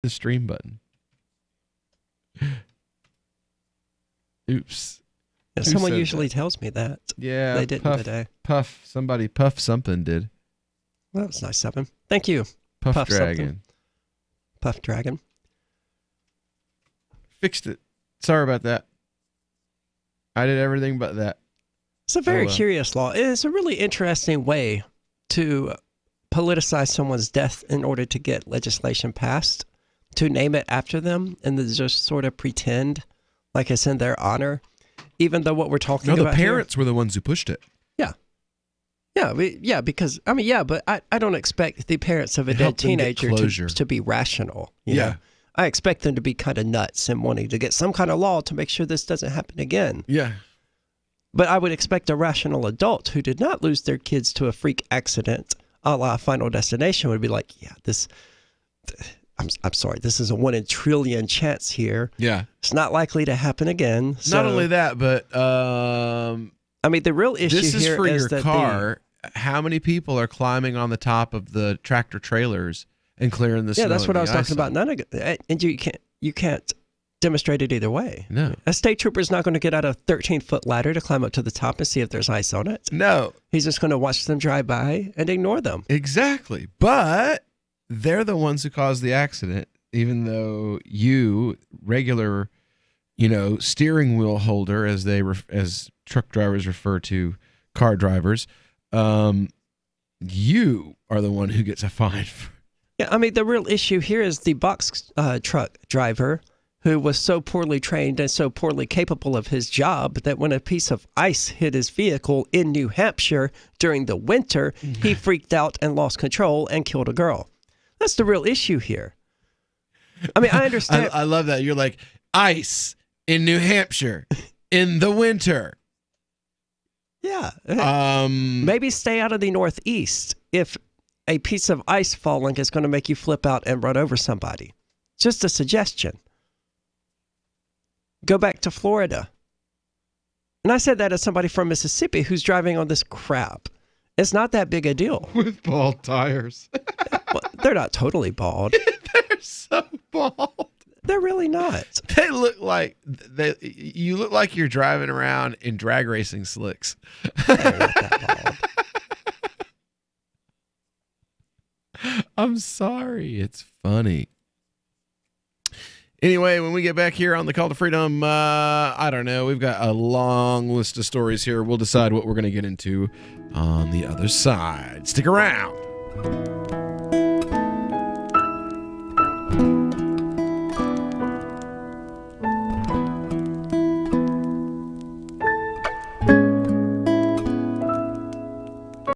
the stream button. Oops. Yeah, someone usually tells me that. Yeah, they didn't today. Somebody Puff something did. Well, that was nice of him. Thank you. Puff Dragon. Something. Puff Dragon. Fixed it. Sorry about that. I did everything but that. It's a very curious law. It's a really interesting way to politicize someone's death in order to get legislation passed, to name it after them, and then just sort of pretend like it's in their honor, even though what we're talking about the parents were the ones who pushed it. Yeah. Yeah, because, but I don't expect the parents of a dead teenager to be rational. You know? I expect them to be kind of nuts and wanting to get some kind of law to make sure this doesn't happen again. Yeah. But I would expect a rational adult who did not lose their kids to a freak accident a la Final Destination would be like, I'm sorry, this is a 1 in a trillion chance here. Yeah. It's not likely to happen again. So, not only that, but the real issue this is here for is your that car. How many people are climbing on the top of the tractor trailers and clearing the snow? Yeah, that's what I was talking about. On? None of it, and you can't demonstrate it either way. No. A state trooper is not going to get out a 13-foot ladder to climb up to the top and see if there's ice on it. No. He's just going to watch them drive by and ignore them. Exactly. But they're the ones who caused the accident, even though you, regular, steering wheel holder, as truck drivers refer to car drivers, you are the one who gets a fine. Yeah, the real issue here is the box truck driver who was so poorly trained and so poorly capable of his job that when a piece of ice hit his vehicle in New Hampshire during the winter, he freaked out and lost control and killed a girl. That's the real issue here. I understand. I love that. You're like, ice in New Hampshire in the winter. Yeah. Maybe stay out of the Northeast if a piece of ice falling is going to make you flip out and run over somebody. Just a suggestion. Go back to Florida. And I said that as somebody from Mississippi who's driving on this crap. It's not that big a deal. With bald tires. Well, they're not totally bald. They're so bald. They're really not. They look like you look like you're driving around in drag racing slicks. They're not that bald. I'm sorry. It's funny. Anyway, when we get back here on the Call to Freedom, I don't know. We've got a long list of stories here. We'll decide what we're going to get into on the other side. Stick around.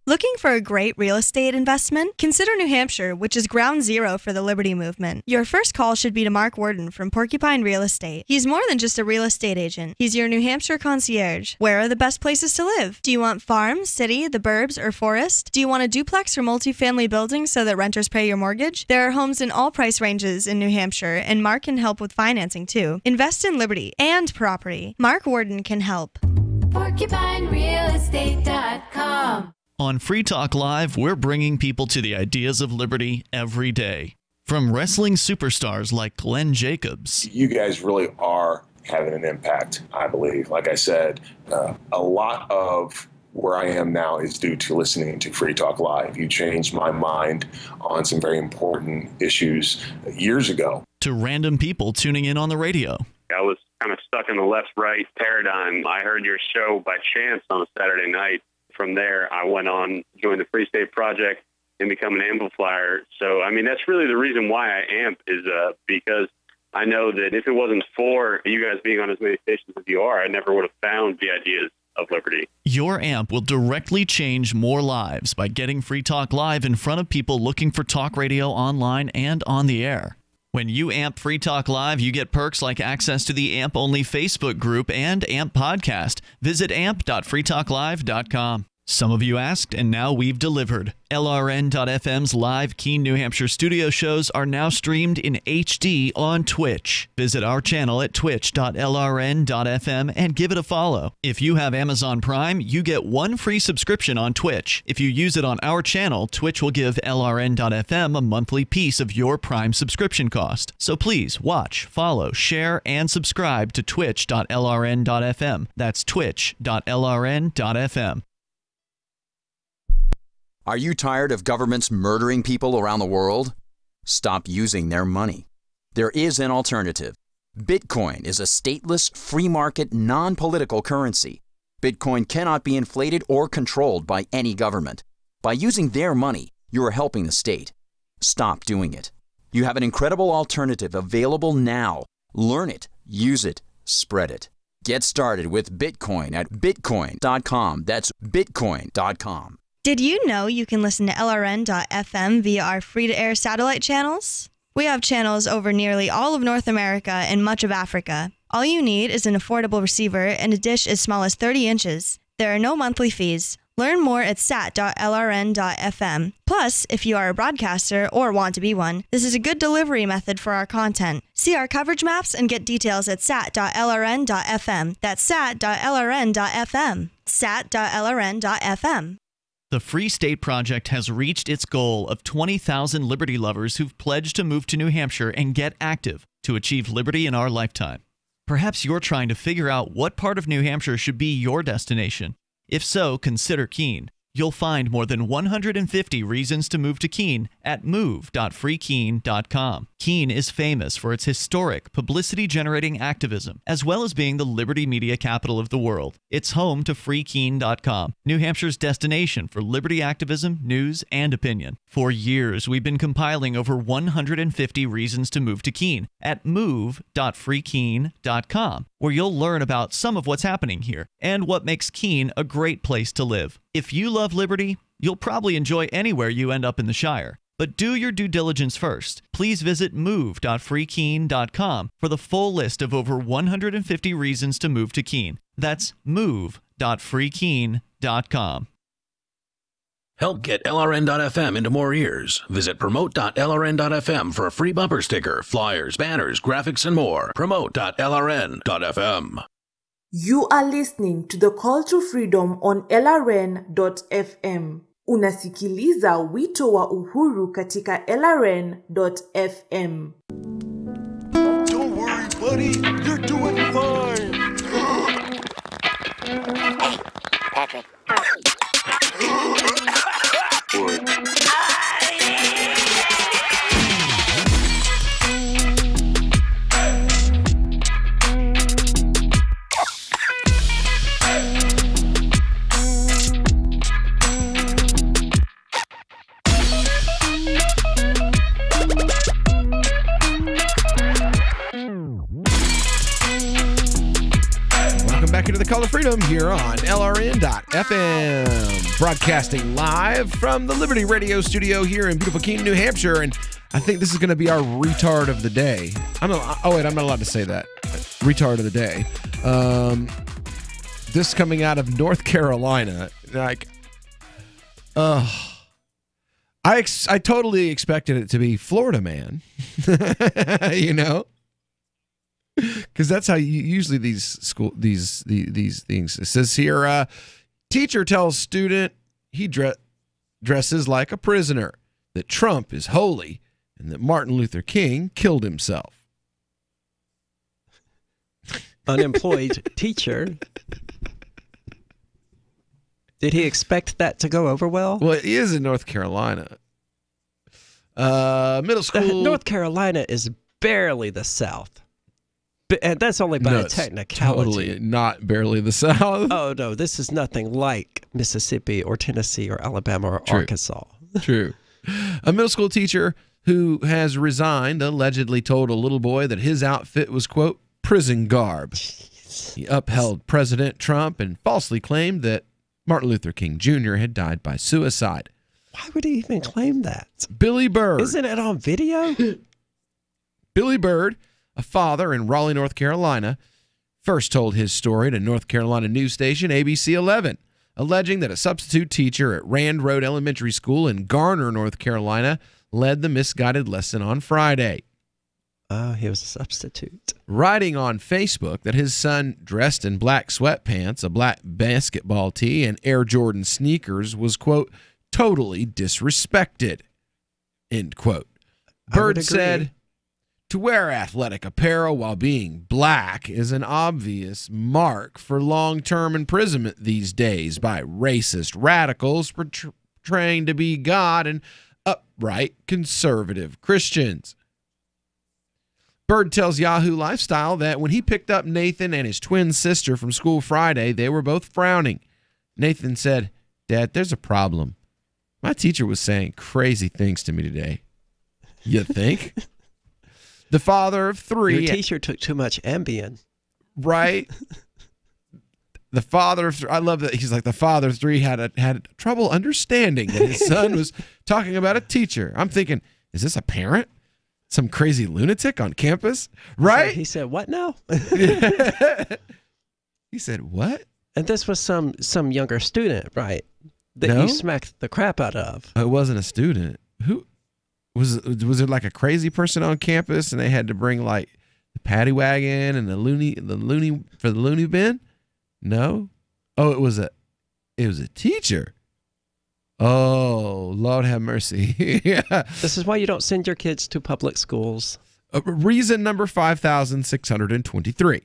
Looking for a great real estate investment? Consider New Hampshire, which is ground zero for the Liberty Movement. Your first call should be to Mark Worden from Porcupine Real Estate. He's more than just a real estate agent. He's your New Hampshire concierge. Where are the best places to live? Do you want farm, city, the burbs, or forest? Do you want a duplex or multifamily building so that renters pay your mortgage? There are homes in all price ranges in New Hampshire, and Mark can help with financing too. Invest in liberty and property. Mark Worden can help. PorcupineRealEstate.com. On Free Talk Live, we're bringing people to the ideas of liberty every day. From wrestling superstars like Glenn Jacobs. You guys really are having an impact, I believe. Like I said, a lot of where I am now is due to listening to Free Talk Live. You changed my mind on some very important issues years ago. To random people tuning in on the radio. I was kind of stuck in the left-right paradigm. I heard your show by chance on a Saturday night. From there, I went on, joined the Free State Project, and become an amplifier. So, that's really the reason why I amp is because I know that if it wasn't for you guys being on as many stations as you are, I never would have found the ideas of liberty. Your amp will directly change more lives by getting Free Talk Live in front of people looking for talk radio online and on the air. When you amp Free Talk Live, you get perks like access to the AMP-only Facebook group and AMP podcast. Visit amp.freetalklive.com. Some of you asked, and now we've delivered. LRN.FM's live Keene, New Hampshire studio shows are now streamed in HD on Twitch. Visit our channel at twitch.lrn.fm and give it a follow. If you have Amazon Prime, you get 1 free subscription on Twitch. If you use it on our channel, Twitch will give LRN.FM a monthly piece of your Prime subscription cost. So please watch, follow, share, and subscribe to twitch.lrn.fm. That's twitch.lrn.fm. Are you tired of governments murdering people around the world? Stop using their money. There is an alternative. Bitcoin is a stateless, free market, non-political currency. Bitcoin cannot be inflated or controlled by any government. By using their money, you are helping the state. Stop doing it. You have an incredible alternative available now. Learn it, use it, spread it. Get started with Bitcoin at bitcoin.com. That's bitcoin.com. Did you know you can listen to LRN.FM via our free-to-air satellite channels? We have channels over nearly all of North America and much of Africa. All you need is an affordable receiver and a dish as small as 30 inches. There are no monthly fees. Learn more at sat.lrn.fm. Plus, if you are a broadcaster or want to be one, this is a good delivery method for our content. See our coverage maps and get details at sat.lrn.fm. That's sat.lrn.fm. sat.lrn.fm. The Free State Project has reached its goal of 20,000 liberty lovers who've pledged to move to New Hampshire and get active to achieve liberty in our lifetime. Perhaps you're trying to figure out what part of New Hampshire should be your destination. If so, consider Keene. You'll find more than 150 reasons to move to Keene at move.freekeene.com. Keene is famous for its historic, publicity-generating activism, as well as being the liberty media capital of the world. It's home to freekeene.com, New Hampshire's destination for liberty activism, news, and opinion. For years, we've been compiling over 150 reasons to move to Keene at move.freekeene.com, where you'll learn about some of what's happening here and what makes Keene a great place to live. If you love liberty, you'll probably enjoy anywhere you end up in the Shire. But do your due diligence first. Please visit move.freekeene.com for the full list of over 150 reasons to move to Keene. That's move.freekeene.com. Help get LRN.FM into more ears. Visit promote.lrn.fm for a free bumper sticker, flyers, banners, graphics, and more. Promote.lrn.fm. You are listening to the Call to Freedom on LRN.fm. Unasikiliza wito wa uhuru katika LRN.fm. Don't worry, buddy. You're doing fine. Hey, Patrick. Back into the Call of Freedom here on LRN.FM, broadcasting live from the Liberty Radio studio here in beautiful Keene, New Hampshire. And I think this is going to be our retard of the day. I'm not allowed to say that. Retard of the day. This coming out of North Carolina. Like, I totally expected it to be Florida Man. You know? Because that's how usually these things. It says here, teacher tells student he dresses like a prisoner, that Trump is holy, and that Martin Luther King killed himself. Unemployed teacher. Did he expect that to go over well? Well, he is in North Carolina. Middle school. North Carolina is barely the South. And that's only by a technicality. Totally not barely the South. Oh, no. This is nothing like Mississippi or Tennessee or Alabama or True. Arkansas. True. A middle school teacher who has resigned allegedly told a little boy that his outfit was, quote, prison garb. Jeez. He upheld President Trump and falsely claimed that Martin Luther King Jr. had died by suicide. Why would he even claim that? Billy Bird. Isn't it on video? Billy Bird, a father in Raleigh, North Carolina, first told his story to North Carolina news station ABC 11 alleging that a substitute teacher at Rand Road Elementary School in Garner, North Carolina, led the misguided lesson on Friday. Oh, he was a substitute. Writing on Facebook that his son, dressed in black sweatpants, a black basketball tee, and Air Jordan sneakers, was, quote, totally disrespected, end quote. Bird said, to wear athletic apparel while being black is an obvious mark for long-term imprisonment these days by racist radicals portraying to be God and upright conservative Christians. Bird tells Yahoo Lifestyle that when he picked up Nathan and his twin sister from school Friday, they were both frowning. Nathan said, Dad, there's a problem. My teacher was saying crazy things to me today. You think? The father of three. Your teacher took too much Ambien. Right? The father of three. I love that. He's like, the father of three had trouble understanding that his son was talking about a teacher. I'm thinking, is this a parent? Some crazy lunatic on campus? Right? So he said, what now? He said, what? And this was some younger student, right? That No? you smacked the crap out of. It wasn't a student. Who was it like a crazy person on campus and they had to bring like the paddy wagon and the loony for the loony bin? No? Oh, it was a teacher. Oh, Lord have mercy. Yeah. This is why you don't send your kids to public schools. Reason number 5,623.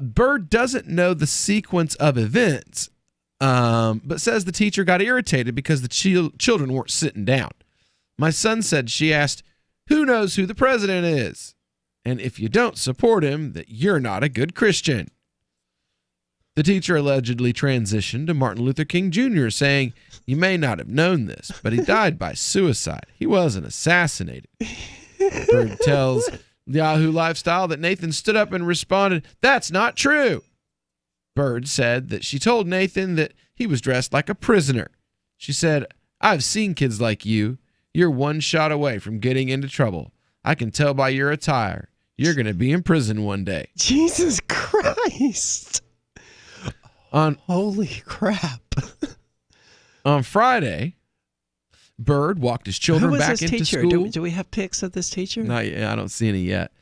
Bird doesn't know the sequence of events, but says the teacher got irritated because the children weren't sitting down. My son said she asked, who knows who the president is? And if you don't support him, that you're not a good Christian. The teacher allegedly transitioned to Martin Luther King Jr., saying, you may not have known this, but he died by suicide. He wasn't assassinated. Bird tells Yahoo Lifestyle that Nathan stood up and responded, that's not true. Bird said that she told Nathan that he was dressed like a prisoner. She said, I've seen kids like you. You're one shot away from getting into trouble. I can tell by your attire. You're going to be in prison one day. Jesus Christ. Holy crap. On Friday, Bird walked his children back into school. Do we have pics of this teacher? Not yet. I don't see any yet.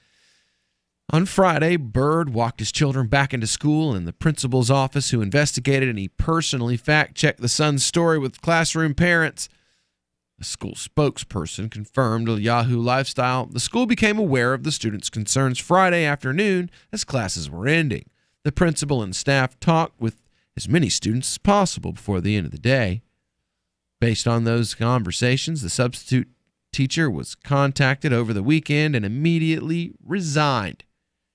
On Friday, Bird walked his children back into school, and the principal's office, who investigated and he personally fact-checked the son's story with classroom parents. A school spokesperson confirmed to Yahoo Lifestyle the school became aware of the students' concerns Friday afternoon as classes were ending. The principal and staff talked with as many students as possible before the end of the day. Based on those conversations, the substitute teacher was contacted over the weekend and immediately resigned.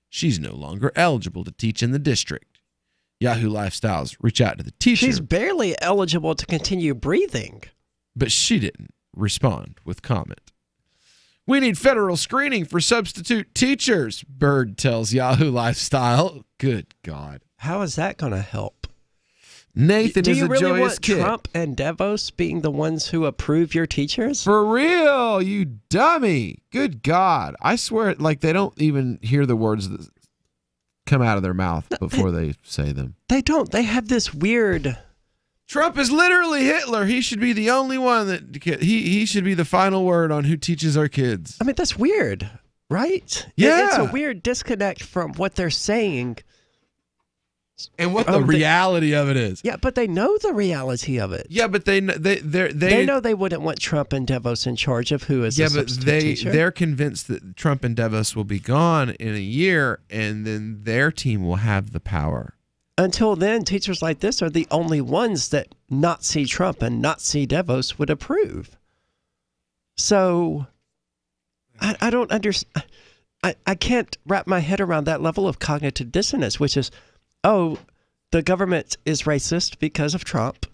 She's no longer eligible to teach in the district. Yahoo Lifestyles reached out to the teacher. She's barely eligible to continue breathing. But she didn't respond with comment. We need federal screening for substitute teachers, Bird tells Yahoo Lifestyle. Good God. How is that going to help? Nathan is a really joyous kid. Do you really want Trump and Davos being the ones who approve your teachers? For real, you dummy. Good God. I swear, like, they don't even hear the words that come out of their mouth before they say them. They don't. They have this weird... Trump is literally Hitler. He should be the only one that... He should be the final word on who teaches our kids. I mean, that's weird, right? Yeah. It's a weird disconnect from what they're saying... And what the reality of it is. Yeah, but they know the reality of it. Yeah, but they know they wouldn't want Trump and Davos in charge of who is. Yeah, a but teacher. they're convinced that Trump and Davos will be gone in a year, and then their team will have the power. Until then, teachers like this are the only ones that Nazi Trump and Nazi Davos would approve. So, I don't understand. I can't wrap my head around that level of cognitive dissonance, which is, oh, the government is racist because of Trump,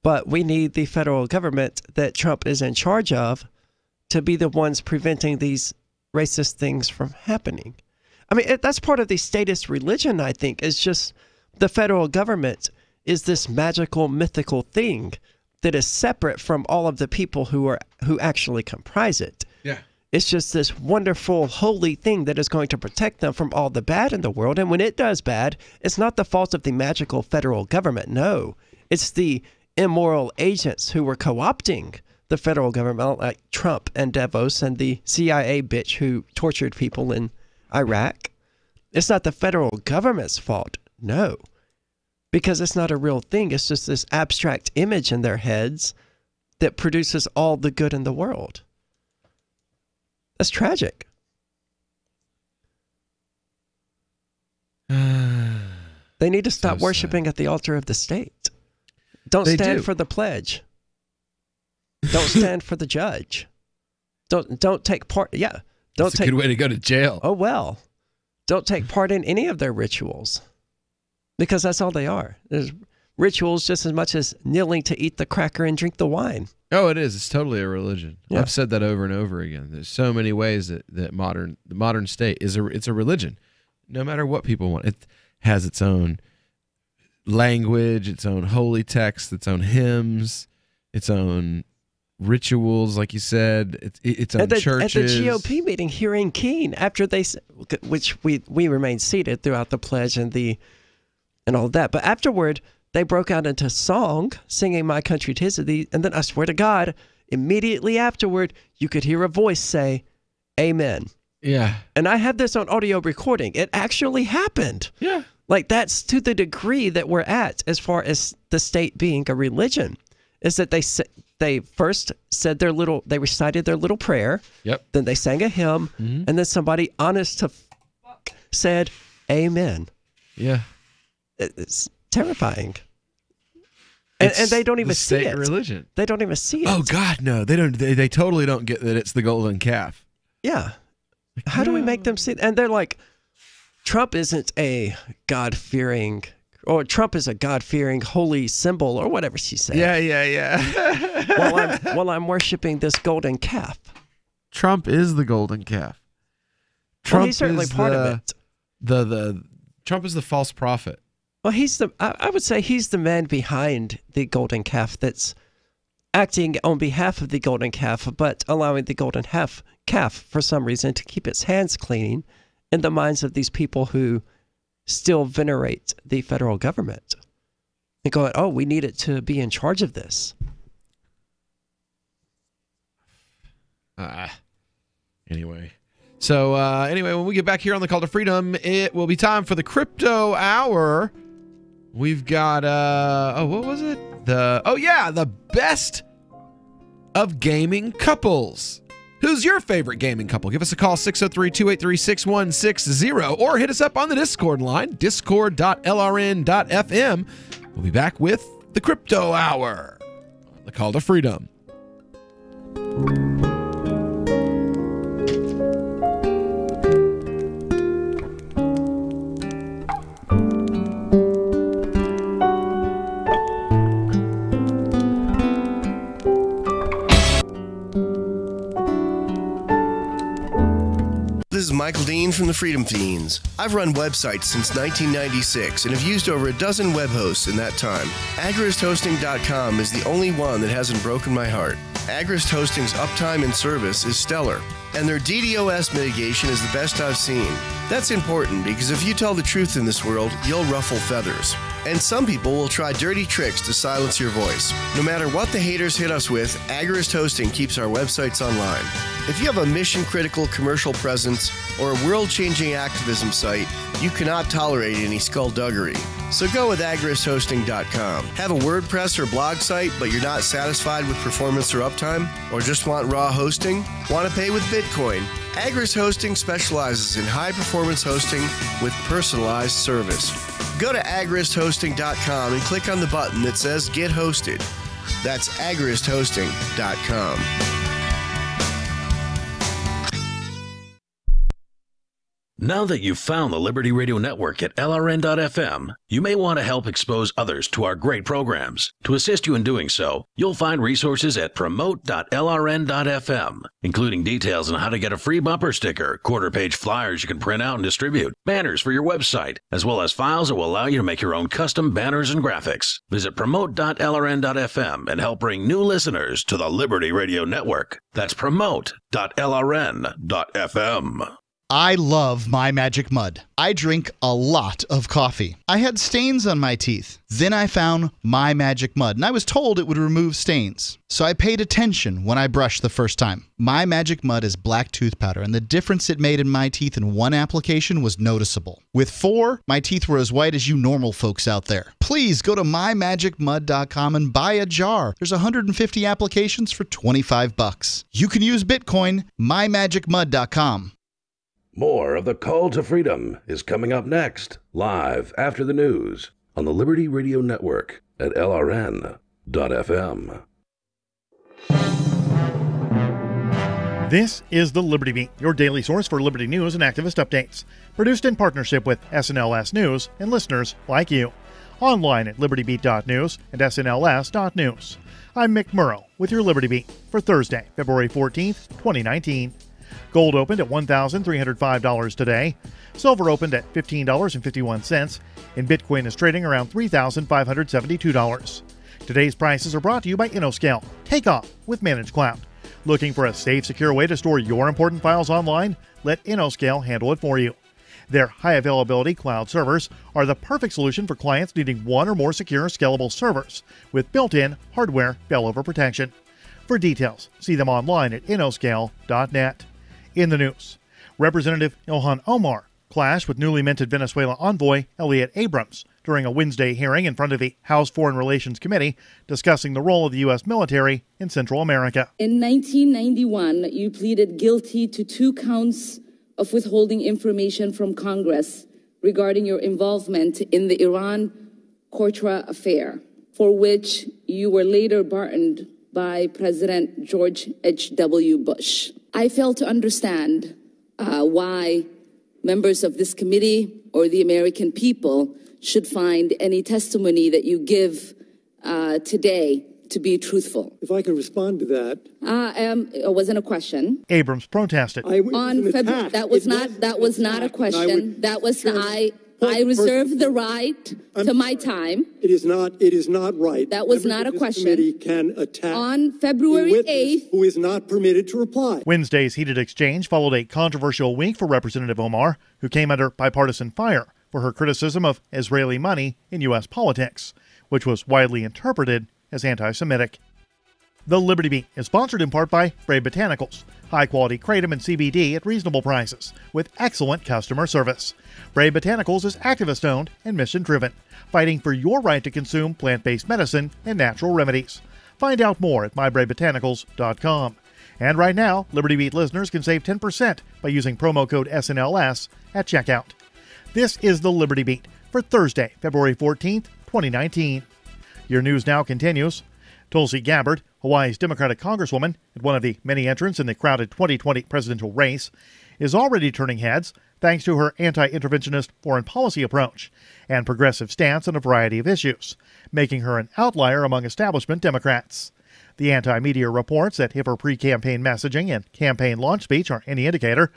but we need the federal government that Trump is in charge of to be the ones preventing these racist things from happening. I mean, that's part of the statist religion, I think, is just the federal government is this magical, mythical thing that is separate from all of the people who actually comprise it. Yeah. It's just this wonderful, holy thing that is going to protect them from all the bad in the world. And when it does bad, it's not the fault of the magical federal government. No, It's the immoral agents who were co-opting the federal government, like Trump and Davos and the CIA bitch who tortured people in Iraq. It's not the federal government's fault, no, because it's not a real thing. It's just this abstract image in their heads that produces all the good in the world. That's tragic. They need to stop worshiping at the altar of the state. Don't stand for the pledge. Don't stand for the judge. Don't take part. Yeah, That's a good way to go to jail. Oh well, don't take part in any of their rituals, because that's all they are. There's rituals just as much as kneeling to eat the cracker and drink the wine. Oh, it is. It's totally a religion. Yeah. I've said that over and over again. There's so many ways that the modern state is it's a religion. No matter what people want, it has its own language, its own holy text, its own hymns, its own rituals, like you said, its own churches. At the GOP meeting here in Keene, after which we remained seated throughout the pledge and all that, but afterward they broke out into song, singing "My Country 'Tis of Thee," and then I swear to God, immediately afterward, you could hear a voice say, "Amen." Yeah. And I have this on audio recording. It actually happened. Yeah. Like, that's to the degree that we're at as far as the state being a religion, is that they first said they recited their little prayer. Yep. Then they sang a hymn, and then somebody honest to fuck said, "Amen." Yeah. It's terrifying. And they don't even see it. Religion. They don't even see it. Oh God, no! They don't. They totally don't get that it's the golden calf. Yeah. How do we make them see it? And they're like, Trump isn't a God-fearing, or Trump is a God-fearing holy symbol, or whatever she said. Yeah. while I'm worshiping this golden calf. Trump is the golden calf. Well, he's certainly part of it. The Trump is the false prophet. Well, I would say he's the man behind the golden calf that's acting on behalf of the golden calf, but allowing the golden calf for some reason to keep its hands clean in the minds of these people who still venerate the federal government and go, "Oh, we need it to be in charge of this." Anyway. So when we get back here on the Call to Freedom, it will be time for the Crypto Hour. We've got what was it? The best of gaming couples. Who's your favorite gaming couple? Give us a call, 603-283-6160, or hit us up on the Discord line, discord.lrn.fm. We'll be back with the Crypto Hour on the Call to Freedom. This is Michael Dean from the Freedom Fiends. I've run websites since 1996 and have used over a dozen web hosts in that time. AgristHosting.com is the only one that hasn't broken my heart. Agrist Hosting's uptime and service is stellar, and their DDoS mitigation is the best I've seen. That's important because if you tell the truth in this world, you'll ruffle feathers. And some people will try dirty tricks to silence your voice. No matter what the haters hit us with, Agrist Hosting keeps our websites online. If you have a mission-critical commercial presence or a world-changing activism site, you cannot tolerate any skullduggery. So go with agristhosting.com. Have a WordPress or blog site, but you're not satisfied with performance or uptime? Or just want raw hosting? Want to pay with Bitcoin? Agrist Hosting specializes in high-performance hosting with personalized service. Go to agristhosting.com and click on the button that says Get Hosted. That's agristhosting.com. Now that you've found the Liberty Radio Network at LRN.FM, you may want to help expose others to our great programs. To assist you in doing so, you'll find resources at promote.lrn.fm, including details on how to get a free bumper sticker, quarter-page flyers you can print out and distribute, banners for your website, as well as files that will allow you to make your own custom banners and graphics. Visit promote.lrn.fm and help bring new listeners to the Liberty Radio Network. That's promote.lrn.fm. I love My Magic Mud. I drink a lot of coffee. I had stains on my teeth. Then I found My Magic Mud, and I was told it would remove stains. So I paid attention when I brushed the first time. My Magic Mud is black tooth powder, and the difference it made in my teeth in one application was noticeable. With 4, my teeth were as white as you normal folks out there. Please go to mymagicmud.com and buy a jar. There's 150 applications for $25. You can use Bitcoin, mymagicmud.com. More of the Call to Freedom is coming up next, live after the news on the Liberty Radio Network at LRN.FM. This is the Liberty Beat, your daily source for Liberty news and activist updates. Produced in partnership with SNLS News and listeners like you. Online at libertybeat.news and snls.news. I'm Mick Murrow with your Liberty Beat for Thursday, February 14th, 2019. Gold opened at $1,305 today. Silver opened at $15.51, and Bitcoin is trading around $3,572. Today's prices are brought to you by InnoScale. Take off with Managed Cloud. Looking for a safe, secure way to store your important files online? Let InnoScale handle it for you. Their high-availability cloud servers are the perfect solution for clients needing one or more secure, scalable servers with built-in hardware failover protection. For details, see them online at innoscale.net. In the news, Representative Ilhan Omar clashed with newly minted Venezuela envoy Elliot Abrams during a Wednesday hearing in front of the House Foreign Relations Committee discussing the role of the U.S. military in Central America. In 1991, you pleaded guilty to 2 counts of withholding information from Congress regarding your involvement in the Iran-Contra affair, for which you were later pardoned by President George H.W. Bush. I fail to understand why members of this committee or the American people should find any testimony that you give today to be truthful. If I could respond to that. It wasn't a question. Abrams protested. On February, that was not a question. I reserve the right to my time. It is not right. That was not a question. Committee can attack on February 8th, who is not permitted to reply. Wednesday's heated exchange followed a controversial week for Representative Omar, who came under bipartisan fire for her criticism of Israeli money in U.S. politics, which was widely interpreted as anti-Semitic. The Liberty Beat is sponsored in part by Brave Botanicals, high-quality kratom and CBD at reasonable prices, with excellent customer service. Brave Botanicals is activist-owned and mission-driven, fighting for your right to consume plant-based medicine and natural remedies. Find out more at mybravebotanicals.com. And right now, Liberty Beat listeners can save 10% by using promo code SNLS at checkout. This is the Liberty Beat for Thursday, February 14th, 2019. Your news now continues. Tulsi Gabbard, Hawaii's Democratic Congresswoman and one of the many entrants in the crowded 2020 presidential race, is already turning heads thanks to her anti-interventionist foreign policy approach and progressive stance on a variety of issues, making her an outlier among establishment Democrats. The anti-media reports that if her pre-campaign messaging and campaign launch speech are any indicator,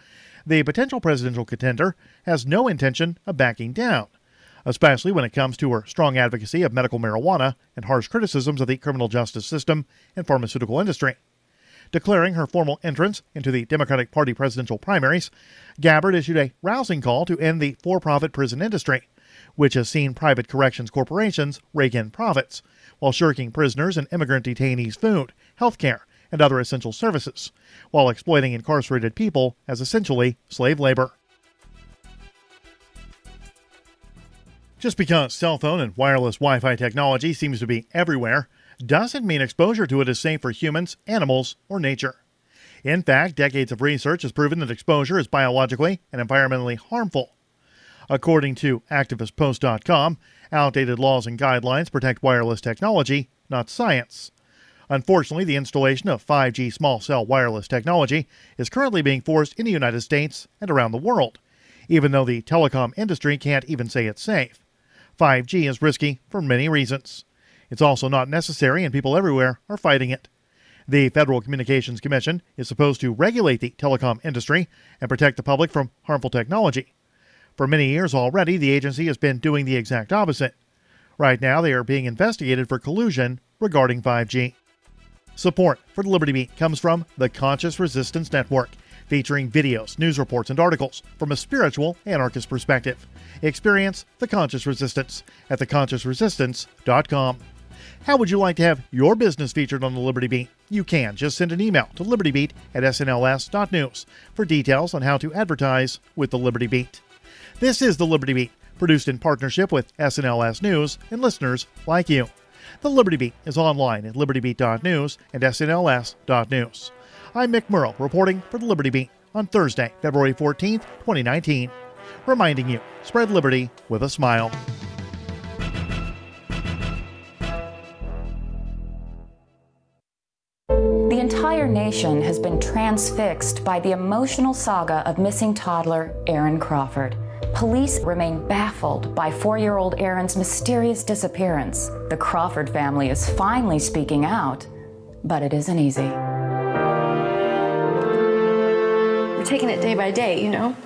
the potential presidential contender has no intention of backing down, especially when it comes to her strong advocacy of medical marijuana and harsh criticisms of the criminal justice system and pharmaceutical industry. Declaring her formal entrance into the Democratic Party presidential primaries, Gabbard issued a rousing call to end the for-profit prison industry, which has seen private corrections corporations rake in profits, while shirking prisoners and immigrant detainees food, health care, and other essential services, while exploiting incarcerated people as essentially slave labor. Just because cell phone and wireless Wi-Fi technology seems to be everywhere doesn't mean exposure to it is safe for humans, animals, or nature. In fact, decades of research has proven that exposure is biologically and environmentally harmful. According to ActivistPost.com, outdated laws and guidelines protect wireless technology, not science. Unfortunately, the installation of 5G small cell wireless technology is currently being forced in the United States and around the world, even though the telecom industry can't even say it's safe. 5G is risky for many reasons. It's also not necessary, and people everywhere are fighting it. The Federal Communications Commission is supposed to regulate the telecom industry and protect the public from harmful technology. For many years already, the agency has been doing the exact opposite. Right now, they are being investigated for collusion regarding 5G. Support for the Liberty Beat comes from the Conscious Resistance Network, featuring videos, news reports, and articles from a spiritual anarchist perspective. Experience the Conscious Resistance at theconsciousresistance.com. How would you like to have your business featured on the Liberty Beat? You can. Just send an email to libertybeat@snls.news for details on how to advertise with the Liberty Beat. This is the Liberty Beat, produced in partnership with SNLS News and listeners like you. The Liberty Beat is online at libertybeat.news and snls.news. I'm Mick Murrow, reporting for the Liberty Beat on Thursday, February 14th, 2019. Reminding you, spread liberty with a smile. The entire nation has been transfixed by the emotional saga of missing toddler Aaron Crawford. Police remain baffled by 4-year-old Aaron's mysterious disappearance. The Crawford family is finally speaking out, but it isn't easy. We're taking it day by day, you know?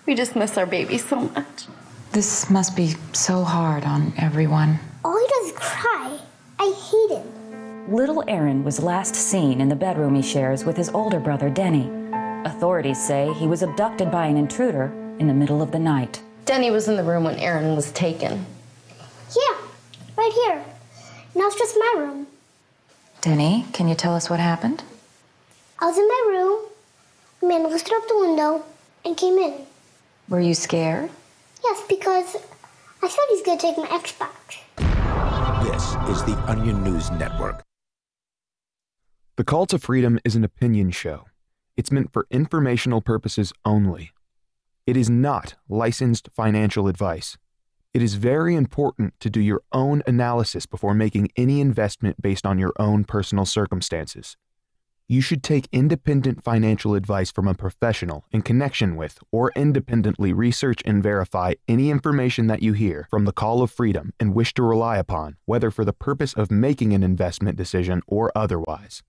We just miss our baby so much. This must be so hard on everyone. All he does is cry. I hate him. Little Aaron was last seen in the bedroom he shares with his older brother, Denny. Authorities say he was abducted by an intruder in the middle of the night. Denny was in the room when Aaron was taken. Yeah, right here. Now it's just my room. Denny, can you tell us what happened? I was in my room. A man lifted up the window and came in. Were you scared? Yes, because I thought he's going to take my Xbox. This is the Onion News Network. The Call to Freedom is an opinion show. It's meant for informational purposes only. It is not licensed financial advice. It is very important to do your own analysis before making any investment based on your own personal circumstances. You should take independent financial advice from a professional in connection with or independently research and verify any information that you hear from the Call of Freedom and wish to rely upon, whether for the purpose of making an investment decision or otherwise.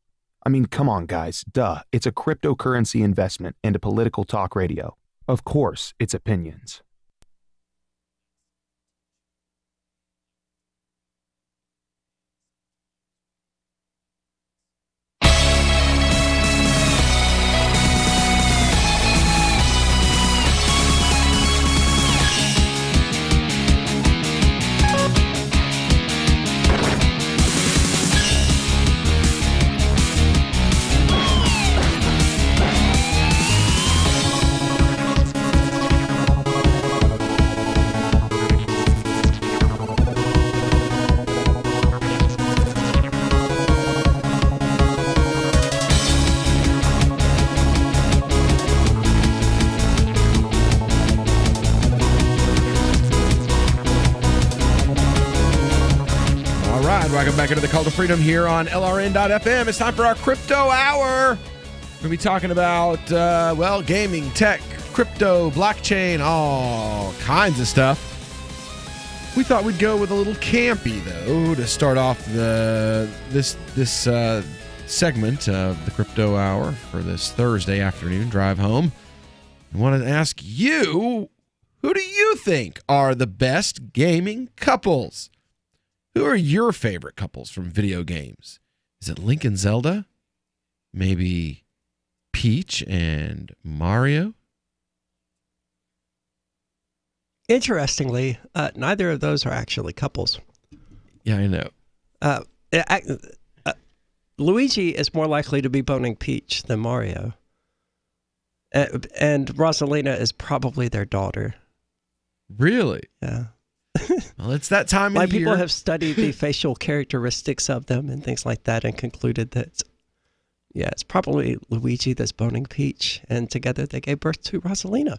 I mean, come on, guys. Duh. It's a cryptocurrency investment and a political talk radio. Of course, it's opinions. Welcome back into the Call to Freedom here on LRN.FM. It's time for our Crypto Hour. We're going to be talking about, gaming, tech, crypto, blockchain, all kinds of stuff. We thought we'd go with a little campy, though, to start off this segment of the Crypto Hour for this Thursday afternoon drive home. I wanted to ask you, who do you think are the best gaming couples? Who are your favorite couples from video games? Is it Link and Zelda? Maybe Peach and Mario? Interestingly, neither of those are actually couples. Yeah, I know. Luigi is more likely to be boning Peach than Mario. And Rosalina is probably their daughter. Really? Yeah. Well, it's that time of year. People have studied the facial characteristics of them and things like that and concluded that, yeah, it's probably Luigi that's boning Peach, and together they gave birth to Rosalina.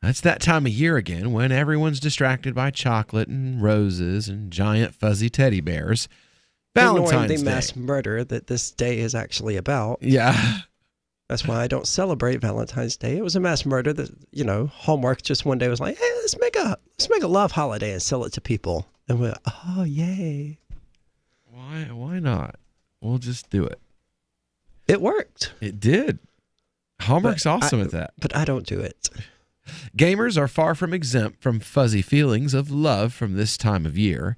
That's that time of year again when everyone's distracted by chocolate and roses and giant fuzzy teddy bears. Valentine's Day. The mass murder that this day is actually about. Yeah. That's why I don't celebrate Valentine's Day. It was a mass murder that, Hallmark just one day was like, hey, let's make a love holiday and sell it to people. And we're, oh, yay. Why not? We'll just do it. It worked. It did. Hallmark's awesome at that. But I don't do it. Gamers are far from exempt from fuzzy feelings of love from this time of year.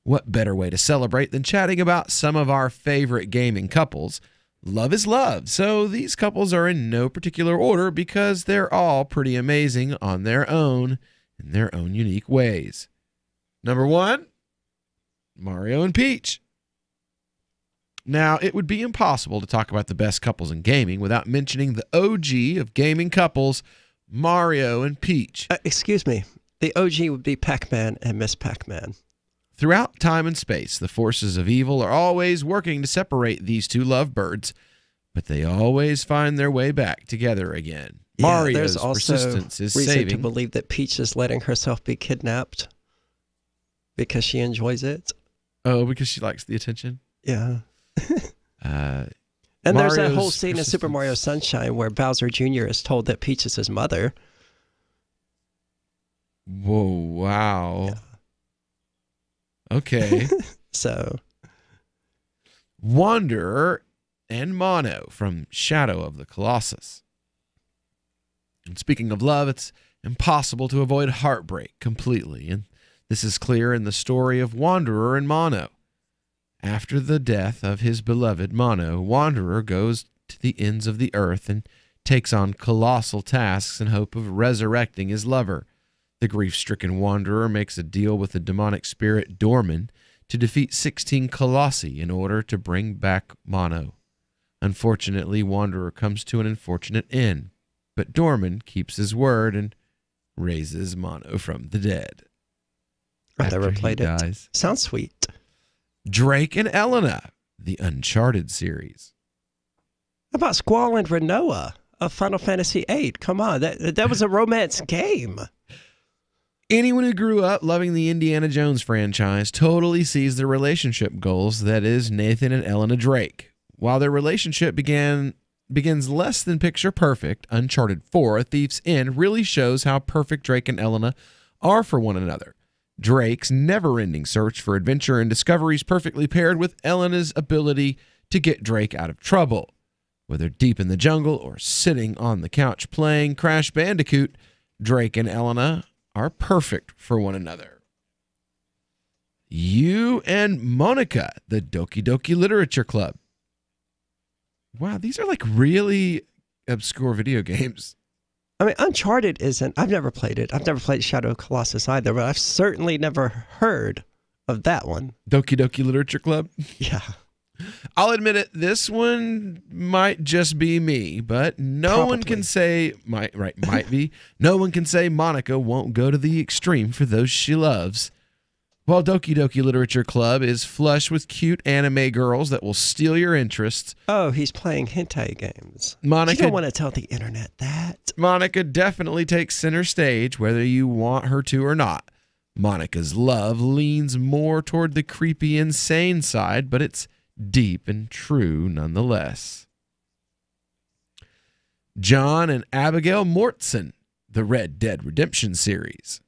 What better way to celebrate than chatting about some of our favorite gaming couples? love is love. So these couples are in no particular order because they're all pretty amazing on their own in their own unique ways. Number 1, Mario and Peach. Now, it would be impossible to talk about the best couples in gaming without mentioning the OG of gaming couples, Mario and Peach. Excuse me. The OG would be Pac-Man and Miss Pac-Man. Throughout time and space, the forces of evil are always working to separate these two lovebirds, but they always find their way back together again. Yeah, Mario's there's also persistence is reason saving. to believe that Peach is letting herself be kidnapped because she enjoys it. Oh, because she likes the attention? Yeah. And there's that whole scene in Super Mario Sunshine where Bowser Jr. is told that Peach is his mother. Whoa, wow. Yeah. Okay. So. Wanderer and Mono from Shadow of the Colossus. And speaking of love, it's impossible to avoid heartbreak completely, and this is clear in the story of Wanderer and Mono. After the death of his beloved Mono, Wanderer goes to the ends of the earth and takes on colossal tasks in hope of resurrecting his lover. The grief-stricken Wanderer makes a deal with the demonic spirit Dorman to defeat 16 Colossi in order to bring back Mono. Unfortunately, Wanderer comes to an unfortunate end, but Dorman keeps his word and raises Mono from the dead. I've never played it. Sounds sweet. Drake and Elena, the Uncharted series. How about Squall and Renoa of Final Fantasy VIII? Come on, that was a romance game. Anyone who grew up loving the Indiana Jones franchise totally sees the relationship goals that is Nathan and Elena Drake. While their relationship begins less than picture perfect, Uncharted 4: A Thief's End really shows how perfect Drake and Elena are for one another. Drake's never-ending search for adventure and discovery is perfectly paired with Elena's ability to get Drake out of trouble. Whether deep in the jungle or sitting on the couch playing Crash Bandicoot, Drake and Elena are perfect for one another. You and Monica, the Doki Doki Literature Club. Wow, these are like really obscure video games. I mean, Uncharted isn't. I've never played it. I've never played Shadow of Colossus either, but I've certainly never heard of that one. Doki Doki Literature Club? Yeah. I'll admit it, this one might just be me, but no one can say, might be, no one can say Monica won't go to the extreme for those she loves. While Doki Doki Literature Club is flush with cute anime girls that will steal your interests. Oh, he's playing hentai games. Monica, you don't want to tell the internet that. Monica definitely takes center stage, whether you want her to or not. Monica's love leans more toward the creepy, insane side, but it's deep and true nonetheless. John and Abigail Mortson, the Red Dead Redemption series.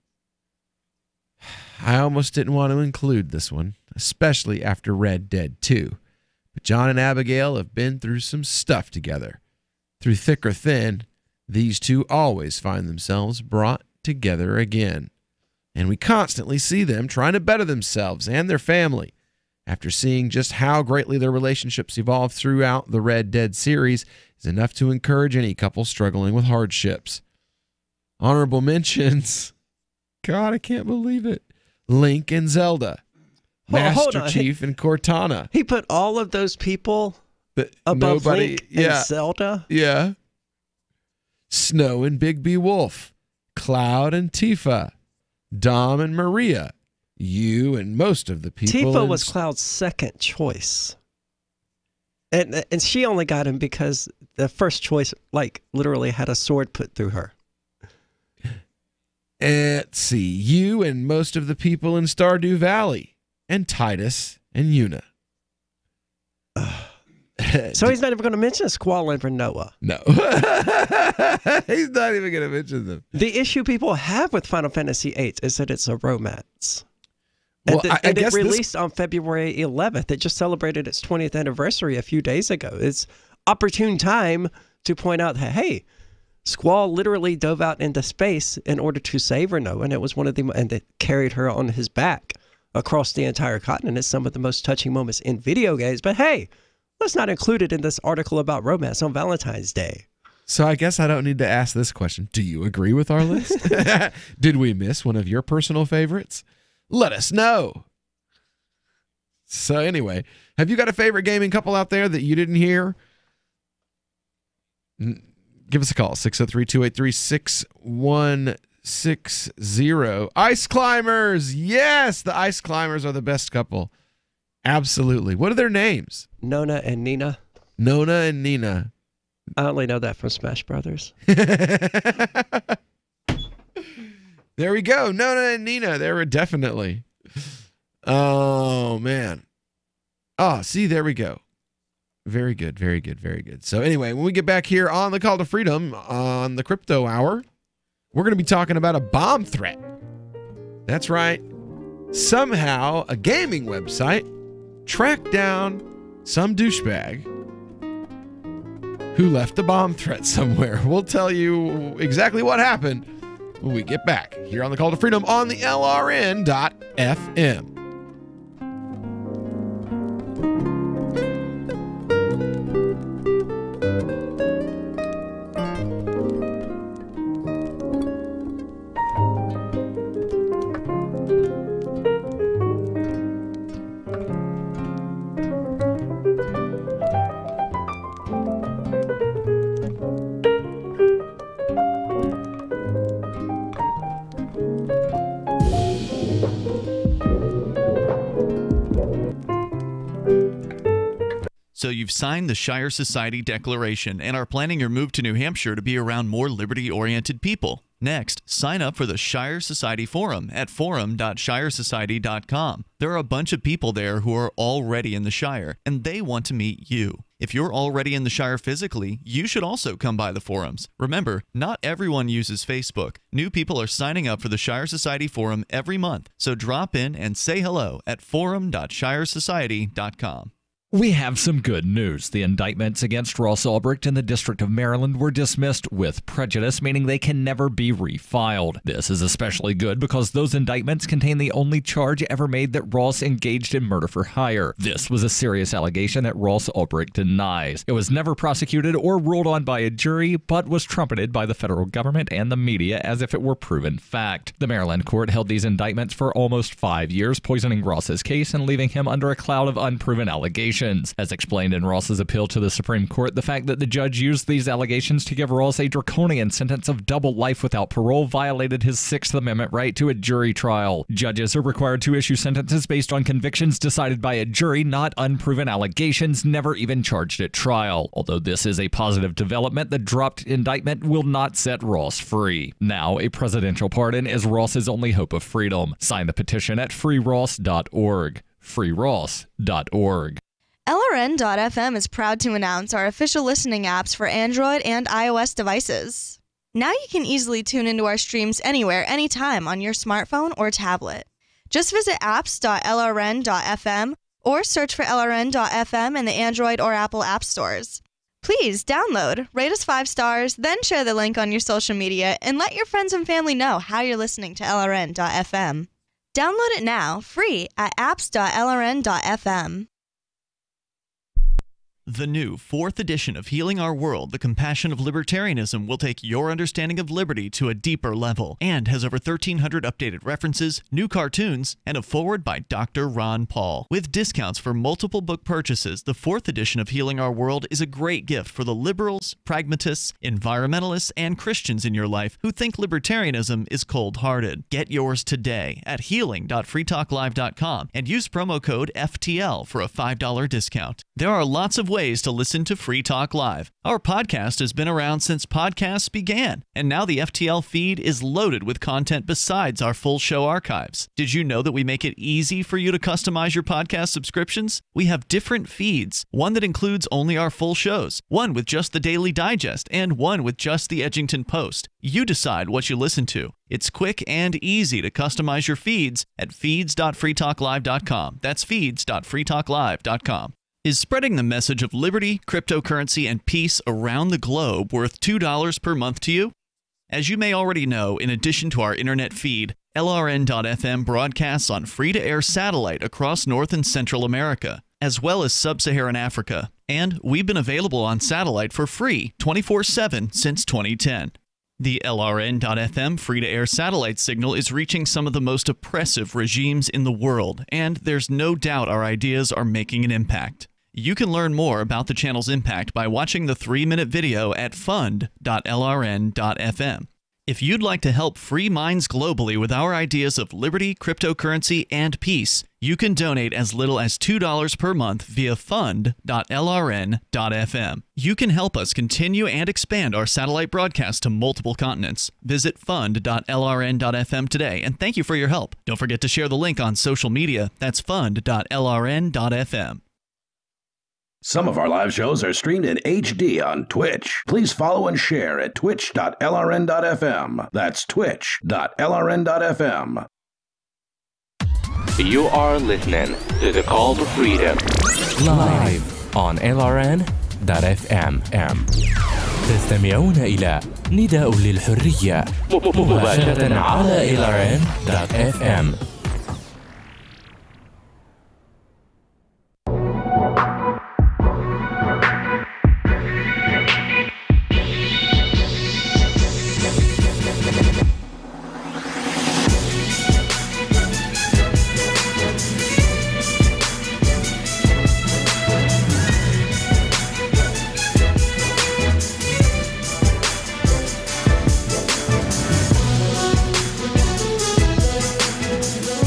I almost didn't want to include this one, especially after Red Dead 2. But John and Abigail have been through some stuff together. Through thick or thin, these two always find themselves brought together again. And we constantly see them trying to better themselves and their family. After seeing just how greatly their relationships evolve throughout the Red Dead series is enough to encourage any couple struggling with hardships. Honorable mentions. God, I can't believe it. Link and Zelda. Master Chief and Cortana. He put all of those people above Link and Zelda? Yeah. Snow and Bigby Wolf. Cloud and Tifa. Dom and Maria. You and most of the people. Tifa was Cloud's second choice. And she only got him because the first choice, like, literally had a sword put through her. Let's see. You and most of the people in Stardew Valley. And Titus and Yuna. So he's not even going to mention Squall and Renoa. No. He's not even going to mention them. The issue people have with Final Fantasy VIII is that it's a romance. Well, and it released on February 11th. It just celebrated its 20th anniversary a few days ago. It's opportune time to point out that, hey, Squall literally dove out into space in order to save Renoa, and it was one of the, and it carried her on his back across the entire continent. It's some of the most touching moments in video games. But hey, That's not included in this article about romance on Valentine's Day. So I guess I don't need to ask this question. Do you agree with our list? Did we miss one of your personal favorites? Let us know. So anyway, have you got a favorite gaming couple out there that you didn't hear? Give us a call, 603-283-6160. Ice Climbers. Yes, the Ice Climbers are the best couple. Absolutely. What are their names? Nona and Nina. Nona and Nina. I only know that from Smash Brothers. There we go. Nona and Nina. They were definitely. Oh, man. Oh, see, there we go. Very good, very good, very good. So anyway, when we get back here on the Call to Freedom on the Crypto Hour, we're going to be talking about a bomb threat. That's right. Somehow, a gaming website tracked down some douchebag who left a bomb threat somewhere. We'll tell you exactly what happened when we get back here on the Call to Freedom on the LRN.FM. So you've signed the Shire Society Declaration and are planning your move to New Hampshire to be around more liberty-oriented people. Next, sign up for the Shire Society Forum at forum.shiresociety.com. There are a bunch of people there who are already in the Shire, and they want to meet you. If you're already in the Shire physically, you should also come by the forums. Remember, not everyone uses Facebook. New people are signing up for the Shire Society Forum every month, so drop in and say hello at forum.shiresociety.com. We have some good news. The indictments against Ross Ulbricht in the District of Maryland were dismissed with prejudice, meaning they can never be refiled. This is especially good because those indictments contain the only charge ever made that Ross engaged in murder for hire. This was a serious allegation that Ross Ulbricht denies. It was never prosecuted or ruled on by a jury, but was trumpeted by the federal government and the media as if it were proven fact. The Maryland court held these indictments for almost 5 years, poisoning Ross's case and leaving him under a cloud of unproven allegations. As explained in Ross's appeal to the Supreme Court, the fact that the judge used these allegations to give Ross a draconian sentence of double life without parole violated his Sixth Amendment right to a jury trial. Judges are required to issue sentences based on convictions decided by a jury, not unproven allegations never even charged at trial. Although this is a positive development, the dropped indictment will not set Ross free. Now, a presidential pardon is Ross's only hope of freedom. Sign the petition at freeross.org. freeross.org. LRN.FM is proud to announce our official listening apps for Android and iOS devices. Now you can easily tune into our streams anywhere, anytime on your smartphone or tablet. Just visit apps.lrn.fm or search for LRN.FM in the Android or Apple app stores. Please download, rate us 5 stars, then share the link on your social media and let your friends and family know how you're listening to LRN.FM. Download it now, free at apps.lrn.fm. The new 4th edition of Healing Our World, The Compassion of Libertarianism, will take your understanding of liberty to a deeper level and has over 1,300 updated references, new cartoons, and a foreword by Dr. Ron Paul. With discounts for multiple book purchases, the 4th edition of Healing Our World is a great gift for the liberals, pragmatists, environmentalists, and Christians in your life who think libertarianism is cold-hearted. Get yours today at healing.freetalklive.com and use promo code FTL for a $5 discount. There are lots of ways to listen to Free Talk Live. Our podcast has been around since podcasts began, and now the FTL feed is loaded with content besides our full show archives. Did you know that we make it easy for you to customize your podcast subscriptions? We have different feeds, one that includes only our full shows, one with just the Daily Digest, and one with just the Edgington Post. You decide what you listen to. It's quick and easy to customize your feeds at feeds.freetalklive.com. That's feeds.freetalklive.com. Is spreading the message of liberty, cryptocurrency, and peace around the globe worth $2 per month to you? As you may already know, in addition to our internet feed, LRN.FM broadcasts on free-to-air satellite across North and Central America. as well as sub-Saharan Africa. And we've been available on satellite for free 24/7 since 2010. The LRN.FM free-to-air satellite signal is reaching some of the most oppressive regimes in the world, and there's no doubt our ideas are making an impact. You can learn more about the channel's impact by watching the 3-minute video at fund.lrn.fm. If you'd like to help free minds globally with our ideas of liberty, cryptocurrency, and peace, you can donate as little as $2 per month via fund.lrn.fm. You can help us continue and expand our satellite broadcast to multiple continents. Visit fund.lrn.fm today, and thank you for your help. Don't forget to share the link on social media. That's fund.lrn.fm. Some of our live shows are streamed in HD on Twitch. Please follow and share at twitch.lrn.fm. That's twitch.lrn.fm. You are listening to The Call to Freedom live on LRN.fm. تستمعون إلى نداء للحرية مباشرة على LRN.fm.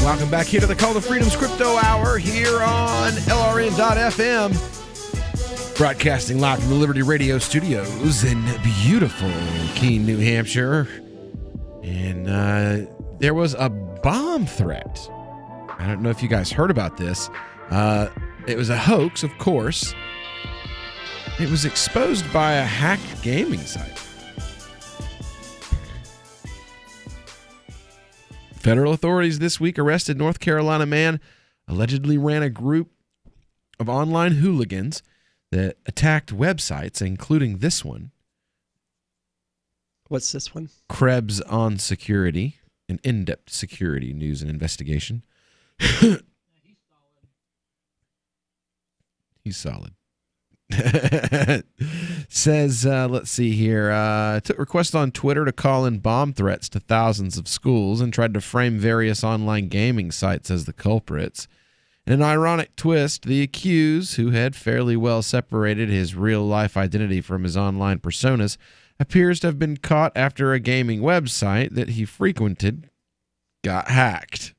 Welcome back here to the Call to Freedom's Crypto Hour here on LRN.FM. Broadcasting live from the Liberty Radio studios in beautiful Keene, New Hampshire. And there was a bomb threat. I don't know if you guys heard about this. It was a hoax, of course. It was exposed by a hacked gaming site. Federal authorities this week arrested North Carolina man allegedly ran a group of online hooligans that attacked websites, including this one. What's this one? Krebs on Security, an in-depth security news and investigation. He's solid. Says, let's see here, took requests on Twitter to call in bomb threats to thousands of schools and tried to frame various online gaming sites as the culprits. In an ironic twist, the accused, who had fairly well separated his real-life identity from his online personas, appears to have been caught after a gaming website that he frequented got hacked.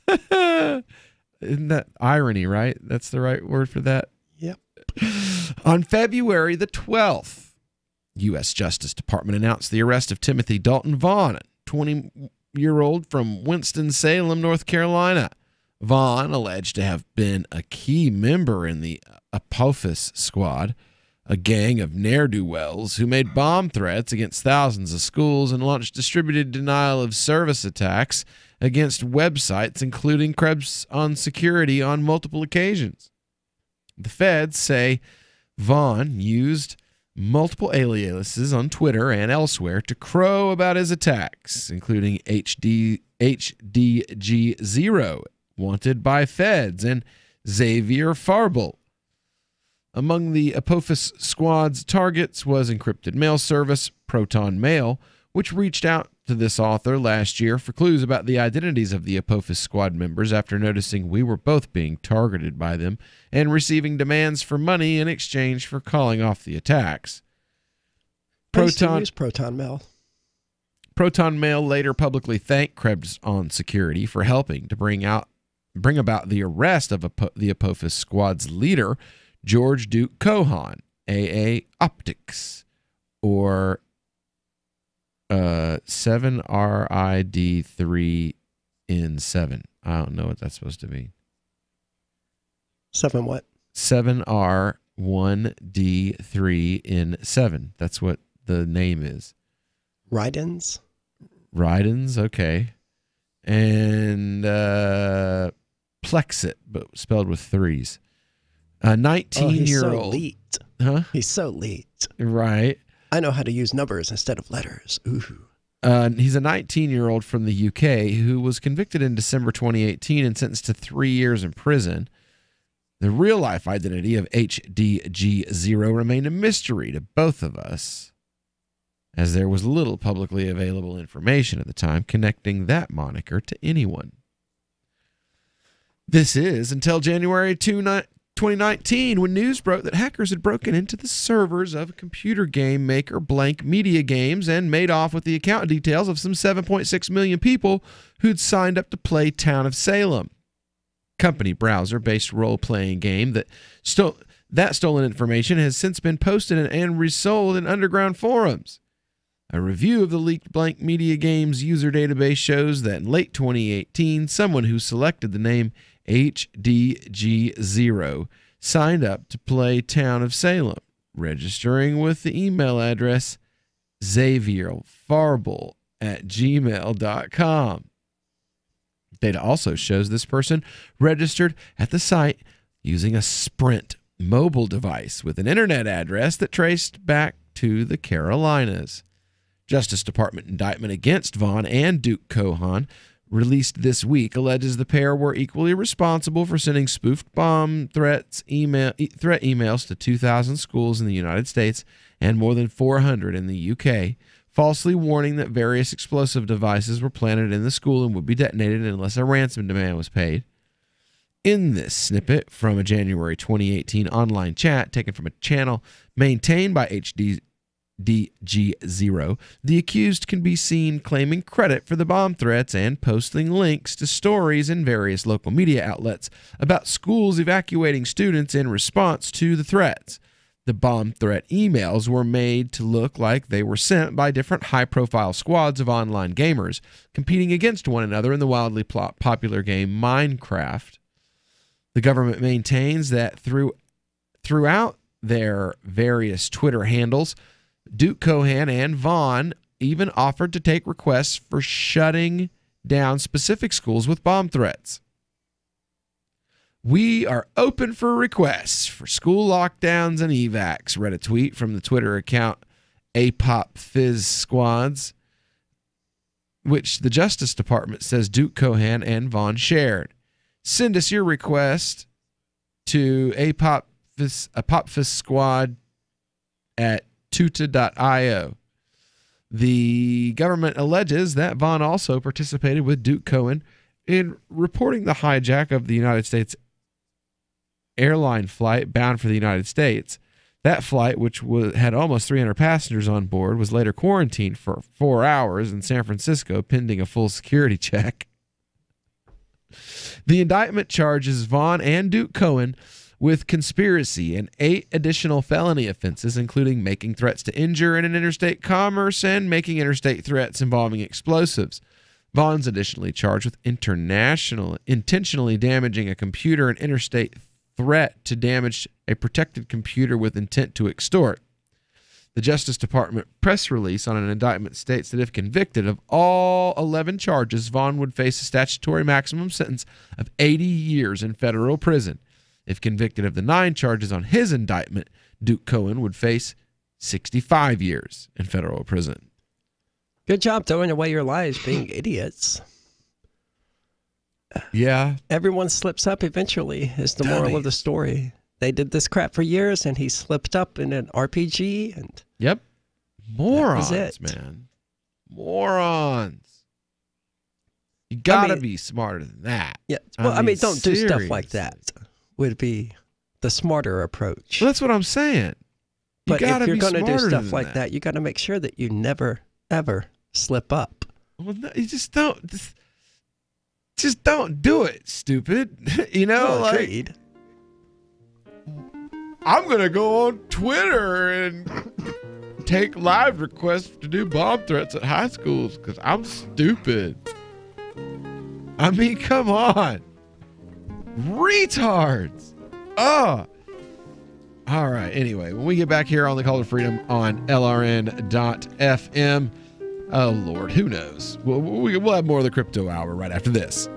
Isn't that irony, right? That's the right word for that? Yep. On February the 12th, U.S. Justice Department announced the arrest of Timothy Dalton Vaughn, a 20-year-old from Winston-Salem, North Carolina. Vaughn, alleged to have been a key member in the Apophis Squad, a gang of ne'er-do-wells who made bomb threats against thousands of schools and launched distributed denial-of-service attacks against websites, including Krebs on Security, on multiple occasions. The feds say Vaughn used multiple aliases on Twitter and elsewhere to crow about his attacks, including HDG0, wanted by feds, and Xavier Farble. Among the Apophis Squad's targets was encrypted mail service Proton Mail, which reached out to this author last year for clues about the identities of the Apophis Squad members after noticing we were both being targeted by them and receiving demands for money in exchange for calling off the attacks. I used to use Proton Mail. Proton Mail later publicly thanked Krebs on Security for helping to bring about the arrest of the Apophis Squad's leader, George Duke Cohan, AA Optics, or 7RID3N7. I don't know what that's supposed to mean. 7 what? 7R1D3N7. That's what the name is. Rydens? Rydens, okay. And Plexit, but spelled with threes. A 19-year-old. He's so elite. Huh? He's so elite. Right. I know how to use numbers instead of letters. Ooh. He's a 19-year-old from the UK who was convicted in December 2018 and sentenced to 3 years in prison. The real-life identity of HDG0 remained a mystery to both of us, as there was little publicly available information at the time connecting that moniker to anyone. This is until January 2019, when news broke that hackers had broken into the servers of computer game maker Blank Media Games and made off with the account details of some 7.6 million people who'd signed up to play Town of Salem, company browser-based role-playing game that stolen information has since been posted and resold in underground forums. A review of the leaked Blank Media Games user database shows that in late 2018, someone who selected the name HDG0 signed up to play Town of Salem, registering with the email address xavierfarble@gmail.com. Data also shows this person registered at the site using a Sprint mobile device with an internet address that traced back to the Carolinas. Justice Department indictment against Vaughn and Duke Cohan, released this week, alleges the pair were equally responsible for sending spoofed bomb threat emails to 2,000 schools in the United States and more than 400 in the UK, falsely warning that various explosive devices were planted in the school and would be detonated unless a ransom demand was paid. In this snippet from a January 2018 online chat taken from a channel maintained by HDG0, the accused can be seen claiming credit for the bomb threats and posting links to stories in various local media outlets about schools evacuating students in response to the threats. The bomb threat emails were made to look like they were sent by different high-profile squads of online gamers competing against one another in the wildly popular game Minecraft. The government maintains that throughout their various Twitter handles, Duke Cohan and Vaughn even offered to take requests for shutting down specific schools with bomb threats. "We are open for requests for school lockdowns and evacs," read a tweet from the Twitter account APOP Fizz Squads, which the Justice Department says Duke Cohan and Vaughn shared. "Send us your request to APOP Fizz Squad at tuta.io. The government alleges that Vaughn also participated with Duke Cohen in reporting the hijack of the United States airline flight bound for the United States. That flight, which had almost 300 passengers on board, was later quarantined for 4 hours in San Francisco pending a full security check. The indictment charges Vaughn and Duke Cohen with conspiracy and 8 additional felony offenses, including making threats to injure in an interstate commerce and making interstate threats involving explosives. Vaughn's additionally charged with intentionally damaging a computer and interstate threat to damage a protected computer with intent to extort. The Justice Department press release on an indictment states that if convicted of all 11 charges, Vaughn would face a statutory maximum sentence of 80 years in federal prison. If convicted of the 9 charges on his indictment, Duke Cohen would face 65 years in federal prison. Good job throwing away your lives being idiots. Yeah. Everyone slips up eventually, is the moral of the story. They did this crap for years, and he slipped up in an RPG. And yep. Morons, that was it. man. Morons. You gotta be smarter than that. Yeah. Well, I mean don't do stuff like that. Would be the smarter approach. Well, that's what I'm saying. But if you're going to do stuff like that, you got to make sure that you never, ever slip up. Well, no, you just don't do it, stupid. You know, well, agreed. I'm going to go on Twitter and take live requests to do bomb threats at high schools because I'm stupid. I mean, come on. Retards. Oh. All right. Anyway, when we get back here on the Call to Freedom on LRN.FM, oh, Lord, who knows? We'll have more of the crypto hour right after this.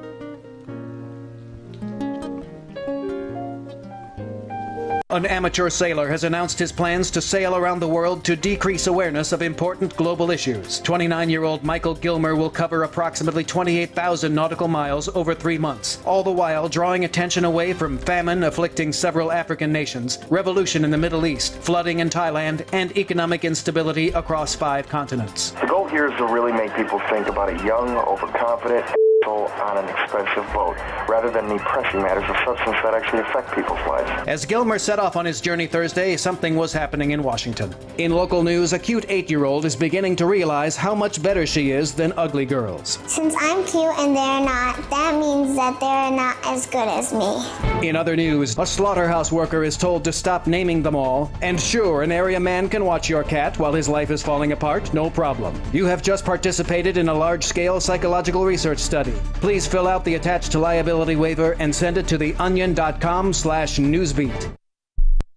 An amateur sailor has announced his plans to sail around the world to decrease awareness of important global issues. 29-year-old Michael Gilmer will cover approximately 28,000 nautical miles over 3 months, all the while drawing attention away from famine afflicting several African nations, revolution in the Middle East, flooding in Thailand, and economic instability across 5 continents. The goal here is to really make people think about a young, overconfident on an expensive boat, rather than the pressing matters of substance that actually affect people's lives. As Gilmer set off on his journey Thursday, something was happening in Washington. In local news, a cute 8-year-old is beginning to realize how much better she is than ugly girls. Since I'm cute and they're not, that means that they're not as good as me. In other news, a slaughterhouse worker is told to stop naming them all. And sure, an area man can watch your cat while his life is falling apart, no problem. You have just participated in a large-scale psychological research study. Please fill out the attached liability waiver and send it to theonion.com/newsbeat.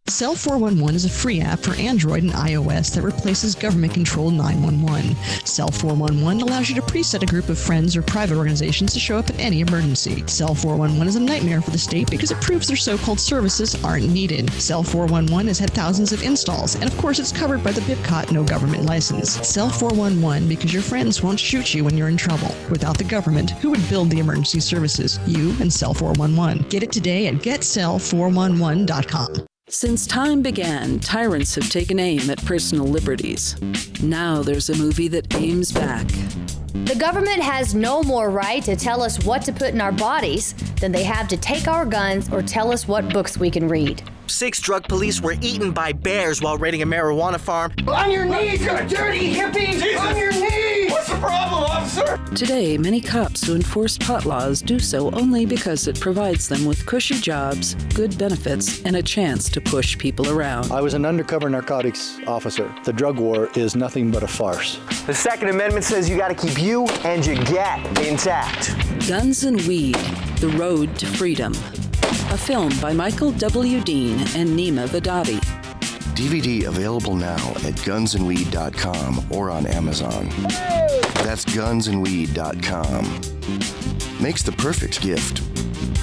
Cell 411 is a free app for Android and iOS that replaces government-controlled 911. Cell 411 allows you to preset a group of friends or private organizations to show up in any emergency. Cell 411 is a nightmare for the state because it proves their so-called services aren't needed. Cell 411 has had thousands of installs, and of course it's covered by the BIPCOT no government license. Cell 411 because your friends won't shoot you when you're in trouble. Without the government, who would build the emergency services? You and Cell 411. Get it today at getcell411.com. Since time began, tyrants have taken aim at personal liberties. Now there's a movie that aims back. The government has no more right to tell us what to put in our bodies than they have to take our guns or tell us what books we can read. 6 drug police were eaten by bears while raiding a marijuana farm. On your knees, you dirty hippies! Jesus. On your knees! What's the problem, officer? Today, many cops who enforce pot laws do so only because it provides them with cushy jobs, good benefits, and a chance to push people around. I was an undercover narcotics officer. The drug war is nothing but a farce. The Second Amendment says you got to keep you and your gat intact. Guns and Weed, The Road to Freedom. A film by Michael W. Dean and Nima Vadadi. DVD available now at gunsandweed.com or on Amazon. That's gunsandweed.com. Makes the perfect gift.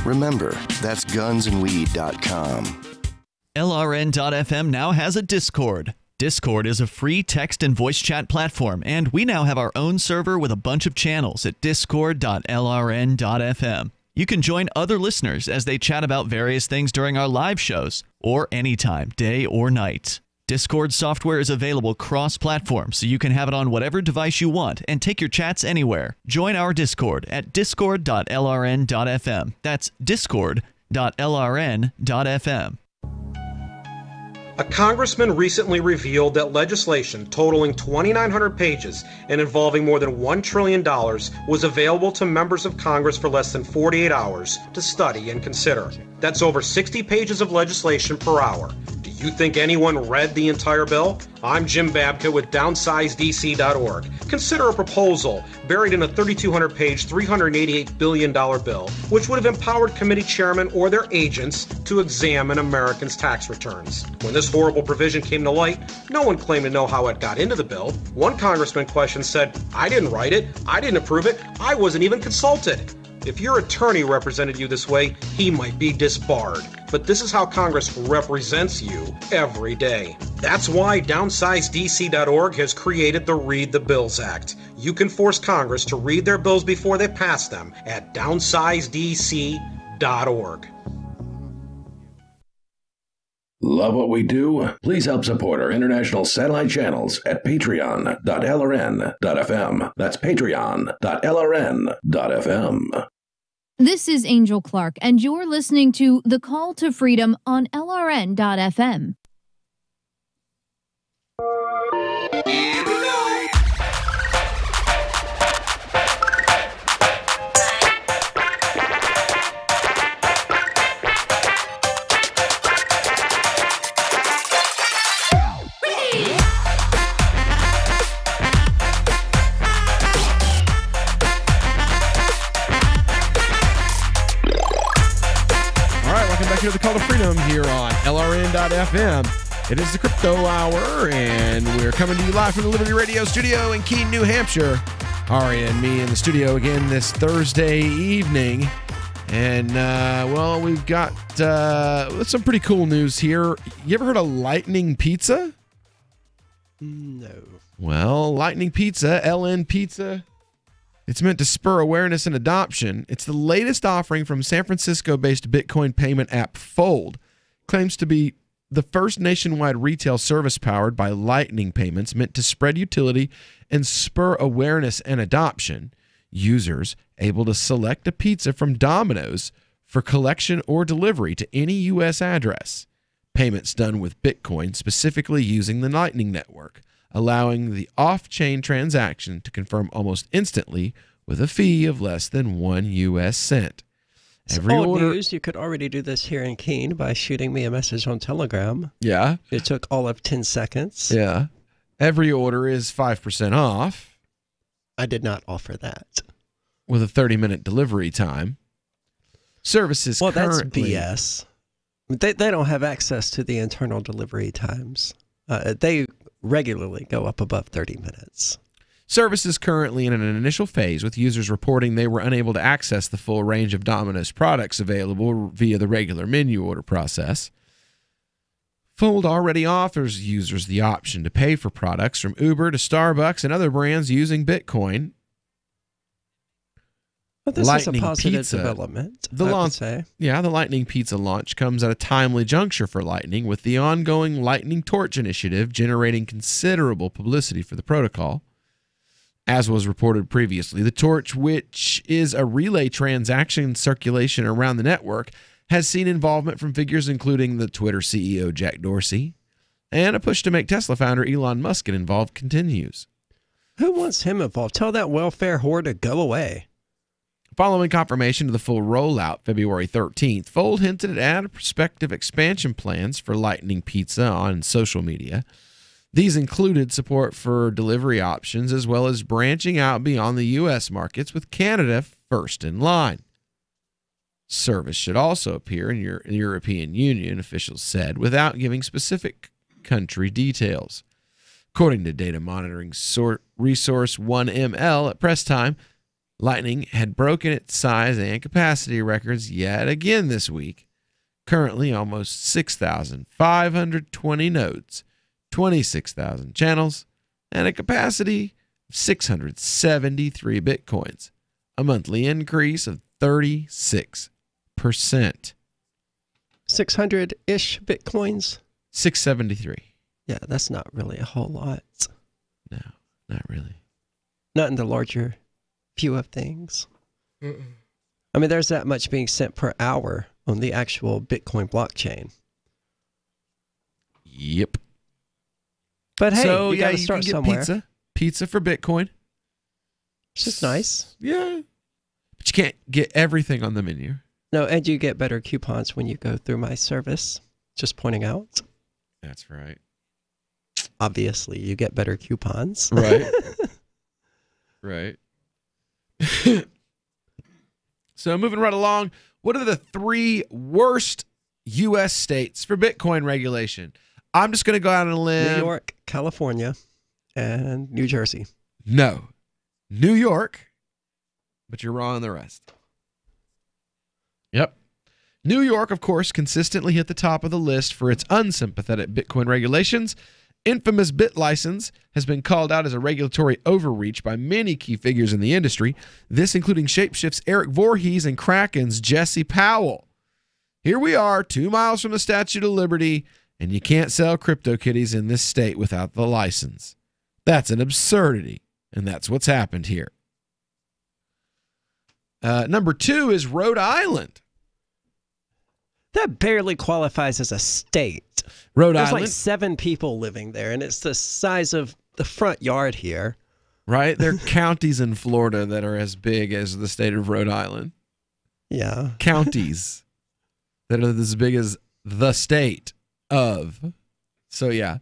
Remember, that's gunsandweed.com. LRN.FM now has a Discord. Discord is a free text and voice chat platform, and we now have our own server with a bunch of channels at discord.lrn.fm. You can join other listeners as they chat about various things during our live shows, or anytime, day or night. Discord software is available cross-platform, so you can have it on whatever device you want and take your chats anywhere. Join our Discord at discord.lrn.fm. That's discord.lrn.fm. A congressman recently revealed that legislation totaling 2,900 pages and involving more than $1 trillion was available to members of Congress for less than 48 hours to study and consider. That's over 60 pages of legislation per hour. Do you think anyone read the entire bill? I'm Jim Babka with DownsizeDC.org. Consider a proposal buried in a 3,200-page, $388 billion bill, which would have empowered committee chairmen or their agents to examine Americans' tax returns. When this horrible provision came to light, no one claimed to know how it got into the bill. One congressman questioned said, "I didn't write it, I didn't approve it, I wasn't even consulted." If your attorney represented you this way, he might be disbarred. But this is how Congress represents you every day. That's why DownsizeDC.org has created the Read the Bills Act. You can force Congress to read their bills before they pass them at DownsizeDC.org. Love what we do? Please help support our international satellite channels at patreon.lrn.fm. That's patreon.lrn.fm. This is Angel Clark, and you're listening to The Call to Freedom on LRN.FM. Here the Call to Freedom here on LRN.FM. It is the Crypto Hour, and we're coming to you live from the Liberty Radio studio in Keene, New Hampshire. Aria and me in the studio again this Thursday evening. And, well, we've got some pretty cool news here. You ever heard of Lightning Pizza? No. Well, Lightning Pizza, LN Pizza, it's meant to spur awareness and adoption. It's the latest offering from San Francisco-based Bitcoin payment app Fold. Claims to be the first nationwide retail service powered by Lightning payments meant to spread utility and spur awareness and adoption. Users able to select a pizza from Domino's for collection or delivery to any U.S. address. Payments done with Bitcoin, specifically using the Lightning Network, allowing the off-chain transaction to confirm almost instantly with a fee of less than 1 U.S. cent. Every old news. You could already do this here in Keene by shooting me a message on Telegram. Yeah. It took all of 10 seconds. Yeah. Every order is 5% off. I did not offer that. With a 30-minute delivery time. Services currently... that's BS. They don't have access to the internal delivery times. They regularly go up above 30 minutes. Service is currently in an initial phase, with users reporting they were unable to access the full range of Domino's products available via the regular menu order process. Fold already offers users the option to pay for products from Uber to Starbucks and other brands using Bitcoin. But this is a positive development, I would say. Yeah, the Lightning Pizza launch comes at a timely juncture for Lightning, with the ongoing Lightning Torch initiative generating considerable publicity for the protocol. As was reported previously, the Torch, which is a relay transaction circulation around the network, has seen involvement from figures including the Twitter CEO Jack Dorsey, and a push to make Tesla founder Elon Musk get involved continues. Who wants him involved? Tell that welfare whore to go away. Following confirmation of the full rollout February 13th, Fold hinted at prospective expansion plans for Lightning Pizza on social media. These included support for delivery options as well as branching out beyond the U.S. markets, with Canada first in line. Service should also appear in the European Union, officials said, without giving specific country details. According to data monitoring resource 1ML at press time, Lightning had broken its size and capacity records yet again this week. Currently, almost 6,520 nodes, 26,000 channels, and a capacity of 673 bitcoins, a monthly increase of 36%. 600-ish bitcoins? 673. Yeah, that's not really a whole lot. No, not really. Not in the larger view of things. I mean, there's that much being sent per hour on the actual Bitcoin blockchain. Yep. But hey, so, you got to start somewhere. Pizza for Bitcoin. It's just nice. Yeah. But you can't get everything on the menu. No, and you get better coupons when you go through my service. Just pointing out. That's right. Obviously, you get better coupons. Right. Right. So moving right along, what are the 3 worst U.S. states for Bitcoin regulation? I'm just going to go out on a limb. New York, California, and New Jersey. No. New York, but you're wrong on the rest. Yep. New York, of course, consistently hit the top of the list for its unsympathetic Bitcoin regulations. Infamous BitLicense has been called out as a regulatory overreach by many key figures in the industry, this including Shapeshift's Eric Voorhees and Kraken's Jesse Powell. Here we are, 2 miles from the Statue of Liberty, and you can't sell CryptoKitties in this state without the license. That's an absurdity, and that's what's happened here. Number 2 is Rhode Island. That barely qualifies as a state. Rhode There's Island. like 7 people living there, and it's the size of the front yard here. Right? There are counties in Florida that are as big as the state of Rhode Island. Yeah. Counties that are as big as the state of. So, yeah.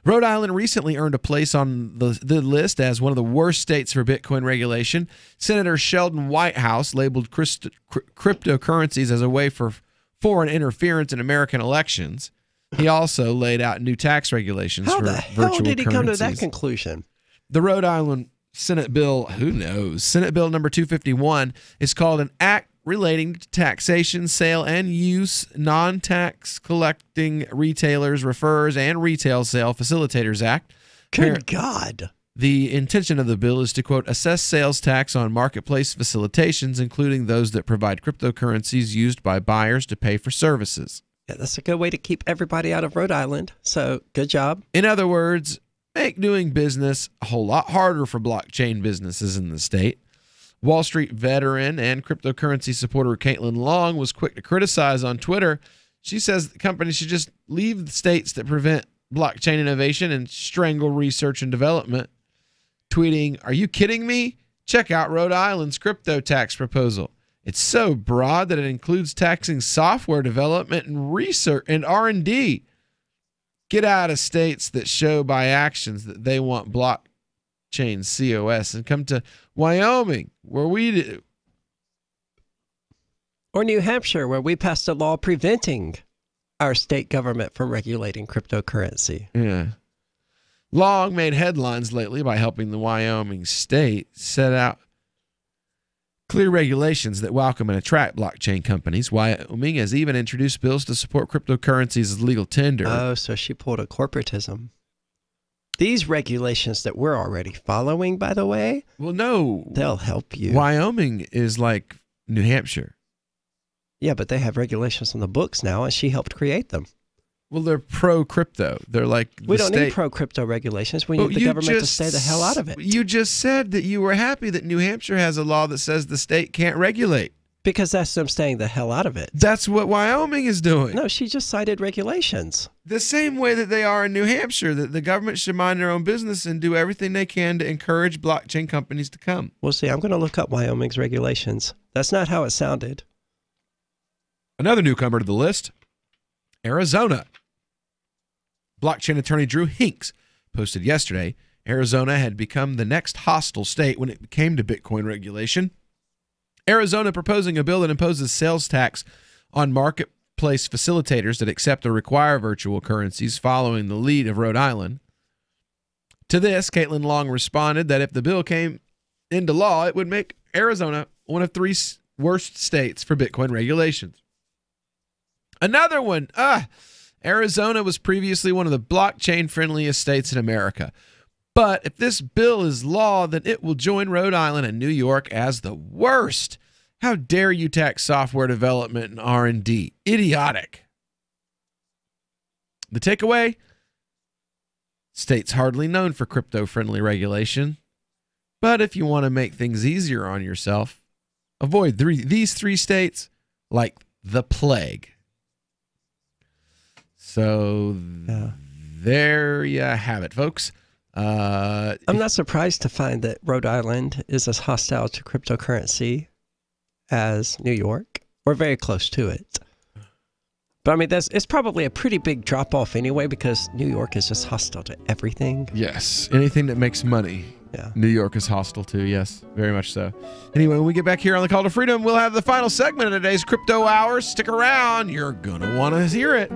Rhode Island recently earned a place on the list as one of the worst states for Bitcoin regulation. Senator Sheldon Whitehouse labeled cryptocurrencies as a way for foreign interference in American elections. He also laid out new tax regulations for virtual currencies. How the hell did he come to that conclusion? The Rhode Island Senate bill, who knows? Senate bill number 251 is called an Act relating to taxation, sale, and use, non-tax collecting retailers, referrers, and retail sale facilitators act. Good God. The intention of the bill is to, quote, assess sales tax on marketplace facilitations, including those that provide cryptocurrencies used by buyers to pay for services. Yeah, that's a good way to keep everybody out of Rhode Island. So good job. In other words, make doing business a whole lot harder for blockchain businesses in the state. Wall Street veteran and cryptocurrency supporter Caitlin Long was quick to criticize on Twitter. She says the company should just leave the states that prevent blockchain innovation and strangle research and development. Tweeting, "Are you kidding me? Check out Rhode Island's crypto tax proposal. It's so broad that it includes taxing software development and research and R&D. Get out of states that show by actions that they want blockchain COS and come to Wyoming, where we do." Or New Hampshire, where we passed a law preventing our state government from regulating cryptocurrency. Yeah. Long made headlines lately by helping the Wyoming state set out clear regulations that welcome and attract blockchain companies. Wyoming has even introduced bills to support cryptocurrencies as legal tender. Oh, so she pulled a corporatism. These regulations that we're already following, by the way, well, no, they'll help you. Wyoming is like New Hampshire. Yeah, but they have regulations on the books now, and she helped create them. Well, they're pro-crypto. They're like we don't need pro-crypto regulations. We need the government to stay the hell out of it. You just said that you were happy that New Hampshire has a law that says the state can't regulate. Because that's them staying the hell out of it. That's what Wyoming is doing. No, she just cited regulations. The same way that they are in New Hampshire, that the government should mind their own business and do everything they can to encourage blockchain companies to come. We'll see. I'm going to look up Wyoming's regulations. That's not how it sounded. Another newcomer to the list, Arizona. Blockchain attorney Drew Hinks posted yesterday Arizona had become the next hostile state when it came to Bitcoin regulation. Arizona proposing a bill that imposes sales tax on marketplace facilitators that accept or require virtual currencies, following the lead of Rhode Island. To this, Caitlin Long responded that if the bill came into law, it would make Arizona one of 3 worst states for Bitcoin regulations. Another one, Arizona was previously one of the blockchain-friendliest states in America. But if this bill is law, then it will join Rhode Island and New York as the worst. How dare you tax software development and R&D? Idiotic. The takeaway? States hardly known for crypto-friendly regulation. But if you want to make things easier on yourself, avoid these 3 states like the plague. So there you have it, folks. I'm not surprised to find that Rhode Island is as hostile to cryptocurrency as New York, or very close to it. But I mean, it's probably a pretty big drop-off anyway, because New York is just hostile to everything. Yes, anything that makes money. Yeah. New York is hostile to, yes, very much so. Anyway, when we get back here on the Call to Freedom, we'll have the final segment of today's Crypto Hours. Stick around. You're going to want to hear it.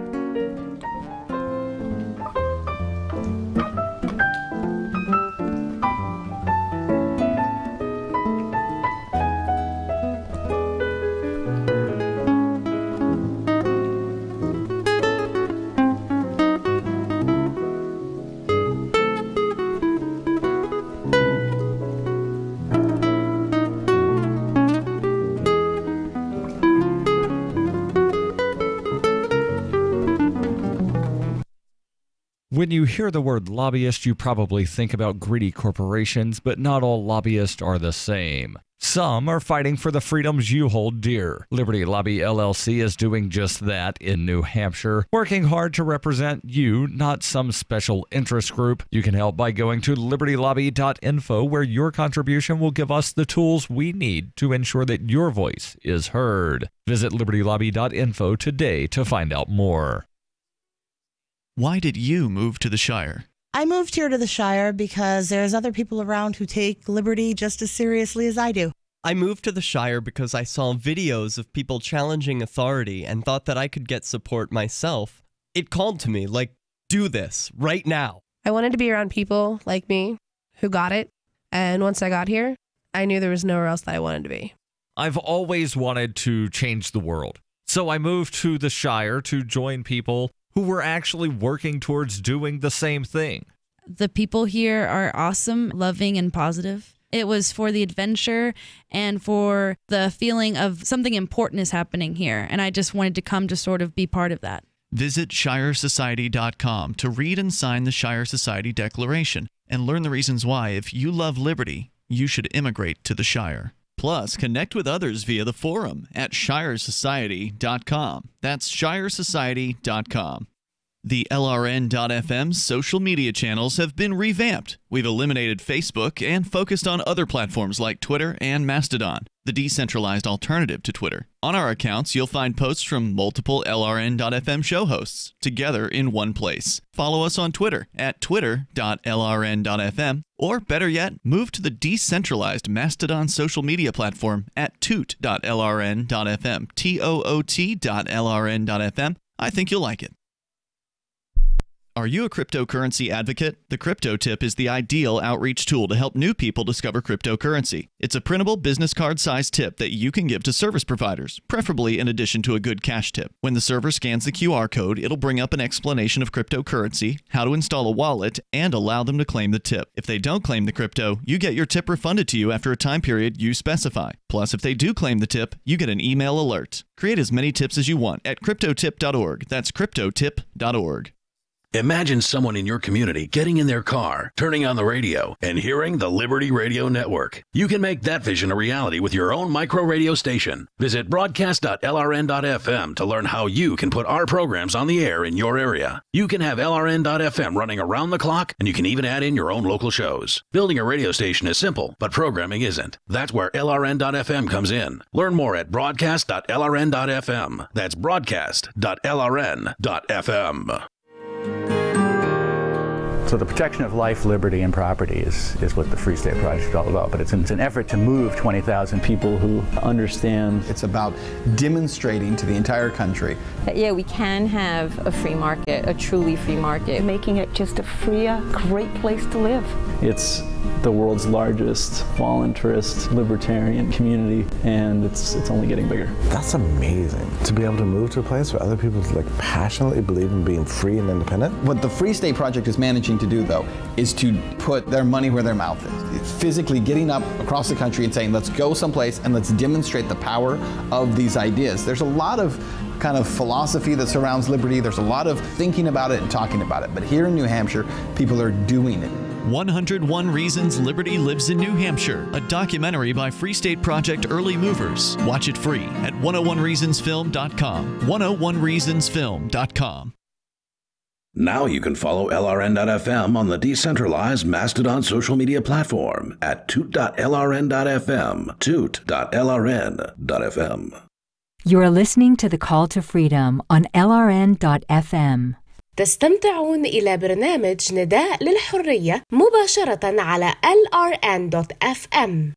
When you hear the word lobbyist, you probably think about greedy corporations, but not all lobbyists are the same. Some are fighting for the freedoms you hold dear. Liberty Lobby LLC is doing just that in New Hampshire, working hard to represent you, not some special interest group. You can help by going to libertylobby.info, where your contribution will give us the tools we need to ensure that your voice is heard. Visit libertylobby.info today to find out more. Why did you move to the Shire? I moved here to the Shire because there's other people around who take liberty just as seriously as I do. I moved to the Shire because I saw videos of people challenging authority and thought that I could get support myself. It called to me, like, do this, right now. I wanted to be around people like me who got it, and once I got here, I knew there was nowhere else that I wanted to be. I've always wanted to change the world. So I moved to the Shire to join people who were actually working towards doing the same thing. The people here are awesome, loving, and positive. It was for the adventure and for the feeling of something important is happening here. And I just wanted to come to sort of be part of that. Visit ShireSociety.com to read and sign the Shire Society Declaration and learn the reasons why, if you love liberty, you should immigrate to the Shire. Plus, connect with others via the forum at ShireSociety.com. That's ShireSociety.com. The LRN.FM social media channels have been revamped. We've eliminated Facebook and focused on other platforms like Twitter and Mastodon, the decentralized alternative to Twitter. On our accounts, you'll find posts from multiple LRN.FM show hosts together in one place. Follow us on Twitter at twitter.lrn.fm, or better yet, move to the decentralized Mastodon social media platform at toot.lrn.fm, toot.lrn.fm. I think you'll like it. Are you a cryptocurrency advocate? The Crypto Tip is the ideal outreach tool to help new people discover cryptocurrency. It's a printable business card-sized tip that you can give to service providers, preferably in addition to a good cash tip. When the server scans the QR code, it'll bring up an explanation of cryptocurrency, how to install a wallet, and allow them to claim the tip. If they don't claim the crypto, you get your tip refunded to you after a time period you specify. Plus, if they do claim the tip, you get an email alert. Create as many tips as you want at cryptotip.org. That's cryptotip.org. Imagine someone in your community getting in their car, turning on the radio, and hearing the Liberty Radio Network. You can make that vision a reality with your own micro radio station. Visit broadcast.lrn.fm to learn how you can put our programs on the air in your area. You can have LRN.FM running around the clock, and you can even add in your own local shows. Building a radio station is simple, but programming isn't. That's where LRN.FM comes in. Learn more at broadcast.lrn.fm. That's broadcast.lrn.fm. So the protection of life, liberty, and property is what the Free State Project is all about. But it's an effort to move 20,000 people who understand. It's about demonstrating to the entire country that, yeah, we can have a free market, a truly free market. Making it just a freer, great place to live. It's the world's largest voluntarist libertarian community, and it's only getting bigger. That's amazing, to be able to move to a place where other people passionately believe in being free and independent. What the Free State Project is managing to do, though, is to put their money where their mouth is. It's physically getting up across the country and saying, let's go someplace and let's demonstrate the power of these ideas. There's a lot of kind of philosophy that surrounds liberty. There's a lot of thinking about it and talking about it. But here in New Hampshire, people are doing it. 101 Reasons Liberty Lives in New Hampshire, a documentary by Free State Project Early Movers. Watch it free at 101reasonsfilm.com. 101reasonsfilm.com. Now you can follow LRN.FM on the decentralized Mastodon social media platform at toot.lrn.fm, toot.lrn.fm. You're listening to The Call to Freedom on LRN.FM. تستمتعون إلى برنامج نداء للحرية مباشرة على LRN.FM.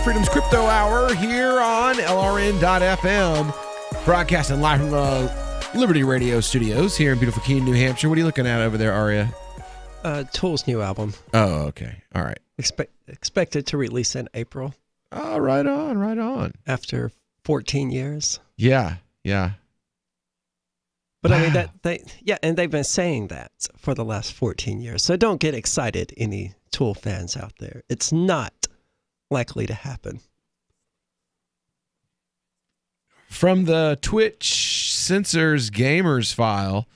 Freedom's Crypto Hour here on LRN.FM, broadcasting live from the Liberty Radio studios here in beautiful Keene, New Hampshire. What are you looking at over there, Aria? Tool's new album. Oh, okay. All right. Expected to release in April. Oh, right on, right on. After 14 years. Yeah. But I mean, and they've been saying that for the last 14 years. So don't get excited, any Tool fans out there. It's not likely to happen. From the Twitch Censors Gamers file,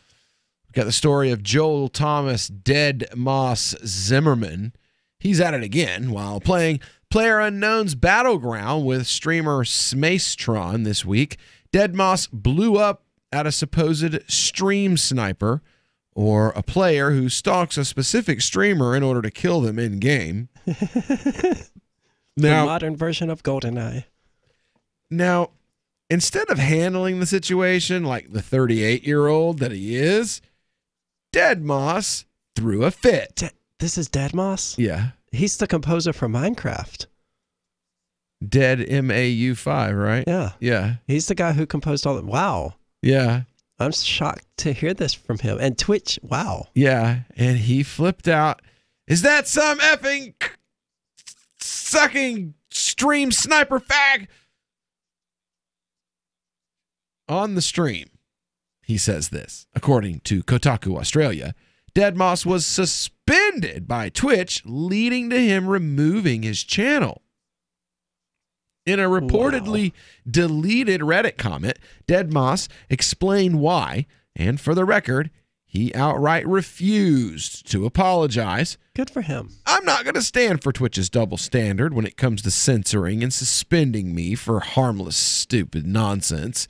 we've got the story of Joel Thomas Dead Moss Zimmerman. He's at it again while playing PlayerUnknown's Battleground with streamer Smacetron this week. Dead Moss blew up at a supposed stream sniper, or a player who stalks a specific streamer in order to kill them in-game. The modern version of GoldenEye. Now, instead of handling the situation like the 38-year-old that he is, Dead Moss threw a fit. This is Dead Moss? Yeah. He's the composer for Minecraft. Dead MAU5, right? Yeah. Yeah. He's the guy who composed all that. Wow. Yeah. I'm shocked to hear this from him. And Twitch, wow. Yeah. And he flipped out. Is that some effing sucking stream sniper fag? On the stream, he says this. According to Kotaku Australia, Dead Moss was suspended by Twitch, leading to him removing his channel. In a reportedly deleted Reddit comment, Dead Moss explained why, and for the record, he outright refused to apologize. Good for him. I'm not going to stand for Twitch's double standard when it comes to censoring and suspending me for harmless, stupid nonsense.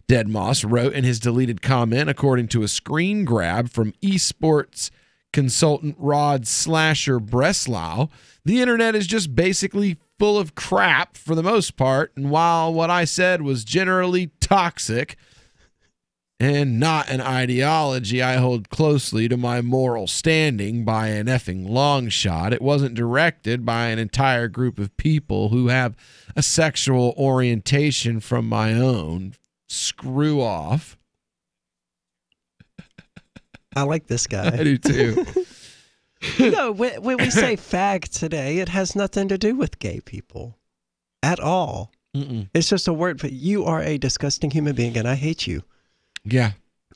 Dead Moss wrote in his deleted comment, according to a screen grab from esports consultant Rod Slasher Breslau, the internet is just basically full of crap for the most part, and while what I said was generally toxic and not an ideology I hold closely to my moral standing by an effing long shot, it wasn't directed by an entire group of people who have a sexual orientation from my own. Screw off. I like this guy. I do too. No, when we say fag today, it has nothing to do with gay people at all. It's just a word, but you are a disgusting human being and I hate you. Yeah.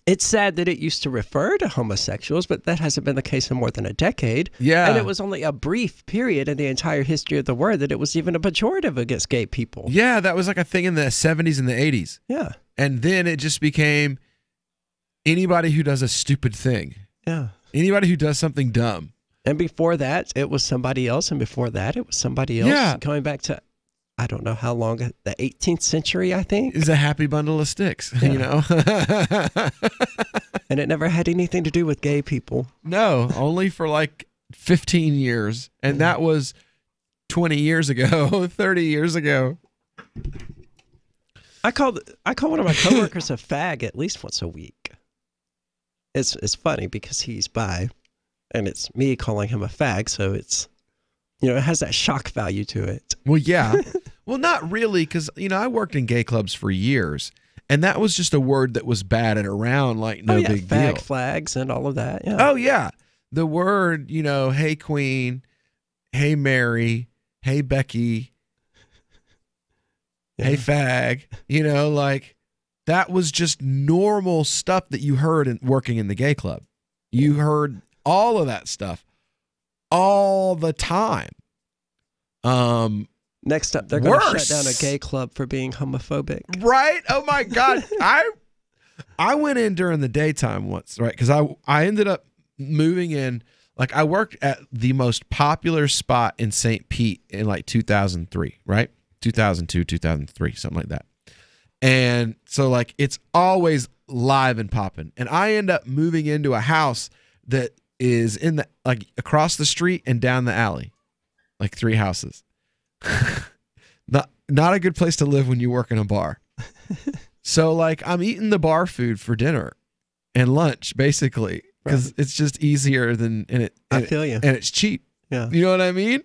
It's sad that it used to refer to homosexuals, but that hasn't been the case in more than a decade. Yeah. And it was only a brief period in the entire history of the word that it was even a pejorative against gay people. Yeah, that was like a thing in the 70s and the 80s. Yeah. And then it just became anybody who does a stupid thing. Yeah. Anybody who does something dumb. And before that, it was somebody else. And before that, it was somebody else. Yeah. Going back to, I don't know how long, the 18th century, I think. Is a happy bundle of sticks, you know? And it never had anything to do with gay people. No, only for like 15 years. And that was 20 years ago, 30 years ago. I call one of my coworkers a fag at least once a week. It's funny because he's bi, and it's me calling him a fag, so it's, you know, it has that shock value to it. Well, yeah. Well, not really, because, you know, I worked in gay clubs for years, and that was just a word that was batted around like no big fag deal. Flags and all of that. Yeah. Oh, yeah. The word, you know, hey, Queen, hey, Mary, hey, Becky, hey, fag, you know, like that was just normal stuff that you heard in working in the gay club. You heard all of that stuff all the time. Next up, they're going to shut down a gay club for being homophobic. Right? Oh my God. I went in during the daytime once, right? Because I ended up moving in. Like I worked at the most popular spot in St. Pete in like 2003, right? 2002, 2003, something like that. And so like it's always live and popping. And I end up moving into a house that is in the like across the street and down the alley. Like 3 houses. Not a good place to live when you work in a bar. So like I'm eating the bar food for dinner and lunch basically because it's just easier than I feel you. And it's cheap. Yeah. You know what I mean?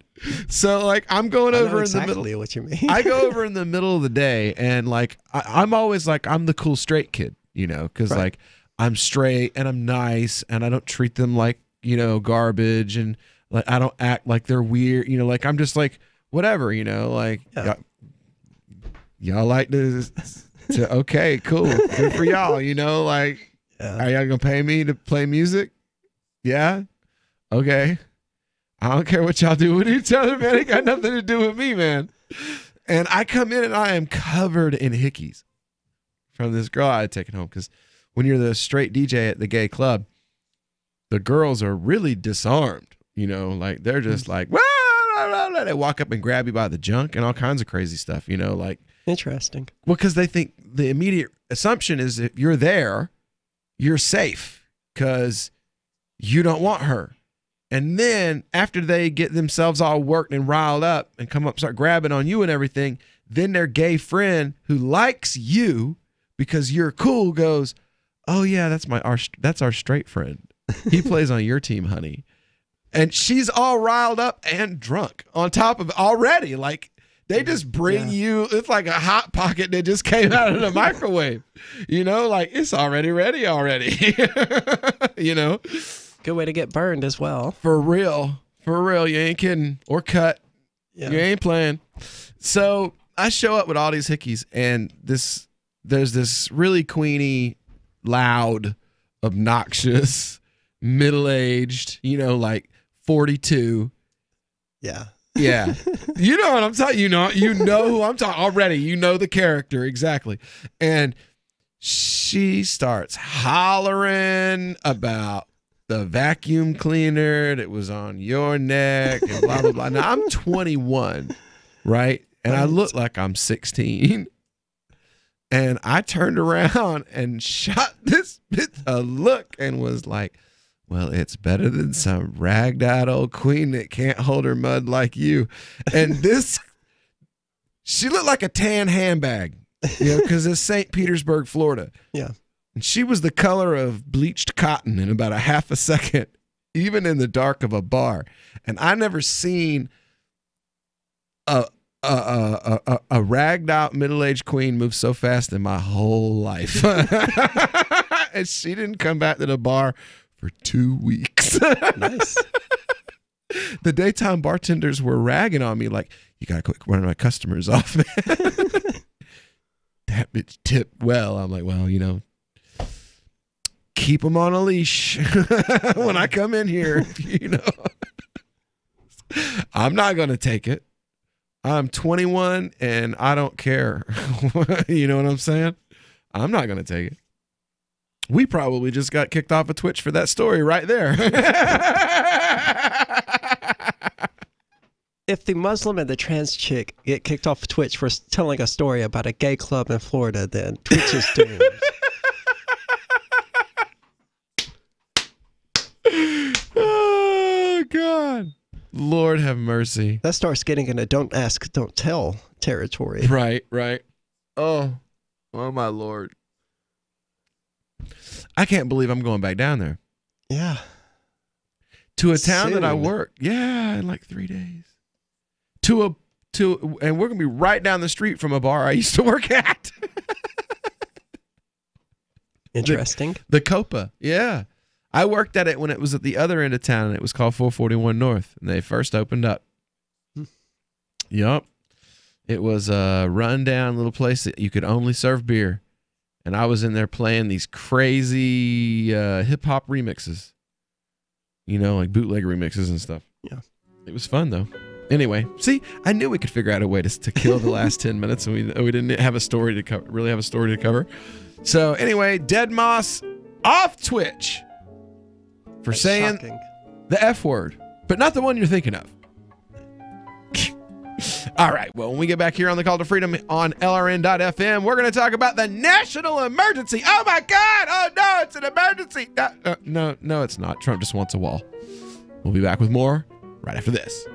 So like I'm going over in the middle. What you mean. I go over in the middle of the day and like I'm always like I'm the cool straight kid, you know, because like I'm straight and I'm nice and I don't treat them like, you know, garbage and like I don't act like they're weird, you know, like I'm just like whatever, you know, like y'all like to okay, cool, good for y'all, you know, like are y'all gonna pay me to play music? Yeah, okay. I don't care what y'all do with each other, man. It got nothing to do with me, man. And I come in and I am covered in hickeys from this girl I had taken home. Because when you're the straight DJ at the gay club, the girls are really disarmed. You know, like they're just like, wah, blah, blah, blah. They walk up and grab you by the junk and all kinds of crazy stuff, you know, like. Interesting. Well, because they think the immediate assumption is if you're there, you're safe because you don't want her. And then after they get themselves all worked and riled up and come up, start grabbing on you and everything, then their gay friend who likes you because you're cool goes, "Oh yeah, that's our straight friend. He plays on your team, honey." And she's all riled up and drunk on top of it already. Like, they just bring you, it's like a Hot Pocket that just came out of the microwave. You know, like, it's already ready already. You know? Good way to get burned as well. For real. For real. You ain't kidding. Or cut. Yeah. You ain't playing. So I show up with all these hickeys, and there's this really queenie, loud, obnoxious, middle-aged, you know, like 42. Yeah. Yeah. You know what I'm talking. You know who I'm talking already. You know the character exactly. And she starts hollering about the vacuum cleaner that was on your neck and blah blah blah. Now I'm 21, right? And I look like I'm 16. And I turned around and shot this bitch a look and was like, "Well, it's better than some ragged out old queen that can't hold her mud like you." And she looked like a tan handbag, you know, because it's St. Petersburg, Florida. Yeah. And she was the color of bleached cotton in about a half a second, even in the dark of a bar. And I never seen a ragged out middle-aged queen move so fast in my whole life. And she didn't come back to the bar for 2 weeks. Nice. The daytime bartenders were ragging on me like, "You gotta quit running my customers off, man." That bitch tipped well. I'm like, well, you know, keep them on a leash when I come in here, you know. I'm not gonna take it. I'm 21 and I don't care. You know what I'm saying? I'm not gonna take it. We probably just got kicked off of Twitch for that story right there. If the Muslim and the trans chick get kicked off of Twitch for telling a story about a gay club in Florida, then Twitch is doomed. Oh, God. Lord have mercy. That starts getting into don't ask, don't tell territory. Right, right. Oh my Lord. I can't believe I'm going back down there. Yeah. To a town that I work. Yeah, in like 3 days. And we're going to be right down the street from a bar I used to work at. Interesting. The Copa. Yeah. I worked at it when it was at the other end of town, and it was called 441 North, and they first opened up. Yup. It was a rundown little place that you could only serve beer. And I was in there playing these crazy hip-hop remixes. You know, like bootleg remixes and stuff. Yeah. It was fun, though. Anyway, see, I knew we could figure out a way to kill the last 10 minutes, and we didn't have a story to cover. Really have a story to cover. So anyway, Dead Moss off Twitch for saying the F word, but not the one you're thinking of. All right, well, when we get back here on the Call to Freedom on LRN.FM, we're going to talk about the national emergency. Oh, my God. Oh, no, it's an emergency. No, it's not. Trump just wants a wall. We'll be back with more right after this.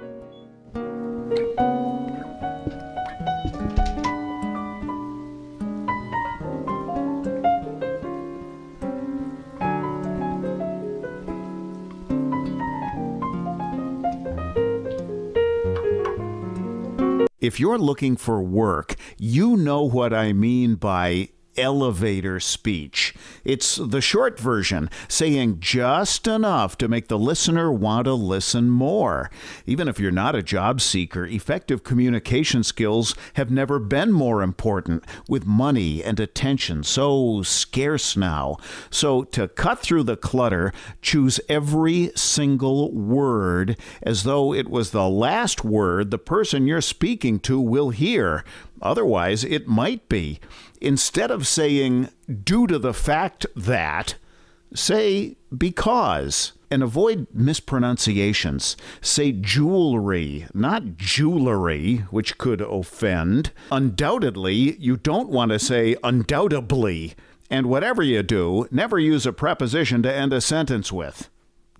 If you're looking for work, you know what I mean by elevator speech. It's the short version, saying just enough to make the listener want to listen more. Even if you're not a job seeker, effective communication skills have never been more important, with money and attention so scarce now. So to cut through the clutter, choose every single word as though it was the last word the person you're speaking to will hear. Otherwise, it might be. Instead of saying, due to the fact that, say, because. And avoid mispronunciations. Say jewelry, not jewelry, which could offend. Undoubtedly, you don't want to say undoubtedly. And whatever you do, never use a preposition to end a sentence with.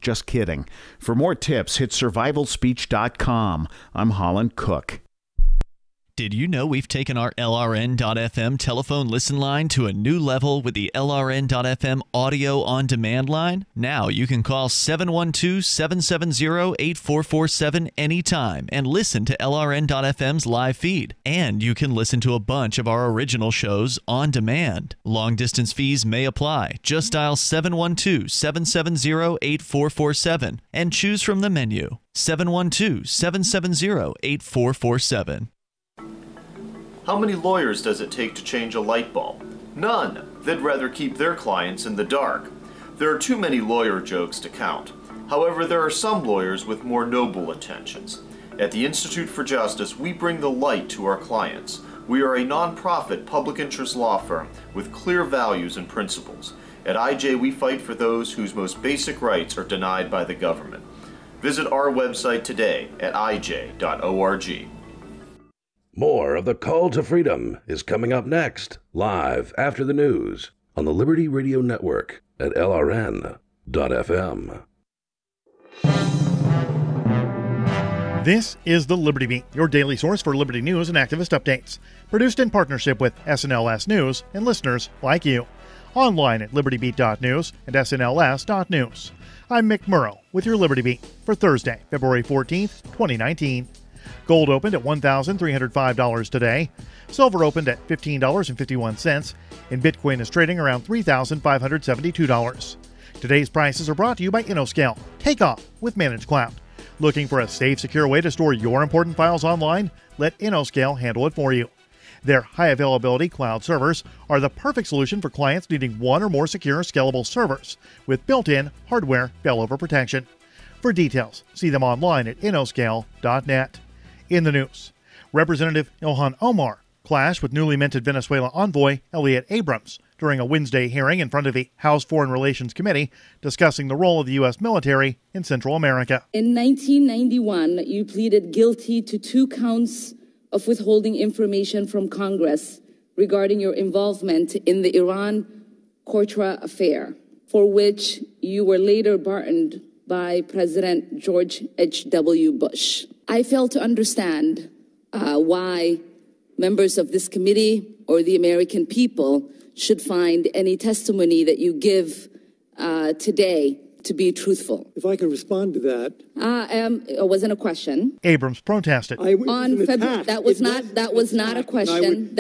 Just kidding. For more tips, hit survivalspeech.com. I'm Holland Cook. Did you know we've taken our LRN.FM telephone listen line to a new level with the LRN.FM audio on demand line? Now you can call 712-770-8447 anytime and listen to LRN.FM's live feed. And you can listen to a bunch of our original shows on demand. Long distance fees may apply. Just dial 712-770-8447 and choose from the menu. 712-770-8447. How many lawyers does it take to change a light bulb? None. They'd rather keep their clients in the dark. There are too many lawyer jokes to count. However, there are some lawyers with more noble intentions. At the Institute for Justice, we bring the light to our clients. We are a non-profit public interest law firm with clear values and principles. At IJ, we fight for those whose most basic rights are denied by the government. Visit our website today at ij.org. More of the Call to Freedom is coming up next, live after the news on the Liberty Radio Network at LRN.FM. This is the Liberty Beat, your daily source for Liberty news and activist updates. Produced in partnership with SNLS News and listeners like you. Online at libertybeat.news and snls.news. I'm Mick Murrow with your Liberty Beat for Thursday, February 14th, 2019. Gold opened at $1,305 today. Silver opened at $15.51, and Bitcoin is trading around $3,572. Today's prices are brought to you by InnoScale. Take off with Managed Cloud. Looking for a safe, secure way to store your important files online? Let InnoScale handle it for you. Their high-availability cloud servers are the perfect solution for clients needing one or more secure, scalable servers with built-in hardware failover protection. For details, see them online at innoscale.net. In the news, Representative Ilhan Omar clashed with newly minted Venezuela envoy Elliot Abrams during a Wednesday hearing in front of the House Foreign Relations Committee discussing the role of the U.S. military in Central America. In 1991, you pleaded guilty to 2 counts of withholding information from Congress regarding your involvement in the Iran-Contra affair, for which you were later pardoned by President George H.W. Bush. I fail to understand why members of this committee or the American people should find any testimony that you give today to be truthful. If I could respond to that. It wasn't a question. Abrams protested. On February, that was not a question.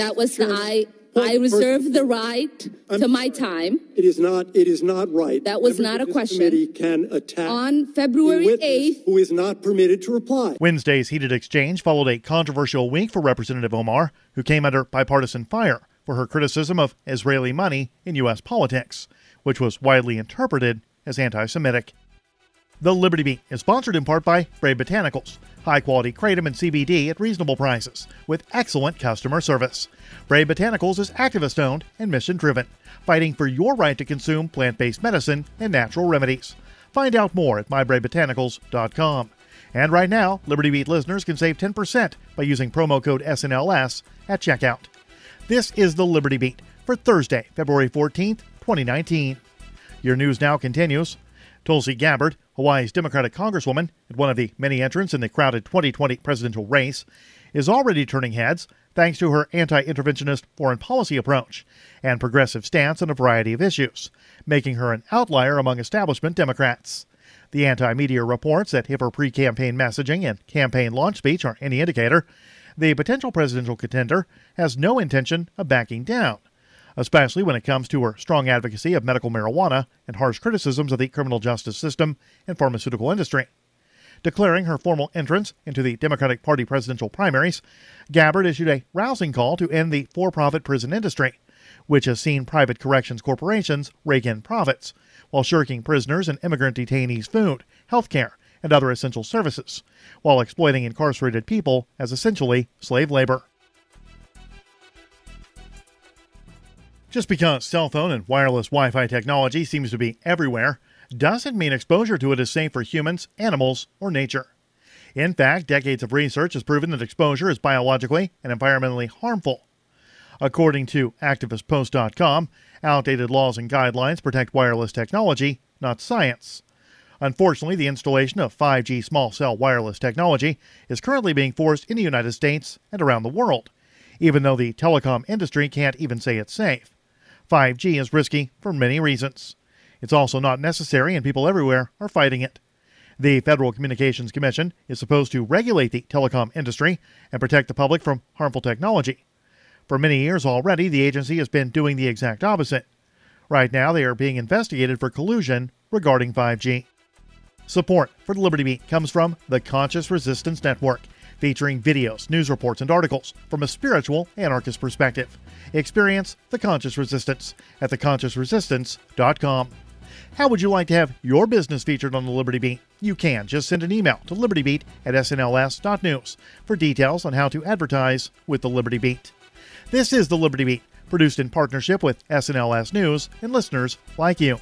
I reserve the right to my time. It is not right. That was not a question. Committee can attack on February 8th, who is not permitted to reply. Wednesday's heated exchange followed a controversial week for Representative Omar, who came under bipartisan fire for her criticism of Israeli money in U.S. politics, which was widely interpreted as anti-Semitic. The Liberty Beat is sponsored in part by Brave Botanicals, high-quality kratom and CBD at reasonable prices, with excellent customer service. Brave Botanicals is activist-owned and mission-driven, fighting for your right to consume plant-based medicine and natural remedies. Find out more at mybraybotanicals.com. And right now, Liberty Beat listeners can save 10% by using promo code SNLS at checkout. This is the Liberty Beat for Thursday, February 14th, 2019. Your news now continues. Tulsi Gabbard, Hawaii's Democratic Congresswoman and one of the many entrants in the crowded 2020 presidential race, is already turning heads thanks to her anti-interventionist foreign policy approach and progressive stance on a variety of issues, making her an outlier among establishment Democrats. The anti-media reports that if her pre-campaign messaging and campaign launch speech are any indicator, the potential presidential contender has no intention of backing down, especially when it comes to her strong advocacy of medical marijuana and harsh criticisms of the criminal justice system and pharmaceutical industry. Declaring her formal entrance into the Democratic Party presidential primaries, Gabbard issued a rousing call to end the for-profit prison industry, which has seen private corrections corporations rake in profits, while shirking prisoners and immigrant detainees food, health care, and other essential services, while exploiting incarcerated people as essentially slave labor. Just because cell phone and wireless Wi-Fi technology seems to be everywhere doesn't mean exposure to it is safe for humans, animals, or nature. In fact, decades of research has proven that exposure is biologically and environmentally harmful. According to ActivistPost.com, outdated laws and guidelines protect wireless technology, not science. Unfortunately, the installation of 5G small cell wireless technology is currently being forced in the United States and around the world, even though the telecom industry can't even say it's safe. 5G is risky for many reasons. It's also not necessary, and people everywhere are fighting it. The Federal Communications Commission is supposed to regulate the telecom industry and protect the public from harmful technology. For many years already, the agency has been doing the exact opposite. Right now, they are being investigated for collusion regarding 5G. Support for the Liberty Beat comes from the Conscious Resistance Network, featuring videos, news reports, and articles from a spiritual anarchist perspective. Experience the Conscious Resistance at theconsciousresistance.com. How would you like to have your business featured on the Liberty Beat? You can. Just send an email to libertybeat@snls.news for details on how to advertise with the Liberty Beat. This is the Liberty Beat, produced in partnership with SNLS News and listeners like you.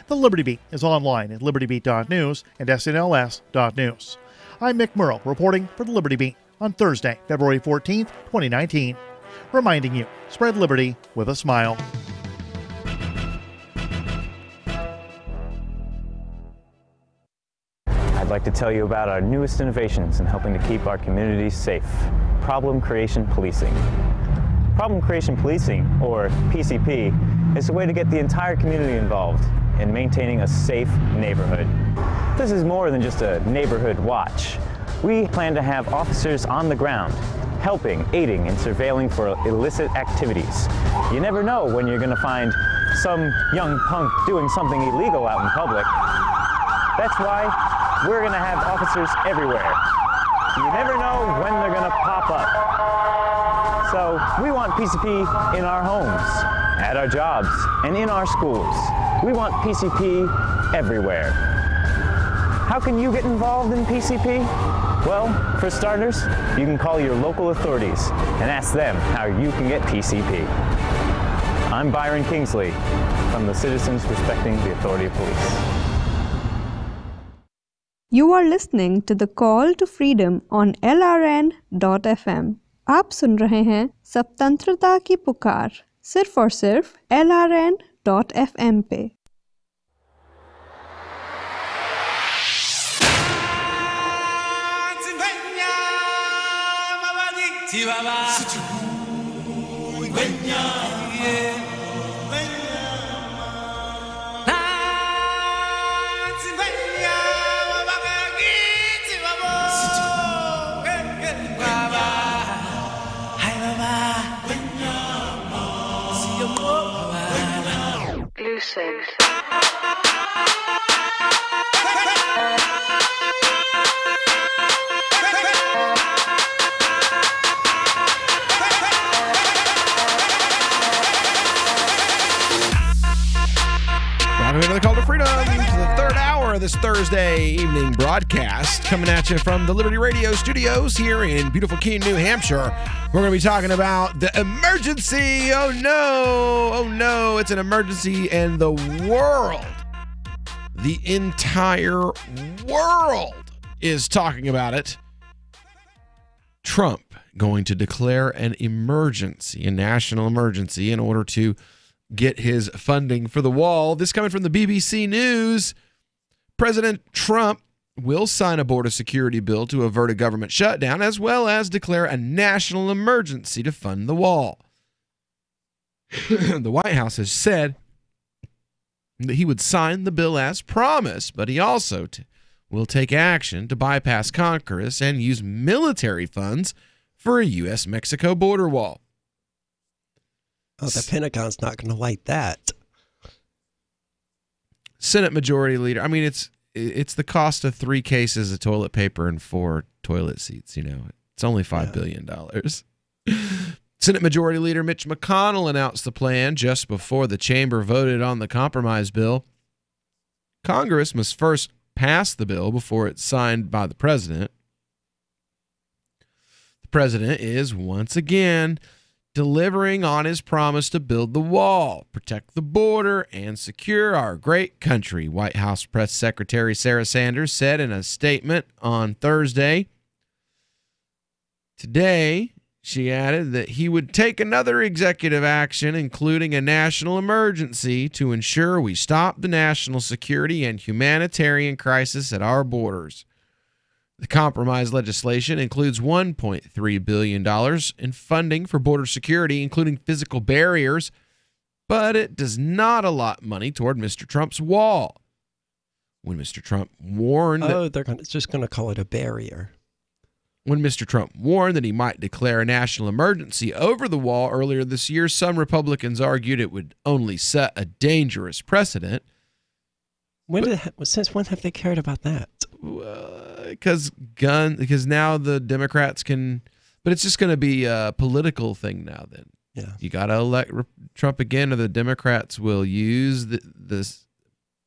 The Liberty Beat is online at libertybeat.news and snls.news. I'm Mick Murrow, reporting for the Liberty Beat on Thursday, February 14th, 2019. Reminding you, spread liberty with a smile. I'd like to tell you about our newest innovations in helping to keep our communities safe. Problem Creation Policing. Problem Creation Policing, or PCP, is a way to get the entire community involved in maintaining a safe neighborhood. This is more than just a neighborhood watch. We plan to have officers on the ground, helping, aiding, and surveilling for illicit activities. You never know when you're going to find some young punk doing something illegal out in public. That's why we're going to have officers everywhere. You never know when they're going to pop up. So we want PCP in our homes, at our jobs, and in our schools. We want PCP everywhere. How can you get involved in PCP? Well, for starters, you can call your local authorities and ask them how you can get PCP. I'm Byron Kingsley from the Citizens Respecting the Authority of Police. You are listening to the Call to Freedom on LRN.FM. आप सुन रहे हैं स्वतंत्रता की पुकार सिर्फ और सिर्फ LRN.FM पे। Welcome into the Call to Freedom, to the third hour of this Thursday evening broadcast, coming at you from the Liberty Radio studios here in beautiful Keene, New Hampshire. We're going to be talking about the emergency. Oh no, it's an emergency, and the world, the entire world is talking about it. Trump going to declare an emergency, a national emergency, in order to get his funding for the wall. This coming from the BBC News. President Trump will sign a border security bill to avert a government shutdown, as well as declare a national emergency to fund the wall. The White House has said that he would sign the bill as promised, but he also will take action to bypass Congress and use military funds for a U.S.-Mexico border wall. Oh, the Pentagon's not going to like that. Senate Majority Leader. I mean, it's the cost of 3 cases of toilet paper and 4 toilet seats. You know, it's only $5 billion. Senate Majority Leader Mitch McConnell announced the plan just before the chamber voted on the compromise bill. Congress must first pass the bill before it's signed by the president. The president is once again delivering on his promise to build the wall, protect the border, and secure our great country, White House Press Secretary Sarah Sanders said in a statement on Thursday. Today, She added that he would take another executive action, including a national emergency, to ensure we stop the national security and humanitarian crisis at our borders. The compromise legislation includes $1.3 billion in funding for border security, including physical barriers, but it does not allot money toward Mr. Trump's wall. When Mr. Trump warned they're just going to call it a barrier. When Mr. Trump warned that he might declare a national emergency over the wall earlier this year, some Republicans argued it would only set a dangerous precedent. Since when have they cared about that? Because now the Democrats can, but it's just going to be a political thing now. Then, yeah, you got to elect Trump again, or the Democrats will use the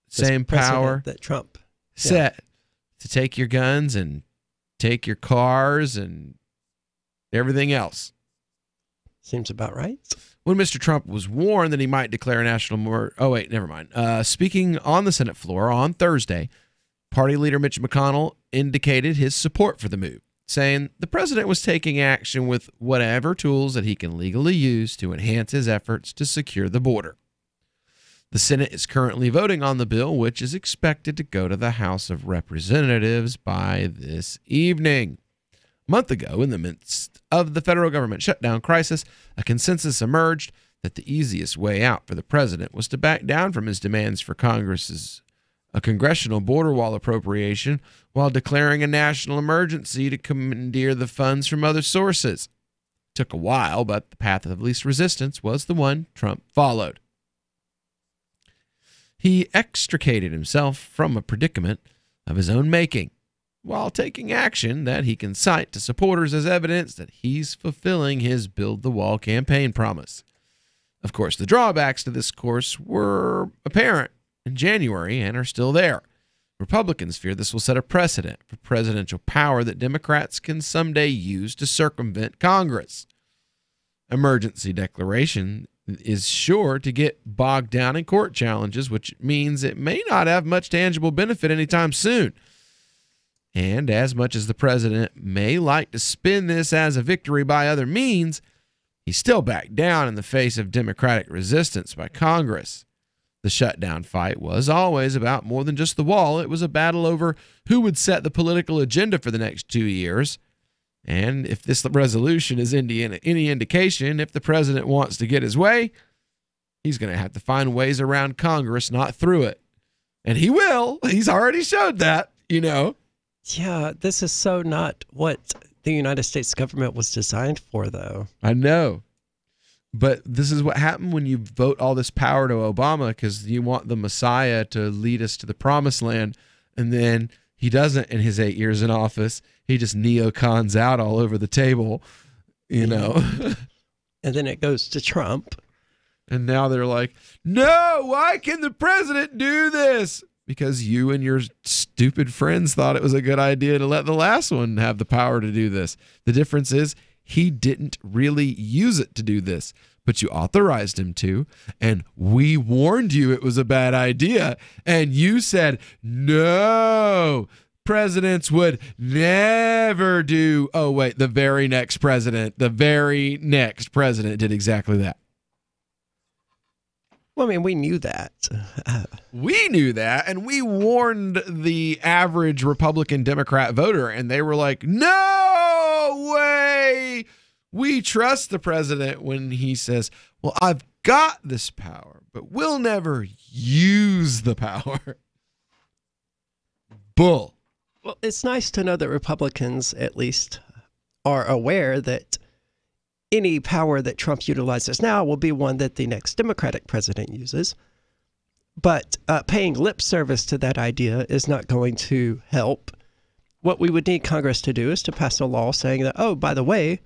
same power that Trump set to take your guns and take your cars and everything else. Seems about right. When Mr. Trump was warned that he might declare a national speaking on the Senate floor on Thursday, Party Leader Mitch McConnell indicated his support for the move, saying the president was taking action with whatever tools that he can legally use to enhance his efforts to secure the border. The Senate is currently voting on the bill, which is expected to go to the House of Representatives by this evening. A month ago, in the midst of the federal government shutdown crisis, a consensus emerged that the easiest way out for the president was to back down from his demands for a congressional border wall appropriation while declaring a national emergency to commandeer the funds from other sources. It took a while, but the path of least resistance was the one Trump followed. He extricated himself from a predicament of his own making, while taking action that he can cite to supporters as evidence that he's fulfilling his Build the Wall campaign promise. Of course, the drawbacks to this course were apparent in January and are still there. Republicans fear this will set a precedent for presidential power that Democrats can someday use to circumvent Congress. Emergency declaration is sure to get bogged down in court challenges, which means it may not have much tangible benefit anytime soon. And as much as the president may like to spin this as a victory by other means, he still backed down in the face of Democratic resistance by Congress. The shutdown fight was always about more than just the wall. It was a battle over who would set the political agenda for the next 2 years. And if this resolution is any indication, if the president wants to get his way, he's going to have to find ways around Congress, not through it. And he will. He's already showed that, Yeah, this is so not what the United States government was designed for, though. I know. But this is what happened when you vote all this power to Obama, because you want the Messiah to lead us to the promised land. And then he doesn't in his 8 years in office. He just neocons out all over the table, And then it goes to Trump. And now they're like, no, why can the president do this? Because you and your stupid friends thought it was a good idea to let the last one have the power to do this. The difference is he didn't really use it to do this, but you authorized him to, and we warned you it was a bad idea, and you said, no, presidents would never do. Oh, wait, the very next president did exactly that. Well, I mean, we knew that. We knew that, and we warned the average Republican Democrat voter, and they were like, no way. We trust the president when he says, well, I've got this power, but we'll never use the power. Bull. Well, it's nice to know that Republicans, at least, are aware that any power that Trump utilizes now will be one that the next Democratic president uses. But paying lip service to that idea is not going to help. What we would need Congress to do is to pass a law saying that, oh, by the way,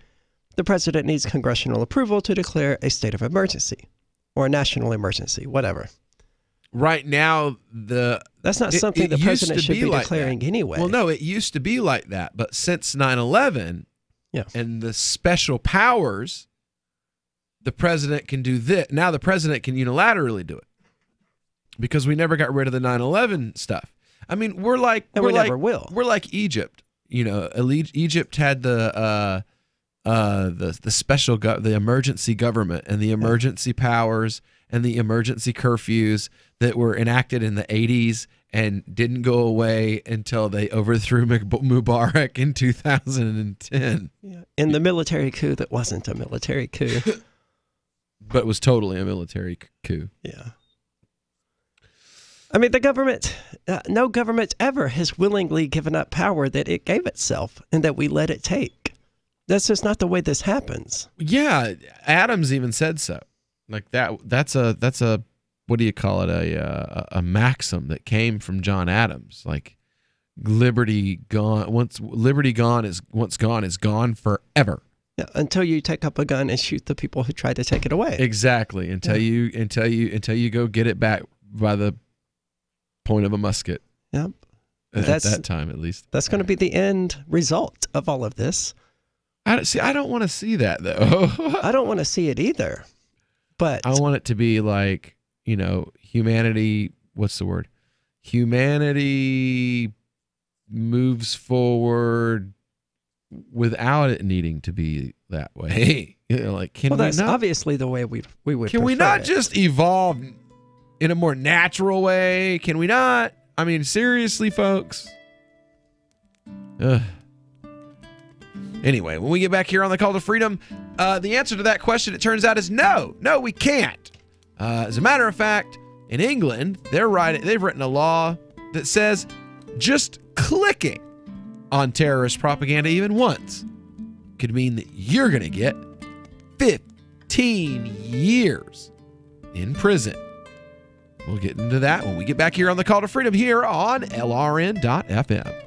the president needs congressional approval to declare a state of emergency or a national emergency, whatever. Right now, that's not something the president should be declaring anyway. Well, no, it used to be like that. But since 9/11 and the special powers, the president can do this. Now the president can unilaterally do it because we never got rid of the 9/11 stuff. I mean, never will. We're like Egypt. Egypt had the the special the emergency government and the emergency powers and the emergency curfews that were enacted in the 80s and didn't go away until they overthrew Mubarak in 2010. Yeah. In the military coup that wasn't a military coup. But was totally a military coup. Yeah. I mean, the government, no government ever has willingly given up power that it gave itself and that we let it take. That's just not the way this happens. Yeah, Adams even said so. Like that's a what do you call it? A maxim that came from John Adams. Like liberty gone once gone is gone forever. Yeah, until you take up a gun and shoot the people who try to take it away. Exactly. Until you go get it back by the point of a musket. Yep. At that time, at least. That's going to be the end result of all of this. I don't want to see that, though. I don't want to see it either. But I want it to be like, humanity, what's the word? Humanity moves forward without it needing to be that way. That's obviously the way we would. Can we not just evolve in a more natural way? Can we not? I mean, seriously, folks. Anyway, when we get back here on the Call to Freedom, the answer to that question, it turns out, is no. No, we can't. As a matter of fact, in England, they've written a law that says just clicking on terrorist propaganda even once could mean that you're going to get 15 years in prison. We'll get into that when we get back here on the Call to Freedom here on LRN.FM.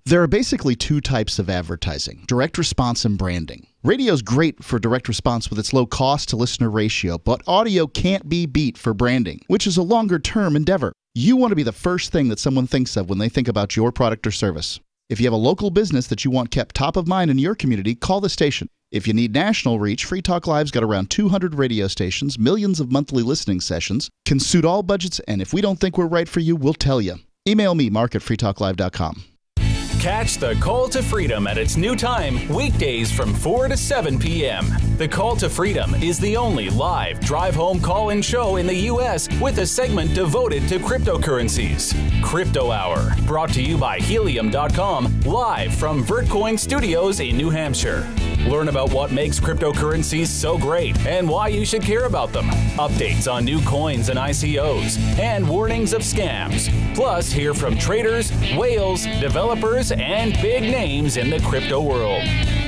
There are basically two types of advertising, direct response and branding. Radio's great for direct response with its low cost to listener ratio, but audio can't be beat for branding, which is a longer term endeavor. You want to be the first thing that someone thinks of when they think about your product or service. If you have a local business that you want kept top of mind in your community, call the station. If you need national reach, Free Talk Live's got around 200 radio stations, millions of monthly listening sessions, can suit all budgets, and if we don't think we're right for you, we'll tell you. Email me, mark@freetalklive.com. Catch the Call to Freedom at its new time, weekdays from 4 to 7 p.m. The Call to Freedom is the only live drive-home call-in show in the U.S. with a segment devoted to cryptocurrencies. Crypto Hour, brought to you by Helium.com, live from Vertcoin Studios in New Hampshire. Learn about what makes cryptocurrencies so great and why you should care about them. Updates on new coins and ICOs, and warnings of scams. Plus, hear from traders, whales, developers, and big names in the crypto world.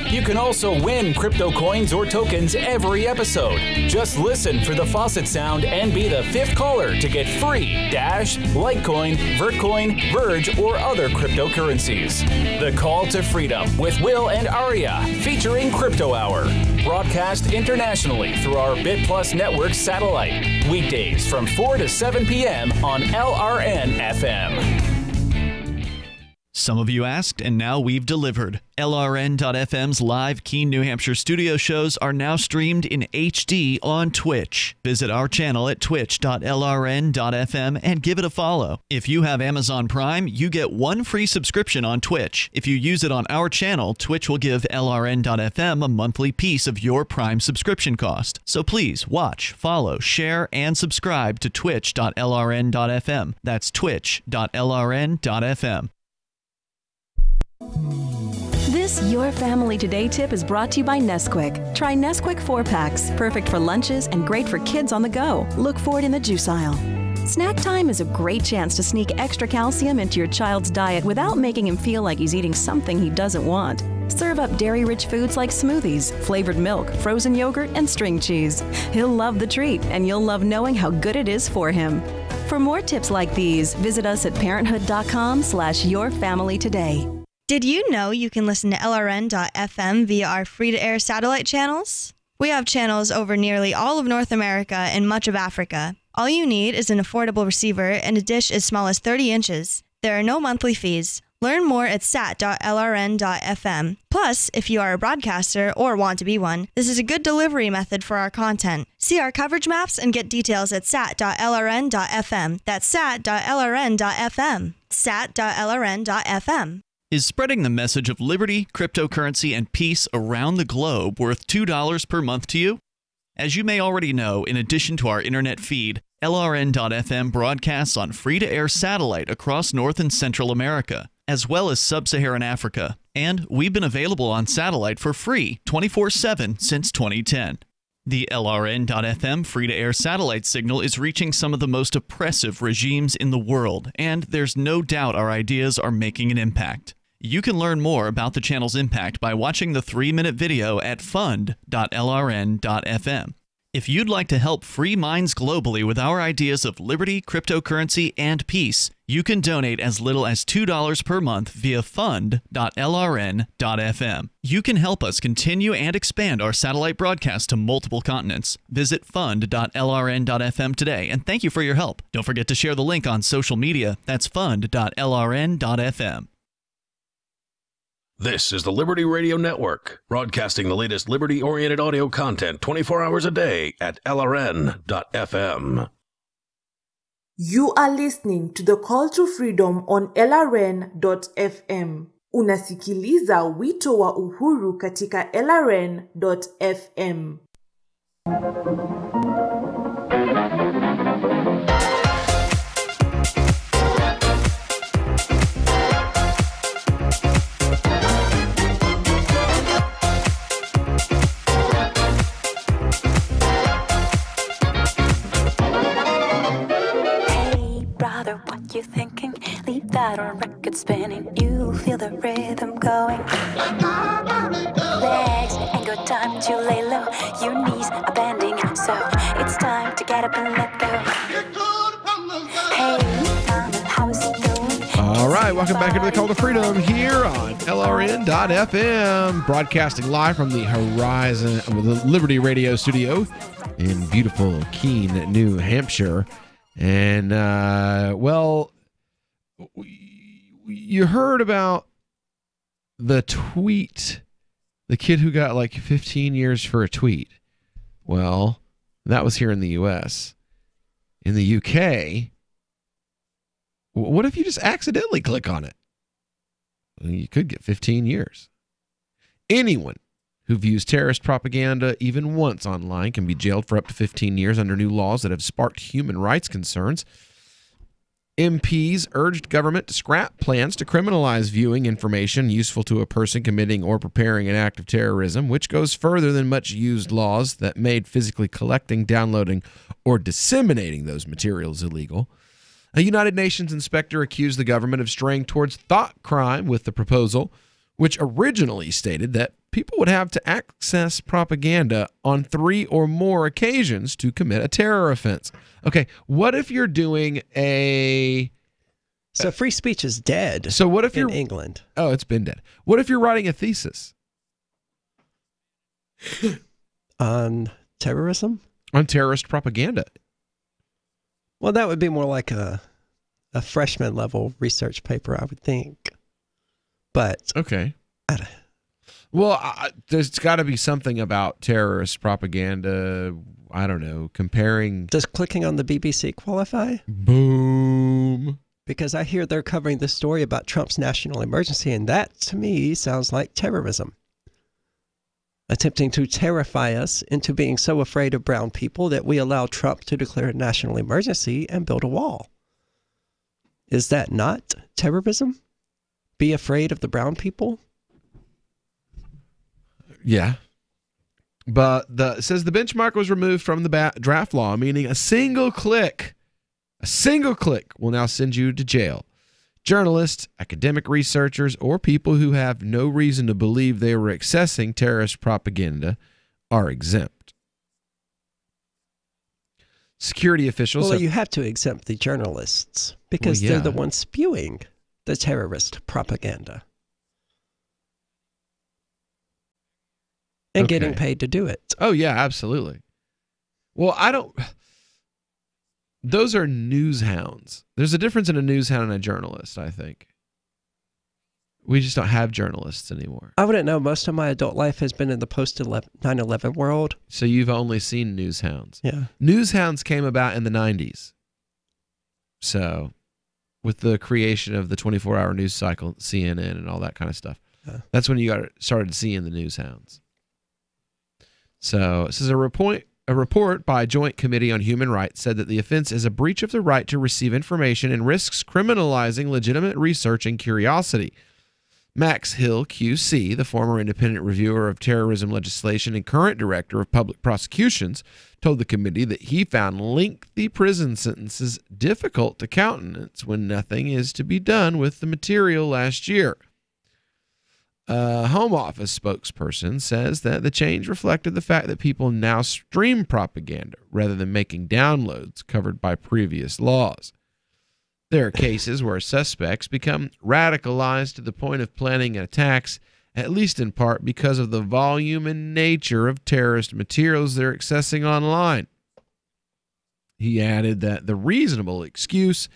You can also win crypto coins or tokens every episode. Just listen for the faucet sound and be the 5th caller to get free Dash, Litecoin, Vertcoin, Verge, or other cryptocurrencies. The Call to Freedom with Will and Aria, featuring Crypto Hour. Broadcast internationally through our BitPlus network satellite. Weekdays from 4 to 7 p.m. on LRN FM. Some of you asked, and now we've delivered. LRN.FM's live Keene, New Hampshire studio shows are now streamed in HD on Twitch. Visit our channel at twitch.lrn.fm and give it a follow. If you have Amazon Prime, you get 1 free subscription on Twitch. If you use it on our channel, Twitch will give LRN.FM a monthly piece of your Prime subscription cost. So please watch, follow, share, and subscribe to twitch.lrn.fm. That's twitch.lrn.fm. This Your Family Today tip is brought to you by Nesquik. Try Nesquik 4-packs, perfect for lunches and great for kids on the go. Look for it in the juice aisle. Snack time is a great chance to sneak extra calcium into your child's diet without making him feel like he's eating something he doesn't want. Serve up dairy-rich foods like smoothies, flavored milk, frozen yogurt, and string cheese. He'll love the treat, and you'll love knowing how good it is for him. For more tips like these, visit us at parenthood.com/yourfamilytoday. Did you know you can listen to LRN.FM via our free-to-air satellite channels? We have channels over nearly all of North America and much of Africa. All you need is an affordable receiver and a dish as small as 30 inches. There are no monthly fees. Learn more at sat.lrn.fm. Plus, if you are a broadcaster or want to be one, this is a good delivery method for our content. See our coverage maps and get details at sat.lrn.fm. That's sat.lrn.fm. sat.lrn.fm. Is spreading the message of liberty, cryptocurrency, and peace around the globe worth $2 per month to you? As you may already know, in addition to our internet feed, LRN.FM broadcasts on free-to-air satellite across North and Central America, as well as Sub-Saharan Africa. And we've been available on satellite for free 24/7 since 2010. The LRN.FM free-to-air satellite signal is reaching some of the most oppressive regimes in the world, and there's no doubt our ideas are making an impact. You can learn more about the channel's impact by watching the 3-minute video at fund.lrn.fm. If you'd like to help free minds globally with our ideas of liberty, cryptocurrency, and peace, you can donate as little as $2 per month via fund.lrn.fm. You can help us continue and expand our satellite broadcast to multiple continents. Visit fund.lrn.fm today, and thank you for your help. Don't forget to share the link on social media. That's fund.lrn.fm. This is the Liberty Radio Network, broadcasting the latest liberty-oriented audio content 24 hours a day at LRN.FM. You are listening to the Call to Freedom on LRN.FM. Unasikiliza wito wa uhuru katika LRN.FM. What you thinking? Leave that on record spinning. You feel the rhythm going. Legs ain't got time to lay low. Your knees are bending, so it's time to get up and let go. Hey, mama, how's it going? All right, welcome back into the Call to Freedom here on LRN.FM, broadcasting live from the Horizon of the Liberty Radio studio in beautiful Keene, New Hampshire. And, well, you heard about the tweet, the kid who got like 15 years for a tweet. Well, that was here in the U.S. In the U.K., what if you just accidentally click on it? Well, you could get 15 years. Anyone who views terrorist propaganda even once online can be jailed for up to 15 years under new laws that have sparked human rights concerns. MPs urged government to scrap plans to criminalize viewing information useful to a person committing or preparing an act of terrorism, which goes further than much used laws that made physically collecting, downloading, or disseminating those materials illegal. A United Nations inspector accused the government of straying towards thought crime with the proposal, which originally stated that people would have to access propaganda on 3 or more occasions to commit a terror offense. Okay, what if you're doing a... So free speech is dead. So what if you're... in England? Oh, it's been dead. What if you're writing a thesis? On terrorism? On terrorist propaganda. Well, that would be more like a freshman level research paper, I would think. But... Okay. Well, there's got to be something about terrorist propaganda. I don't know. Comparing. Does clicking on the BBC qualify? Boom. Because I hear they're covering the story about Trump's national emergency, and that to me sounds like terrorism. Attempting to terrify us into being so afraid of brown people that we allow Trump to declare a national emergency and build a wall. Is that not terrorism? Be afraid of the brown people? Yeah. But it says the benchmark was removed from the draft law, meaning a single click will now send you to jail. Journalists, academic researchers, or people who have no reason to believe they were accessing terrorist propaganda are exempt. Security officials... Well, you have to exempt the journalists because they're the ones spewing the terrorist propaganda. And getting paid to do it. Oh, yeah, absolutely. Well, those are news hounds. There's a difference in a news hound and a journalist, I think. We just don't have journalists anymore. I wouldn't know. Most of my adult life has been in the post 9/11 world. So you've only seen news hounds. Yeah. News hounds came about in the 90s. So with the creation of the 24-hour news cycle, CNN and all that kind of stuff. Yeah. That's when you started seeing the news hounds. So this is a report by a Joint Committee on Human Rights said that the offense is a breach of the right to receive information and risks criminalizing legitimate research and curiosity. Max Hill, QC, the former independent reviewer of terrorism legislation and current director of public prosecutions, told the committee that he found lengthy prison sentences difficult to countenance when nothing is to be done with the material last year. A Home Office spokesperson says that the change reflected the fact that people now stream propaganda rather than making downloads covered by previous laws. There are cases where suspects become radicalized to the point of planning attacks, at least in part because of the volume and nature of terrorist materials they're accessing online. He added that the reasonable excuse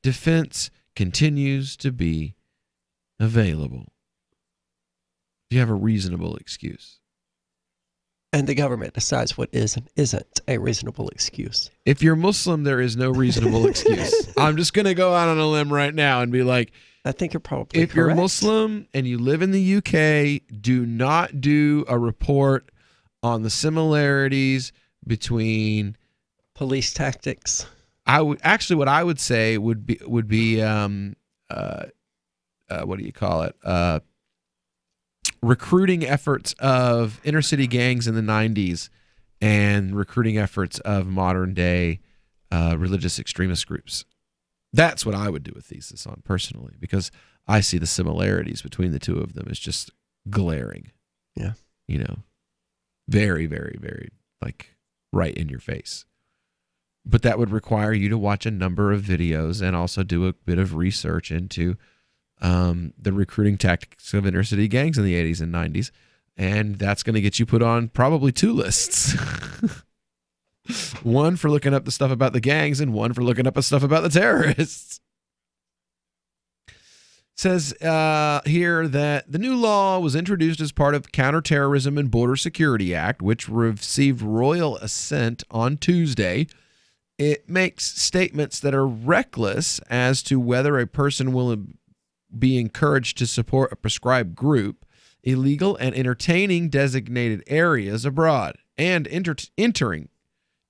defense continues to be available. Do you have a reasonable excuse? And the government decides what is and isn't a reasonable excuse. If you're Muslim, there is no reasonable excuse. I'm just going to go out on a limb right now and be like, I think you're probably if you're Muslim and you live in the UK, do not do a report on the similarities between police tactics. What I would say would be what do you call it? Recruiting efforts of inner city gangs in the 90s and recruiting efforts of modern day religious extremist groups. That's what I would do a thesis on personally, because I see the similarities between the two of them as just glaring. Yeah. You know, very, very, very like right in your face. But that would require you to watch a number of videos and also do a bit of research into the recruiting tactics of inner city gangs in the 80s and 90s. And that's going to get you put on probably 2 lists. One for looking up the stuff about the gangs and one for looking up the stuff about the terrorists. Says here that the new law was introduced as part of the Counterterrorism and Border Security Act, which received royal assent on Tuesday. It makes statements that are reckless as to whether a person will be encouraged to support a prescribed group, illegal and entertaining designated areas abroad, and entering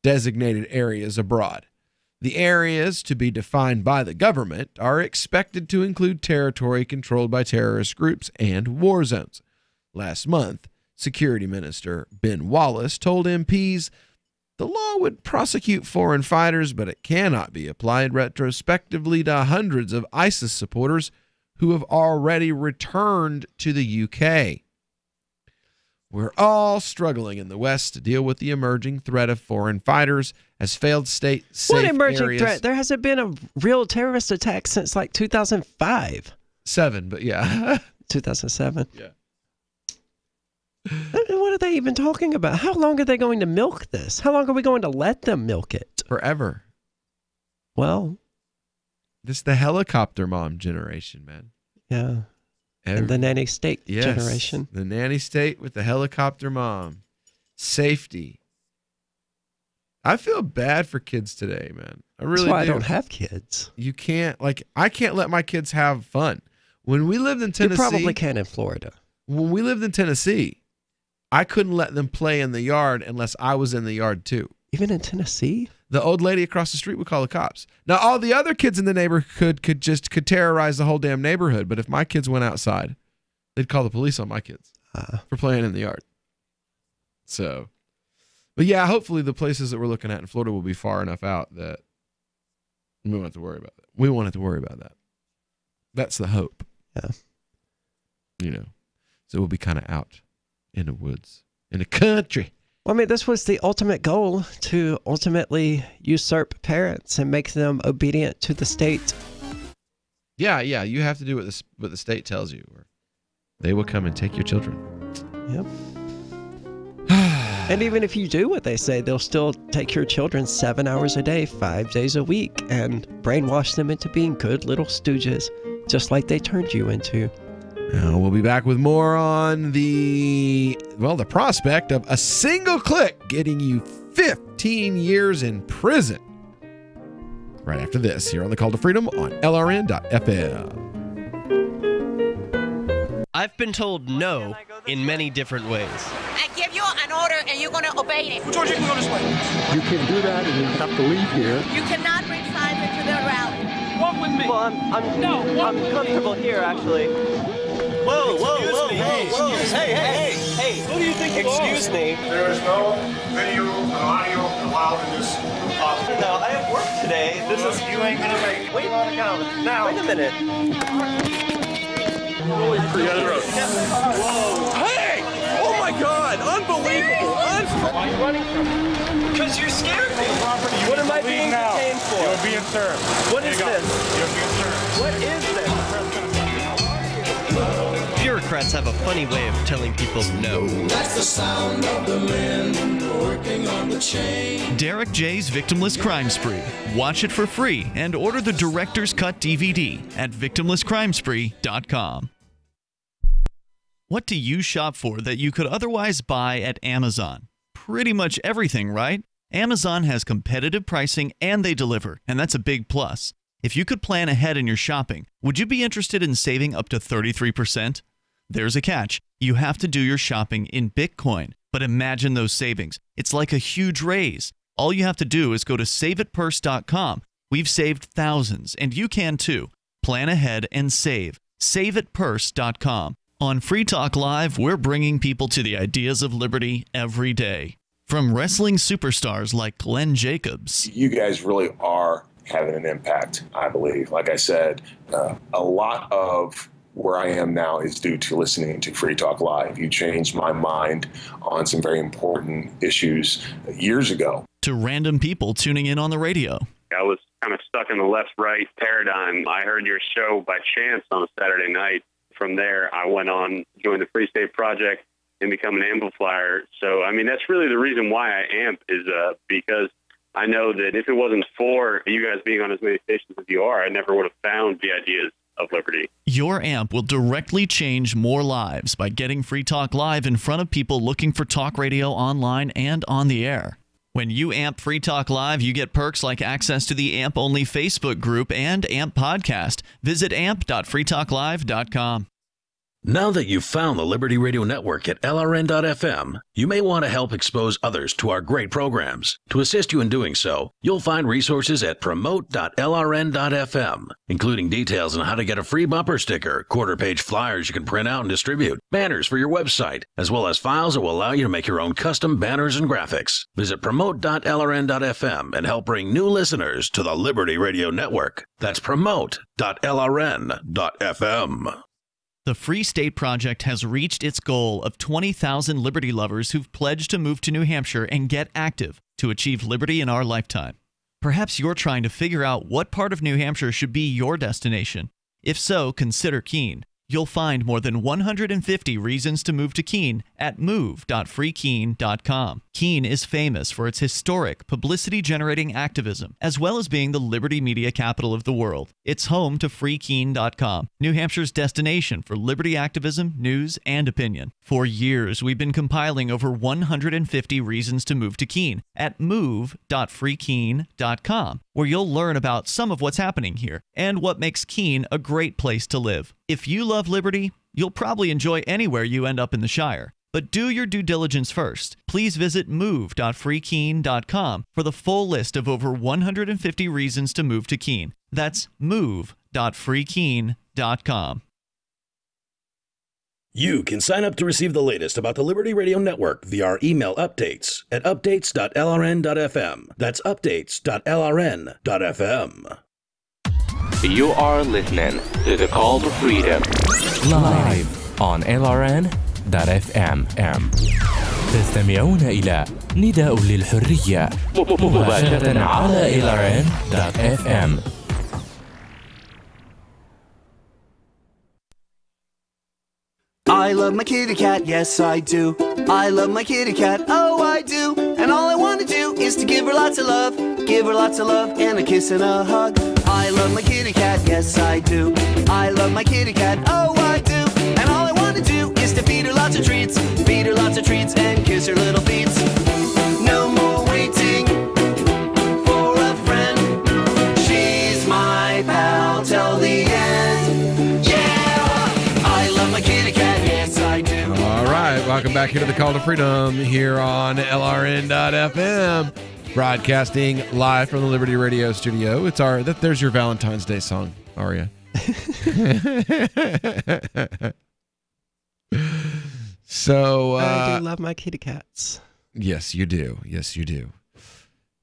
designated areas abroad. The areas to be defined by the government are expected to include territory controlled by terrorist groups and war zones. Last month, Security Minister Ben Wallace told MPs the law would prosecute foreign fighters, but it cannot be applied retrospectively to hundreds of ISIS supporters who have already returned to the UK. We're all struggling in the West to deal with the emerging threat of foreign fighters as failed state-safe What emerging areas. threat? There hasn't been a real terrorist attack since like 2005. 7, but yeah. 2007. Yeah. What are they even talking about? How long are they going to milk this? How long are we going to let them milk it? Forever. Well, this is the helicopter mom generation, man. Yeah. And the nanny state Yes, generation. The nanny state with the helicopter mom. Safety. I feel bad for kids today, man. I really That's why do. I don't have kids. You can't, I can't let my kids have fun. When we lived in Tennessee. You probably can in Florida. When we lived in Tennessee, I couldn't let them play in the yard unless I was in the yard too. Even in Tennessee? The old lady across the street would call the cops. Now, all the other kids in the neighborhood could terrorize the whole damn neighborhood. But if my kids went outside, they'd call the police on my kids for playing in the yard. So, but yeah, hopefully the places that we're looking at in Florida will be far enough out that we won't have to worry about that. We won't have to worry about that. That's the hope. Yeah. You know, so we'll be kind of out in the woods, in the country. Well, I mean, this was the ultimate goal, to ultimately usurp parents and make them obedient to the state. Yeah, you have to do what the state tells you, or they will come and take your children. Yep. And even if you do what they say, they'll still take your children 7 hours a day, 5 days a week, and brainwash them into being good little stooges, just like they turned you into. We'll be back with more on the prospect of a single click getting you 15 years in prison. Right after this, here on the Call to Freedom on LRN.FM. I've been told no in many different ways. I give you an order and you're going to obey it. Who told you you can go this way? You can do that and you have to leave here. You cannot bring signs into the rally. Walk with me. Well, I'm comfortable here, actually. Whoa. Hey. Who do you think you are? Excuse me. There is no video and audio allowed in this office. No, I have work today. You ain't gonna make it. Wait a minute. Holy crap. Whoa. Hey! Oh my God! Unbelievable! Why are you running from me? Because you're scared me. What am I being detained for? You're being served. What is this? You're being served. What is this? Bureaucrats have a funny way of telling people no. That's the sound of the men working on the chain. Derek J's Victimless Crime Spree. Watch it for free and order the Director's Cut DVD at victimlesscrimespree.com. What do you shop for that you could otherwise buy at Amazon? Pretty much everything, right? Amazon has competitive pricing and they deliver, and that's a big plus. If you could plan ahead in your shopping, would you be interested in saving up to 33%? There's a catch. You have to do your shopping in Bitcoin. But imagine those savings. It's like a huge raise. All you have to do is go to saveitpurse.com. We've saved thousands, and you can too. Plan ahead and save. Saveitpurse.com. On Free Talk Live, we're bringing people to the ideas of liberty every day. From wrestling superstars like Glenn Jacobs. You guys really are having an impact, I believe. Like I said, a lot of where I am now is due to listening to Free Talk Live. You changed my mind on some very important issues years ago. To random people tuning in on the radio. I was kind of stuck in the left-right paradigm. I heard your show by chance on a Saturday night. From there, I went on, joined the Free State Project, and become an amplifier. So, I mean, that's really the reason why I amp is because I know that if it wasn't for you guys being on as many stations as you are, I never would have found the ideas of liberty. Your amp will directly change more lives by getting Free Talk Live in front of people looking for talk radio online and on the air. When you amp Free Talk Live, you get perks like access to the AMP-only Facebook group and AMP podcast. Visit amp.freetalklive.com. Now that you've found the Liberty Radio Network at LRN.FM, you may want to help expose others to our great programs. To assist you in doing so, you'll find resources at promote.lrn.fm, including details on how to get a free bumper sticker, quarter-page flyers you can print out and distribute, banners for your website, as well as files that will allow you to make your own custom banners and graphics. Visit promote.lrn.fm and help bring new listeners to the Liberty Radio Network. That's promote.lrn.fm. The Free State Project has reached its goal of 20,000 liberty lovers who've pledged to move to New Hampshire and get active to achieve liberty in our lifetime. Perhaps you're trying to figure out what part of New Hampshire should be your destination. If so, consider Keene. You'll find more than 150 reasons to move to Keene at move.freekeene.com. Keene is famous for its historic, publicity-generating activism, as well as being the liberty media capital of the world. It's home to freekeene.com, New Hampshire's destination for liberty activism, news, and opinion. For years, we've been compiling over 150 reasons to move to Keene at move.freekeene.com, where you'll learn about some of what's happening here and what makes Keene a great place to live. If you love liberty, you'll probably enjoy anywhere you end up in the Shire. But do your due diligence first. Please visit move.freekeene.com for the full list of over 150 reasons to move to Keene. That's move.freekeene.com. You can sign up to receive the latest about the Liberty Radio Network via our email updates at updates.lrn.fm. That's updates.lrn.fm. You are listening to the Call to Freedom live on LRN.FM. تستمعون إلى نداء للحرية مباشرة على LRN.FM. I love my kitty cat, yes I do. I love my kitty cat, oh I do. And all I want to do is to give her lots of love. Give her lots of love and a kiss and a hug. I love my kitty cat, yes I do. I love my kitty cat, oh I do. And all I want to do is to feed her lots of treats. Feed her lots of treats and kiss her little feet. No more waiting for a friend. She's my pal till the end. Yeah, I love my kitty cat, yes I do. All right, welcome back here to the Call to Freedom here on LRN.FM, broadcasting live from the Liberty Radio studio. It's there's your Valentine's Day song, Aria. So I do love my kitty cats. Yes, you do. Yes, you do.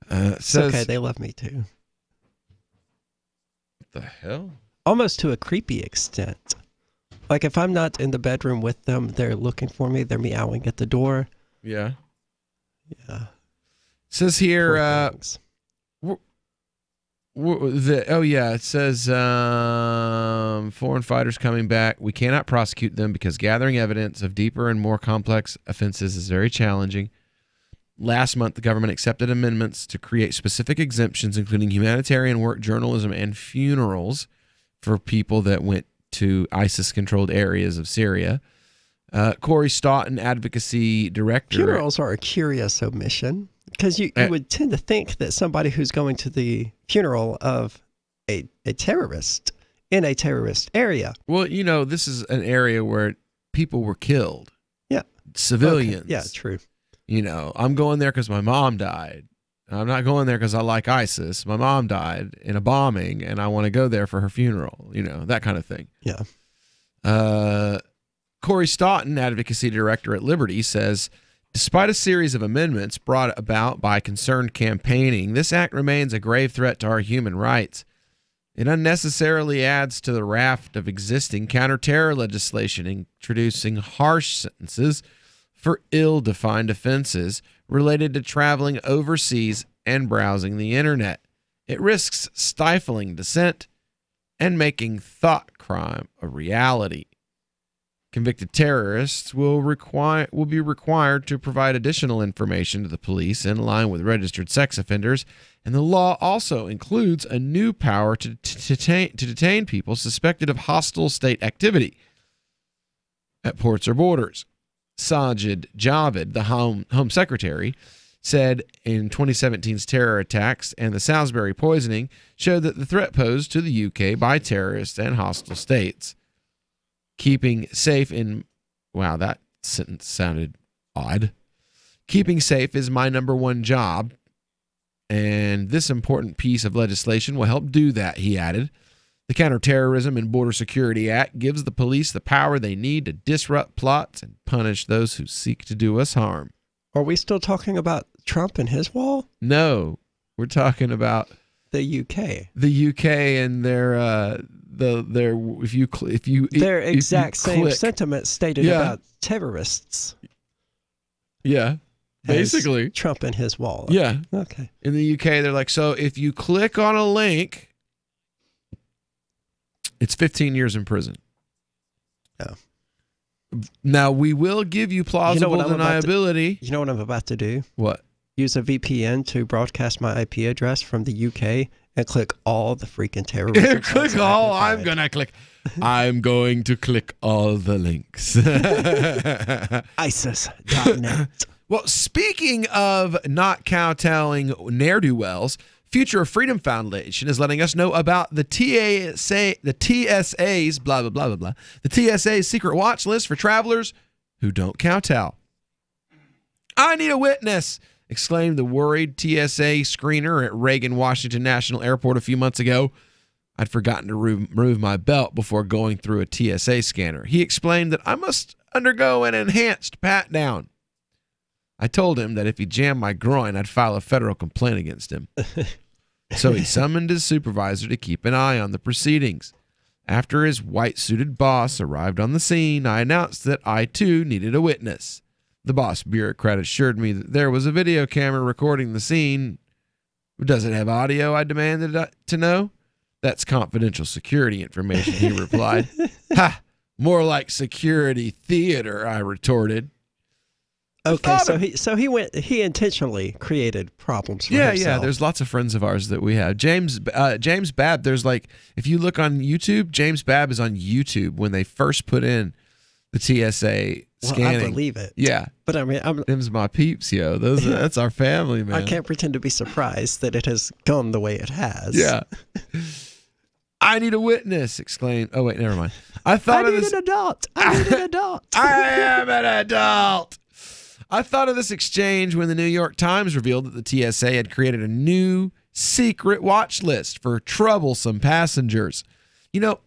It's okay, they love me too. What the hell? Almost to a creepy extent. Like if I'm not in the bedroom with them, they're looking for me. They're meowing at the door. Yeah. Yeah. It says here, it says foreign fighters coming back. We cannot prosecute them because gathering evidence of deeper and more complex offenses is very challenging. Last month, the government accepted amendments to create specific exemptions, including humanitarian work, journalism, and funerals for people that went to ISIS-controlled areas of Syria. Corey Stoughton, advocacy director. Funerals are a curious omission because you would tend to think that somebody who's going to the funeral of a terrorist in a terrorist area. Well, this is an area where people were killed. Yeah. Civilians. Okay. Yeah, true. I'm going there because my mom died. I'm not going there because I like ISIS. My mom died in a bombing, and I want to go there for her funeral. That kind of thing. Yeah. Corey Stoughton, advocacy director at Liberty, says, despite a series of amendments brought about by concerned campaigning, this act remains a grave threat to our human rights. It unnecessarily adds to the raft of existing counterterror legislation, introducing harsh sentences for ill-defined offenses related to traveling overseas and browsing the internet. It risks stifling dissent and making thought crime a reality. Convicted terrorists will be required to provide additional information to the police in line with registered sex offenders, and the law also includes a new power to detain people suspected of hostile state activity at ports or borders. Sajid Javid, the Home Secretary, said in 2017's terror attacks and the Salisbury poisoning showed that the threat posed to the UK by terrorists and hostile states. Keeping safe in... Wow, that sentence sounded odd. Keeping safe is my number one job, and this important piece of legislation will help do that, he added. The Counterterrorism and Border Security Act gives the police the power they need to disrupt plots and punish those who seek to do us harm. Are we still talking about Trump and his wall? No, we're talking about the UK. The UK and their exact same sentiment stated about terrorists. Yeah, basically Trump and his wall. Yeah. Okay. In the UK, they're like, so if you click on a link, it's 15 years in prison. Oh. Now, we will give you plausible deniability. You know what I'm about to do? What? Use a VPN to broadcast my IP address from the UK and click all the freaking terrorism. Click all. I'm going to click all the links. ISIS.net. Well, speaking of not kowtowing ne'er-do-wells, Future of Freedom Foundation is letting us know about the TSA's blah, blah, blah, blah, blah. The TSA's secret watch list for travelers who don't kowtow. I need a witness, exclaimed the worried TSA screener at Reagan Washington National Airport a few months ago. I'd forgotten to remove my belt before going through a TSA scanner. He explained that I must undergo an enhanced pat-down. I told him that if he jammed my groin, I'd file a federal complaint against him. So he summoned his supervisor to keep an eye on the proceedings. After his white-suited boss arrived on the scene, I announced that I, too, needed a witness. The boss bureaucrat assured me that there was a video camera recording the scene. Does it have audio? I demanded to know. That's confidential security information, he replied. Ha! More like security theater, I retorted. Okay, so he intentionally created problems for himself. himself. Yeah, there's lots of friends of ours that we have. James Babb, there's like, if you look on YouTube, James Babb is on YouTube when they first put in the TSA scanning. I believe it. Yeah. But I mean, them's my peeps, yo. That's our family, man. I can't pretend to be surprised that it has gone the way it has. Yeah. I need a witness, exclaimed. Oh, wait, never mind. I need an adult. I need an adult. I am an adult. I thought of this exchange when the New York Times revealed that the TSA had created a new secret watch list for troublesome passengers. You know,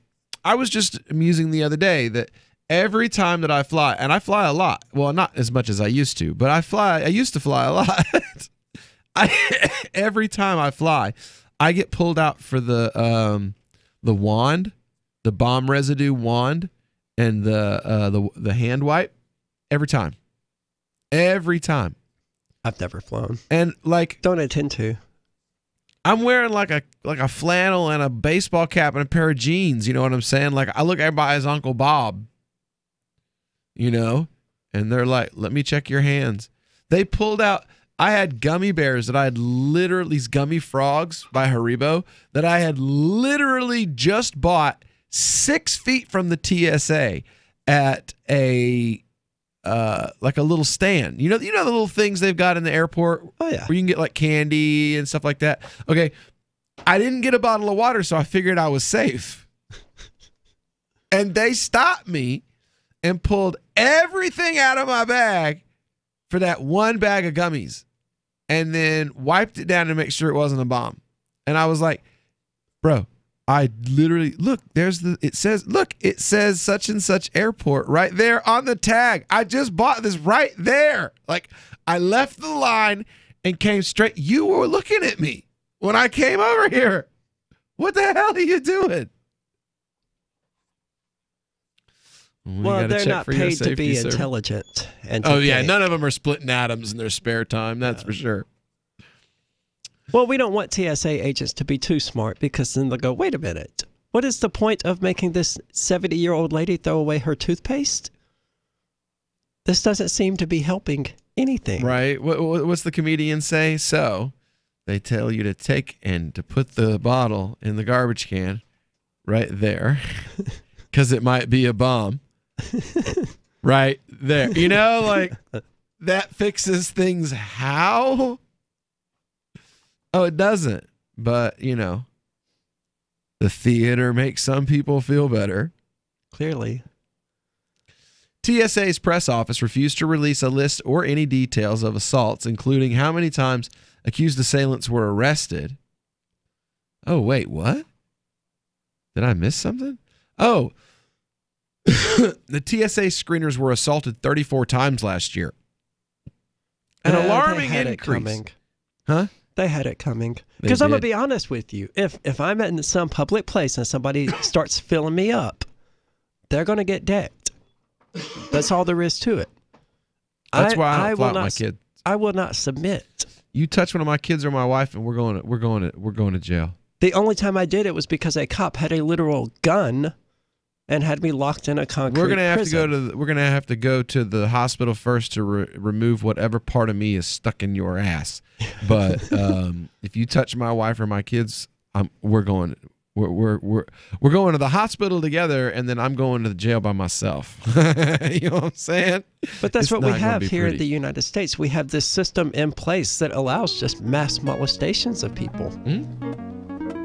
I was just musing the other day that every time that I fly, and I fly a lot. Well, not as much as I used to, but I used to fly a lot. Every time I fly, I get pulled out for the wand, the bomb residue wand, and the hand wipe every time. Every time. I've never flown. And like, don't intend to. I'm wearing like a flannel and a baseball cap and a pair of jeans, you know what I'm saying? Like, I look at everybody as Uncle Bob. You know? And they're like, "Let me check your hands." They pulled out, I had gummy bears that I had literally, these gummy frogs by Haribo that I had literally just bought 6 feet from the TSA at a like a little stand. You know the little things they've got in the airport. Oh yeah, where you can get like candy and stuff like that. Okay, I didn't get a bottle of water, so I figured I was safe. And they stopped me and pulled everything out of my bag for that one bag of gummies, and then wiped it down to make sure it wasn't a bomb. And I was like, "Bro, I literally look. It says such and such airport right there on the tag. I just bought this right there. Like, I left the line and came straight. You were looking at me when I came over here. What the hell are you doing?" Well, they're not paid to be intelligent. And none of them are splitting atoms in their spare time. That's for sure. Well, we don't want TSA agents to be too smart, because then they'll go, "Wait a minute. What is the point of making this 70-year-old lady throw away her toothpaste? This doesn't seem to be helping anything." Right. What's the comedian say? So they tell you to take and to put the bottle in the garbage can right there because it might be a bomb. Right there. You know, like, that fixes things. How? Oh, it doesn't. But, you know, the theater makes some people feel better. Clearly. TSA's press office refused to release a list or any details of assaults, including how many times accused assailants were arrested. Oh, wait, what? Did I miss something? Oh, the TSA screeners were assaulted 34 times last year. An alarming increase. Huh? They had it coming. Because I'm going to be honest with you. If I'm in some public place and somebody starts filling me up, they're going to get decked. That's all there is to it. That's why I don't fly with my kids. I will not submit. You touch one of my kids or my wife, and we're going to jail. The only time I did it was because a cop had a literal gun and had me locked in a concrete prison. We're gonna have to go to the hospital first to remove whatever part of me is stuck in your ass. But if you touch my wife or my kids, we're going to the hospital together, and then I'm going to the jail by myself. You know what I'm saying? But that's what we have here in the United States. We have this system in place that allows just mass molestations of people. Mm-hmm.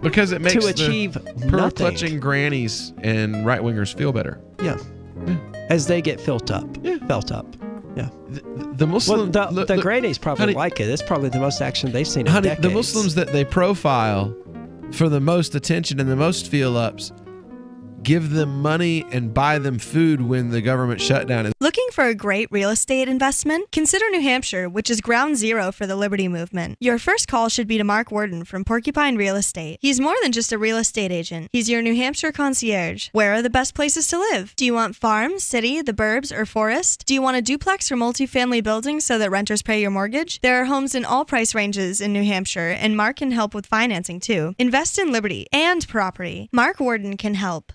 Because it makes to achieve pearl-clutching grannies and right-wingers feel better. Yeah. As they get felt up. Yeah. Yeah. The Muslim... Well, the grannies probably like it. It's probably the most action they've seen in decades. The Muslims that they profile for the most attention and the most feel-ups give them money and buy them food when the government shutdown is. Looking for a great real estate investment? Consider New Hampshire, which is ground zero for the Liberty Movement. Your first call should be to Mark Worden from Porcupine Real Estate. He's more than just a real estate agent. He's your New Hampshire concierge. Where are the best places to live? Do you want farm, city, the burbs, or forest? Do you want a duplex or multifamily building so that renters pay your mortgage? There are homes in all price ranges in New Hampshire, and Mark can help with financing too. Invest in liberty and property. Mark Worden can help.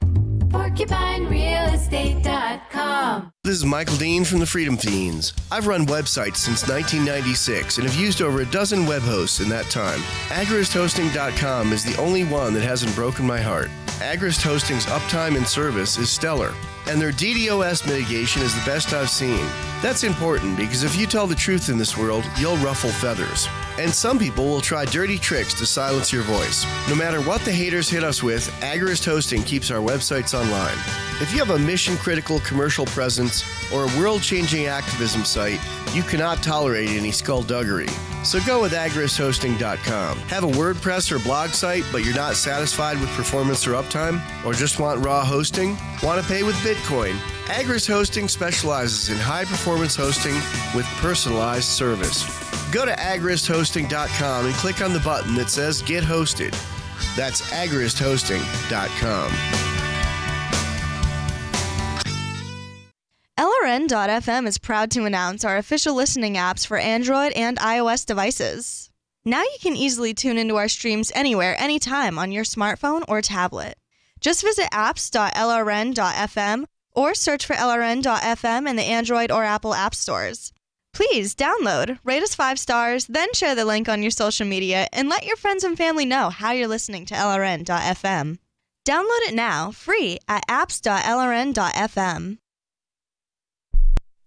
PorcupineRealEstate.com. This is Michael Dean from the Freedom Fiends. I've run websites since 1996 and have used over a dozen web hosts in that time. AgristHosting.com is the only one that hasn't broken my heart. Agrist Hosting's uptime and service is stellar, and their DDoS mitigation is the best I've seen. That's important because if you tell the truth in this world, you'll ruffle feathers. And some people will try dirty tricks to silence your voice. No matter what the haters hit us with, Agrist Hosting keeps our websites online. If you have a mission-critical commercial presence or a world-changing activism site, you cannot tolerate any skullduggery. So go with agristhosting.com. Have a WordPress or blog site, but you're not satisfied with performance or uptime? Or just want raw hosting? Want to pay with Bitcoin? Agrist Hosting specializes in high-performance hosting with personalized service. Go to agristhosting.com and click on the button that says Get Hosted. That's agristhosting.com. LRN.FM is proud to announce our official listening apps for Android and iOS devices. Now you can easily tune into our streams anywhere, anytime on your smartphone or tablet. Just visit apps.lrn.fm or search for LRN.FM in the Android or Apple app stores. Please download, rate us 5 stars, then share the link on your social media and let your friends and family know how you're listening to LRN.FM. Download it now, free at apps.lrn.fm.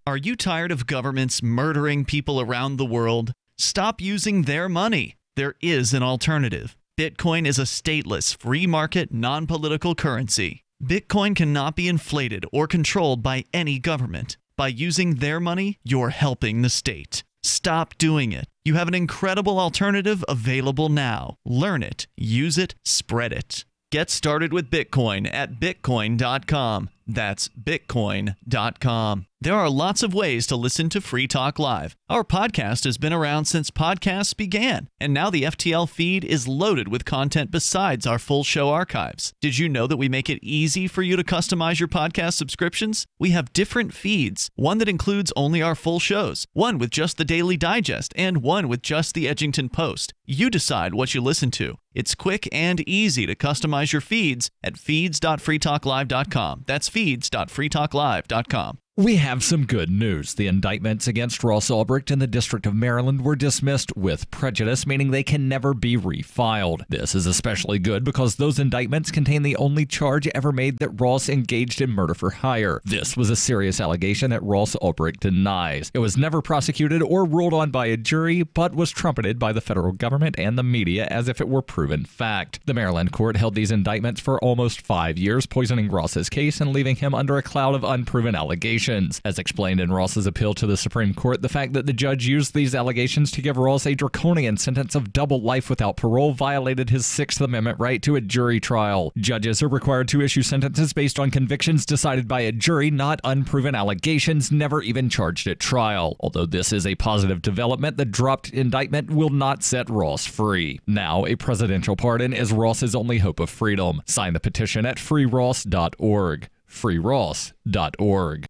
Are you tired of governments murdering people around the world? Stop using their money. There is an alternative. Bitcoin is a stateless, free market, non-political currency. Bitcoin cannot be inflated or controlled by any government. By using their money, you're helping the state. Stop doing it. You have an incredible alternative available now. Learn it, use it, spread it. Get started with Bitcoin at bitcoin.com. That's bitcoin.com. There are lots of ways to listen to Free Talk Live. Our podcast has been around since podcasts began, and now the FTL feed is loaded with content besides our full show archives. Did you know that we make it easy for you to customize your podcast subscriptions? We have different feeds, one that includes only our full shows, one with just the Daily Digest, and one with just the Edgington Post. You decide what you listen to. It's quick and easy to customize your feeds at feeds.freetalklive.com. That's feeds.freetalklive.com. We have some good news. The indictments against Ross Ulbricht in the District of Maryland were dismissed with prejudice, meaning they can never be refiled. This is especially good because those indictments contain the only charge ever made that Ross engaged in murder for hire. This was a serious allegation that Ross Ulbricht denies. It was never prosecuted or ruled on by a jury, but was trumpeted by the federal government and the media as if it were proven fact. The Maryland court held these indictments for almost 5 years, poisoning Ross's case and leaving him under a cloud of unproven allegations. As explained in Ross's appeal to the Supreme Court, the fact that the judge used these allegations to give Ross a draconian sentence of double life without parole violated his Sixth Amendment right to a jury trial. Judges are required to issue sentences based on convictions decided by a jury, not unproven allegations never even charged at trial. Although this is a positive development, the dropped indictment will not set Ross free. Now, a presidential pardon is Ross's only hope of freedom. Sign the petition at freeross.org. freeross.org.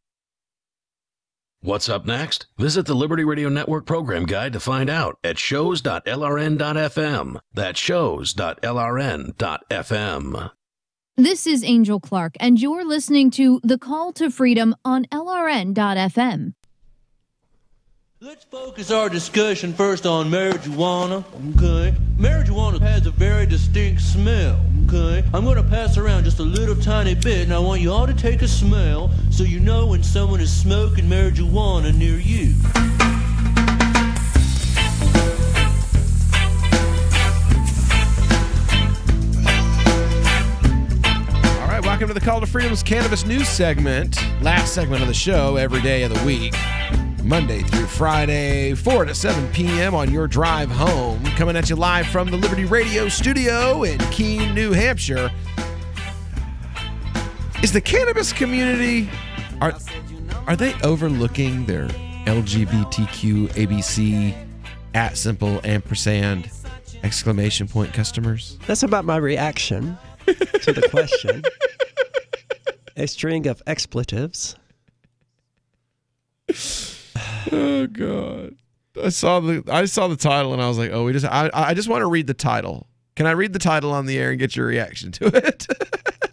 What's up next? Visit the Liberty Radio Network program guide to find out at shows.lrn.fm. That's shows.lrn.fm. This is Angel Clark, and you're listening to The Call to Freedom on LRN.fm. Let's focus our discussion first on marijuana, okay? Marijuana has a very distinct smell, okay? I'm going to pass around just a little tiny bit, and I want you all to take a smell so you know when someone is smoking marijuana near you. All right, welcome to the Call to Freedom's Cannabis News segment. Last segment of the show every day of the week. Monday through Friday, 4 to 7 p.m. on your drive home. Coming at you live from the Liberty Radio studio in Keene, New Hampshire. Is the cannabis community, are they overlooking their LGBTQ ABC @ exclamation point customers? That's about my reaction to the question. A string of expletives. Oh God! I saw the title and I was like, oh, I just want to read the title. Can I read the title on the air and get your reaction to it?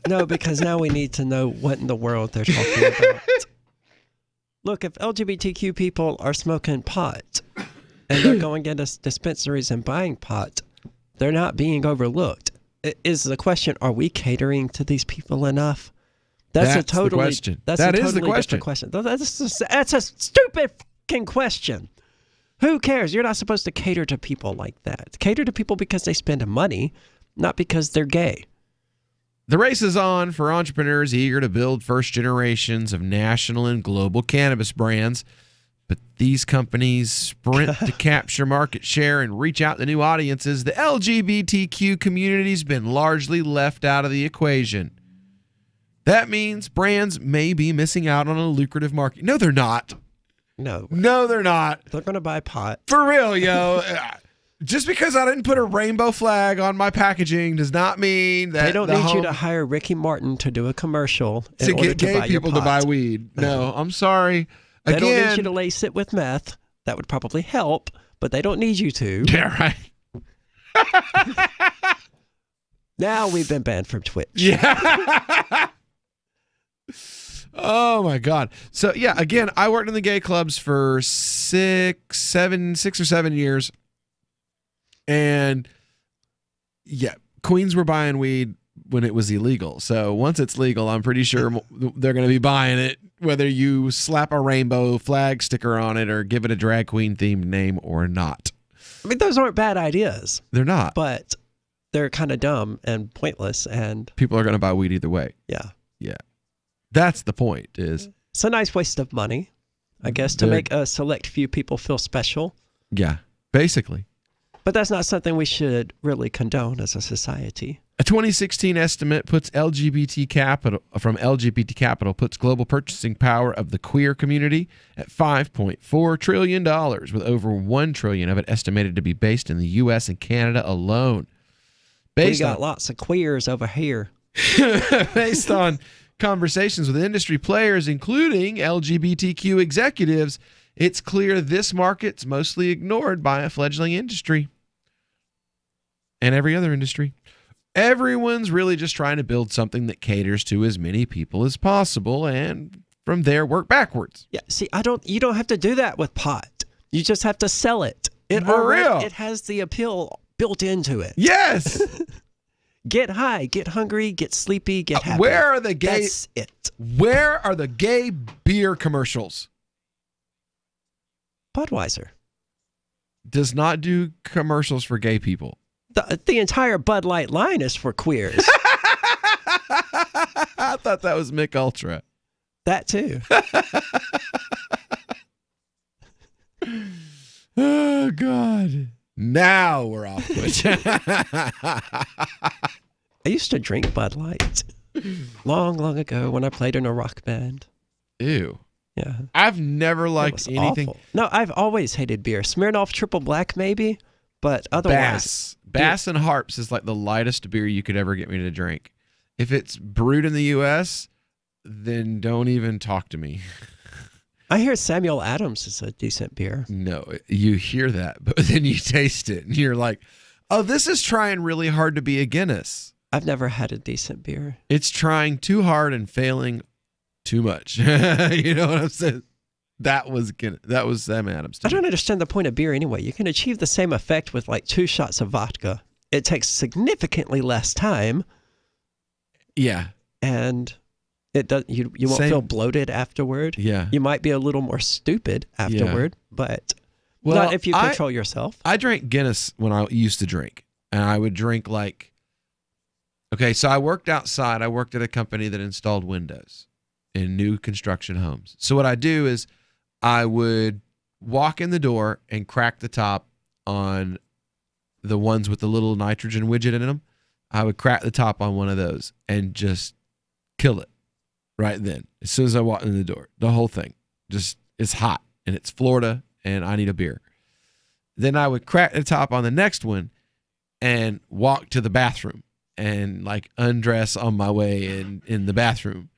No, because now we need to know what in the world they're talking about. Look, if LGBTQ people are smoking pot and they're going into dispensaries and buying pot, they're not being overlooked. Is the question, are we catering to these people enough? That's a totally the question. That's That a is totally the different question. That's a stupid fucking question. Who cares? You're not supposed to cater to people like that. Cater to people because they spend money, not because they're gay. The race is on for entrepreneurs eager to build first generations of national and global cannabis brands. But these companies sprint to capture market share and reach out to new audiences. The LGBTQ community's been largely left out of the equation. That means brands may be missing out on a lucrative market. No, they're not. No, they're not. They're going to buy pot. For real, yo. Just because I didn't put a rainbow flag on my packaging does not mean that they don't need you to hire Ricky Martin to do a commercial to get gay people to buy weed. No, I'm sorry. They don't need you to lace it with meth. That would probably help, but they don't need you to. Yeah, right. Now we've been banned from Twitch. Yeah. Oh my God. So yeah, again, I worked in the gay clubs for 6 or 7 years. And yeah, queens were buying weed when it was illegal. So once it's legal, I'm pretty sure they're going to be buying it, whether you slap a rainbow flag sticker on it or give it a drag queen themed name or not. I mean, those aren't bad ideas. They're not. But they're kind of dumb and pointless. And people are going to buy weed either way. Yeah. Yeah. That's the point. Is it's a nice waste of money, I guess, to make a select few people feel special. Yeah, basically. But that's not something we should really condone as a society. A 2016 estimate puts LGBT Capital puts global purchasing power of the queer community at $5.4 trillion, with over $1 trillion of it estimated to be based in the U.S. and Canada alone. We got lots of queers over here. Based on conversations with industry players, including LGBTQ executives, it's clear this market's mostly ignored by a fledgling industry and every other industry. Everyone's really just trying to build something that caters to as many people as possible, and from there work backwards. Yeah, see, you don't have to do that with pot. You just have to sell it. It has the appeal built into it. Yes. Get high, get hungry, get sleepy, get happy. Where are the gay? That's it. Where are the gay beer commercials? Budweiser does not do commercials for gay people. The entire Bud Light line is for queers. I thought that was Mick Ultra. That too. Oh God. Now we're off Twitch. I used to drink Bud Light long, long ago when I played in a rock band. Ew. Yeah. I've never liked anything. Awful. No, I've always hated beer. Smirnoff Triple Black maybe, but otherwise. Bass and Harps is like the lightest beer you could ever get me to drink. If it's brewed in the U.S., then don't even talk to me. I hear Samuel Adams is a decent beer. No, you hear that, but then you taste it and you're like, oh, this is trying really hard to be a Guinness. I've never had a decent beer. It's trying too hard and failing too much. You know what I'm saying? That was Guinness. That was Sam Adams. I don't understand the point of beer anyway. You can achieve the same effect with like 2 shots of vodka. It takes significantly less time. Yeah. And it does. You won't feel bloated afterward. Yeah. You might be a little more stupid afterward, but not if you control yourself. I drank Guinness when I used to drink, and I would drink like. Okay, so I worked outside. I worked at a company that installed windows in new construction homes. So what I do is I would walk in the door and crack the top on the ones with the little nitrogen widget in them. I would crack the top on one of those and just kill it right then. As soon as I walk in the door, the whole thing just is hot and it's Florida and I need a beer. Then I would crack the top on the next one and walk to the bathroom and like undress on my way in the bathroom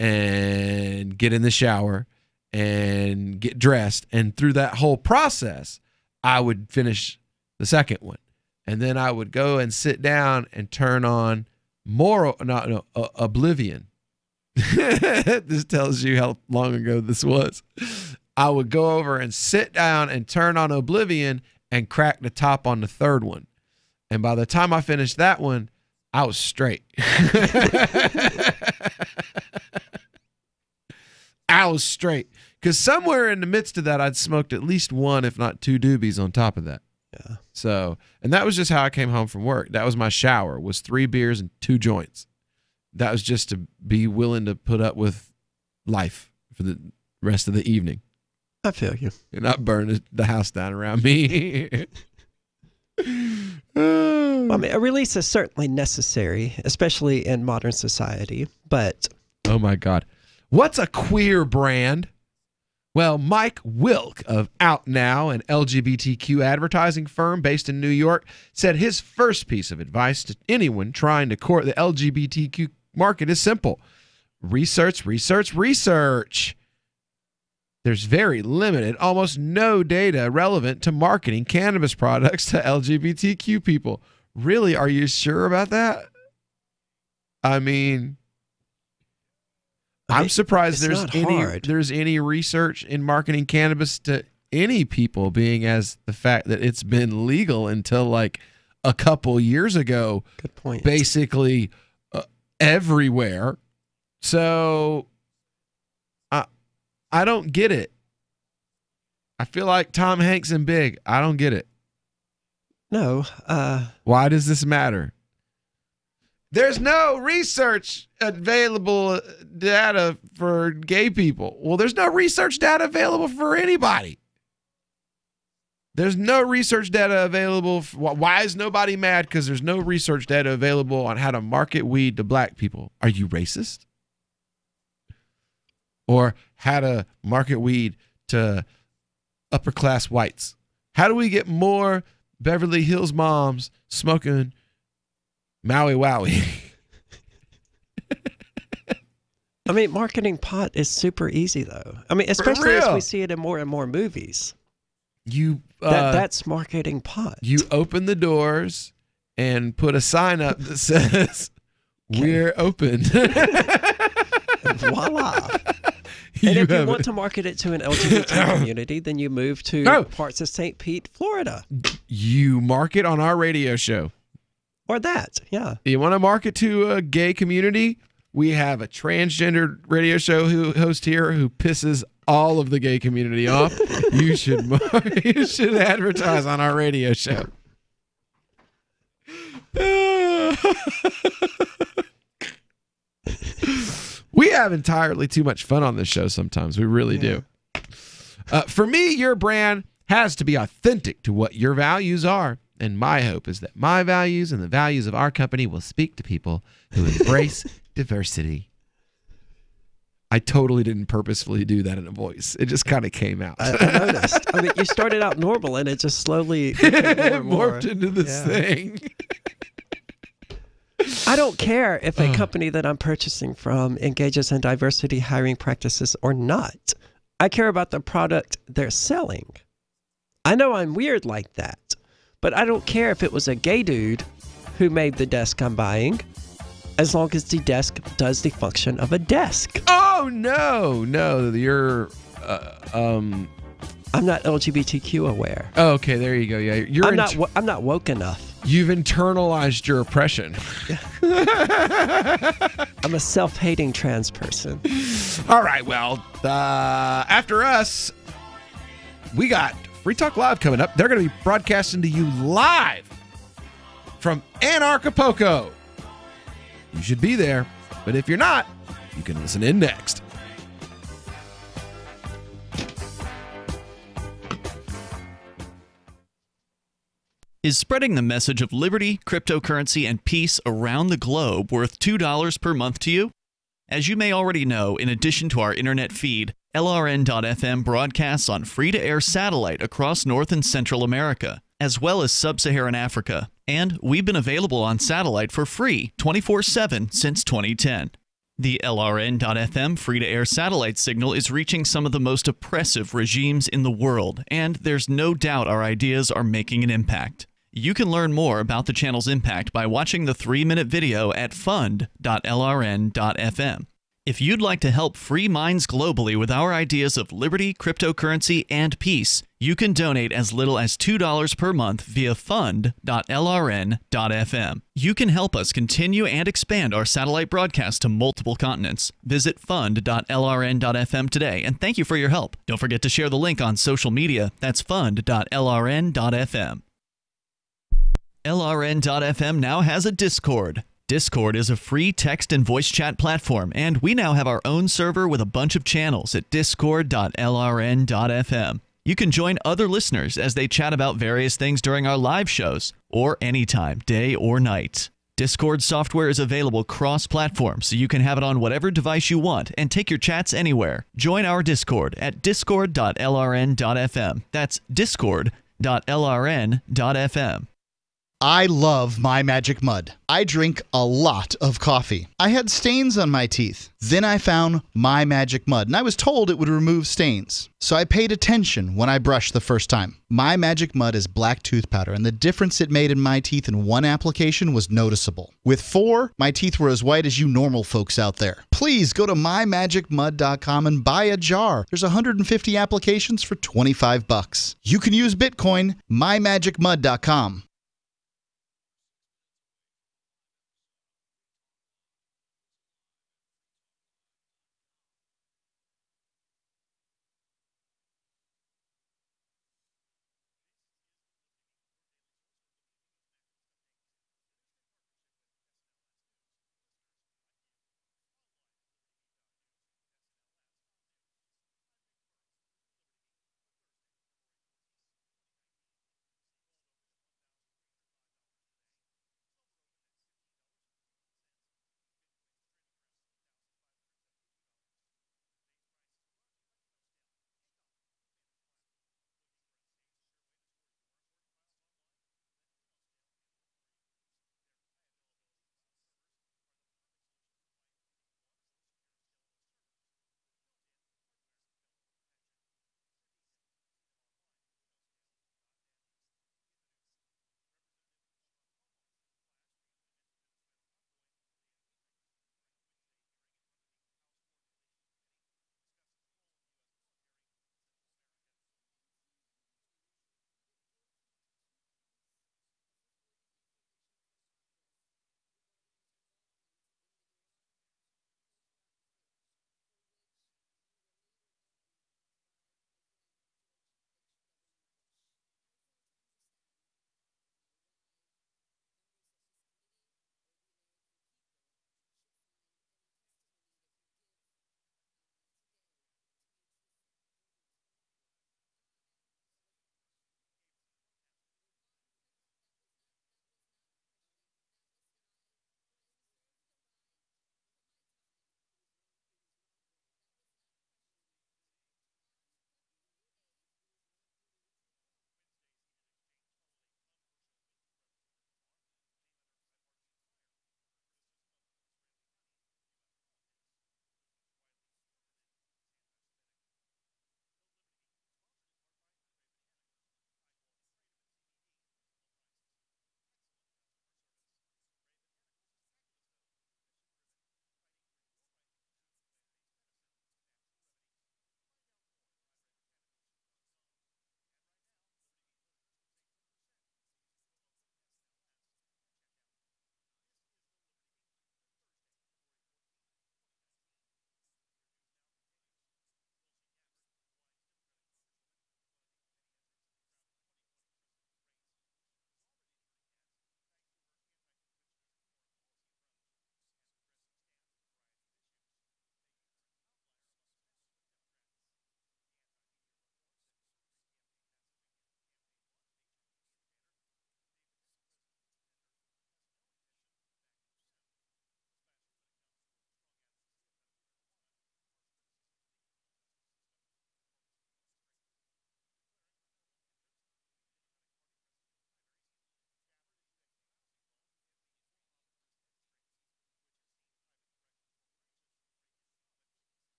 and get in the shower and get dressed. And through that whole process, I would finish the second one. And then I would go and sit down and turn on Oblivion. This tells you how long ago this was. I would go over and sit down and turn on Oblivion and crack the top on the third one. And by the time I finished that one, I was straight. I was straight. Because somewhere in the midst of that, I'd smoked at least one, if not two doobies on top of that. Yeah. So, and that was just how I came home from work. That was my shower, was 3 beers and 2 joints. That was just to be willing to put up with life for the rest of the evening. I feel you. And not burn the house down around me. Well, I mean, a release is certainly necessary, especially in modern society, but... Oh, my God. What's a queer brand? Well, Mike Wilk of Out Now, an LGBTQ advertising firm based in New York, said his first piece of advice to anyone trying to court the LGBTQ market is simple. Research, research, research. There's very limited, almost no data relevant to marketing cannabis products to LGBTQ people. Really, are you sure about that? I mean... I'm surprised there's any research in marketing cannabis to any people, being as the fact that it's been legal until like a couple years ago. Good point. Basically everywhere. So I don't get it. I feel like Tom Hanks and Big. I don't get it. No. Why does this matter? There's no research available data for gay people. Well, there's no research data available for anybody. There's no research data available. Why is nobody mad? Because there's no research data available on how to market weed to black people. Are you racist? Or how to market weed to upper class whites? How do we get more Beverly Hills moms smoking Maui Wowie? I mean, marketing pot is super easy, though. I mean, especially as we see it in more and more movies. That's marketing pot. You open the doors and put a sign up that says, "We're open." Voila. And if you want to market it to an LGBT community, then you move to parts of St. Pete, Florida. You market on our radio show. Or that, yeah. You want to market to a gay community? We have a transgender radio show host here who pisses all of the gay community off. You should advertise on our radio show. We have entirely too much fun on this show sometimes. We really do. For me, your brand has to be authentic to what your values are. And my hope is that my values and the values of our company will speak to people who embrace diversity. I totally didn't purposefully do that in a voice. It just kind of came out. I noticed. I mean, you started out normal and it just slowly morphed into this thing. I don't care if a company that I'm purchasing from engages in diversity hiring practices or not. I care about the product they're selling. I know I'm weird like that. But I don't care if it was a gay dude who made the desk I'm buying, as long as the desk does the function of a desk. Oh, no, you're... I'm not LGBTQ aware. Oh, okay, there you go. Yeah, I'm not woke enough. You've internalized your oppression. I'm a self-hating trans person. All right, well, after us, we got Free Talk Live coming up. They're going to be broadcasting to you live from Anarchapulco. You should be there, but if you're not, you can listen in next. Is spreading the message of liberty, cryptocurrency, and peace around the globe worth $2 per month to you? As you may already know, in addition to our internet feed, LRN.FM broadcasts on free-to-air satellite across North and Central America, as well as Sub-Saharan Africa. And we've been available on satellite for free 24/7 since 2010. The LRN.FM free-to-air satellite signal is reaching some of the most oppressive regimes in the world, and there's no doubt our ideas are making an impact. You can learn more about the channel's impact by watching the 3-minute video at fund.lrn.fm. If you'd like to help free minds globally with our ideas of liberty, cryptocurrency, and peace, you can donate as little as $2 per month via fund.lrn.fm. You can help us continue and expand our satellite broadcast to multiple continents. Visit fund.lrn.fm today, and thank you for your help. Don't forget to share the link on social media. That's fund.lrn.fm. LRN.FM now has a Discord. Discord is a free text and voice chat platform, and we now have our own server with a bunch of channels at discord.lrn.fm. You can join other listeners as they chat about various things during our live shows, or anytime, day or night. Discord software is available cross-platform, so you can have it on whatever device you want and take your chats anywhere. Join our Discord at discord.lrn.fm. That's discord.lrn.fm. I love My Magic Mud. I drink a lot of coffee. I had stains on my teeth. Then I found My Magic Mud, and I was told it would remove stains. So I paid attention when I brushed the first time. My Magic Mud is black tooth powder, and the difference it made in my teeth in one application was noticeable. With 4, my teeth were as white as you normal folks out there. Please go to mymagicmud.com and buy a jar. There's 150 applications for $25. You can use Bitcoin, mymagicmud.com.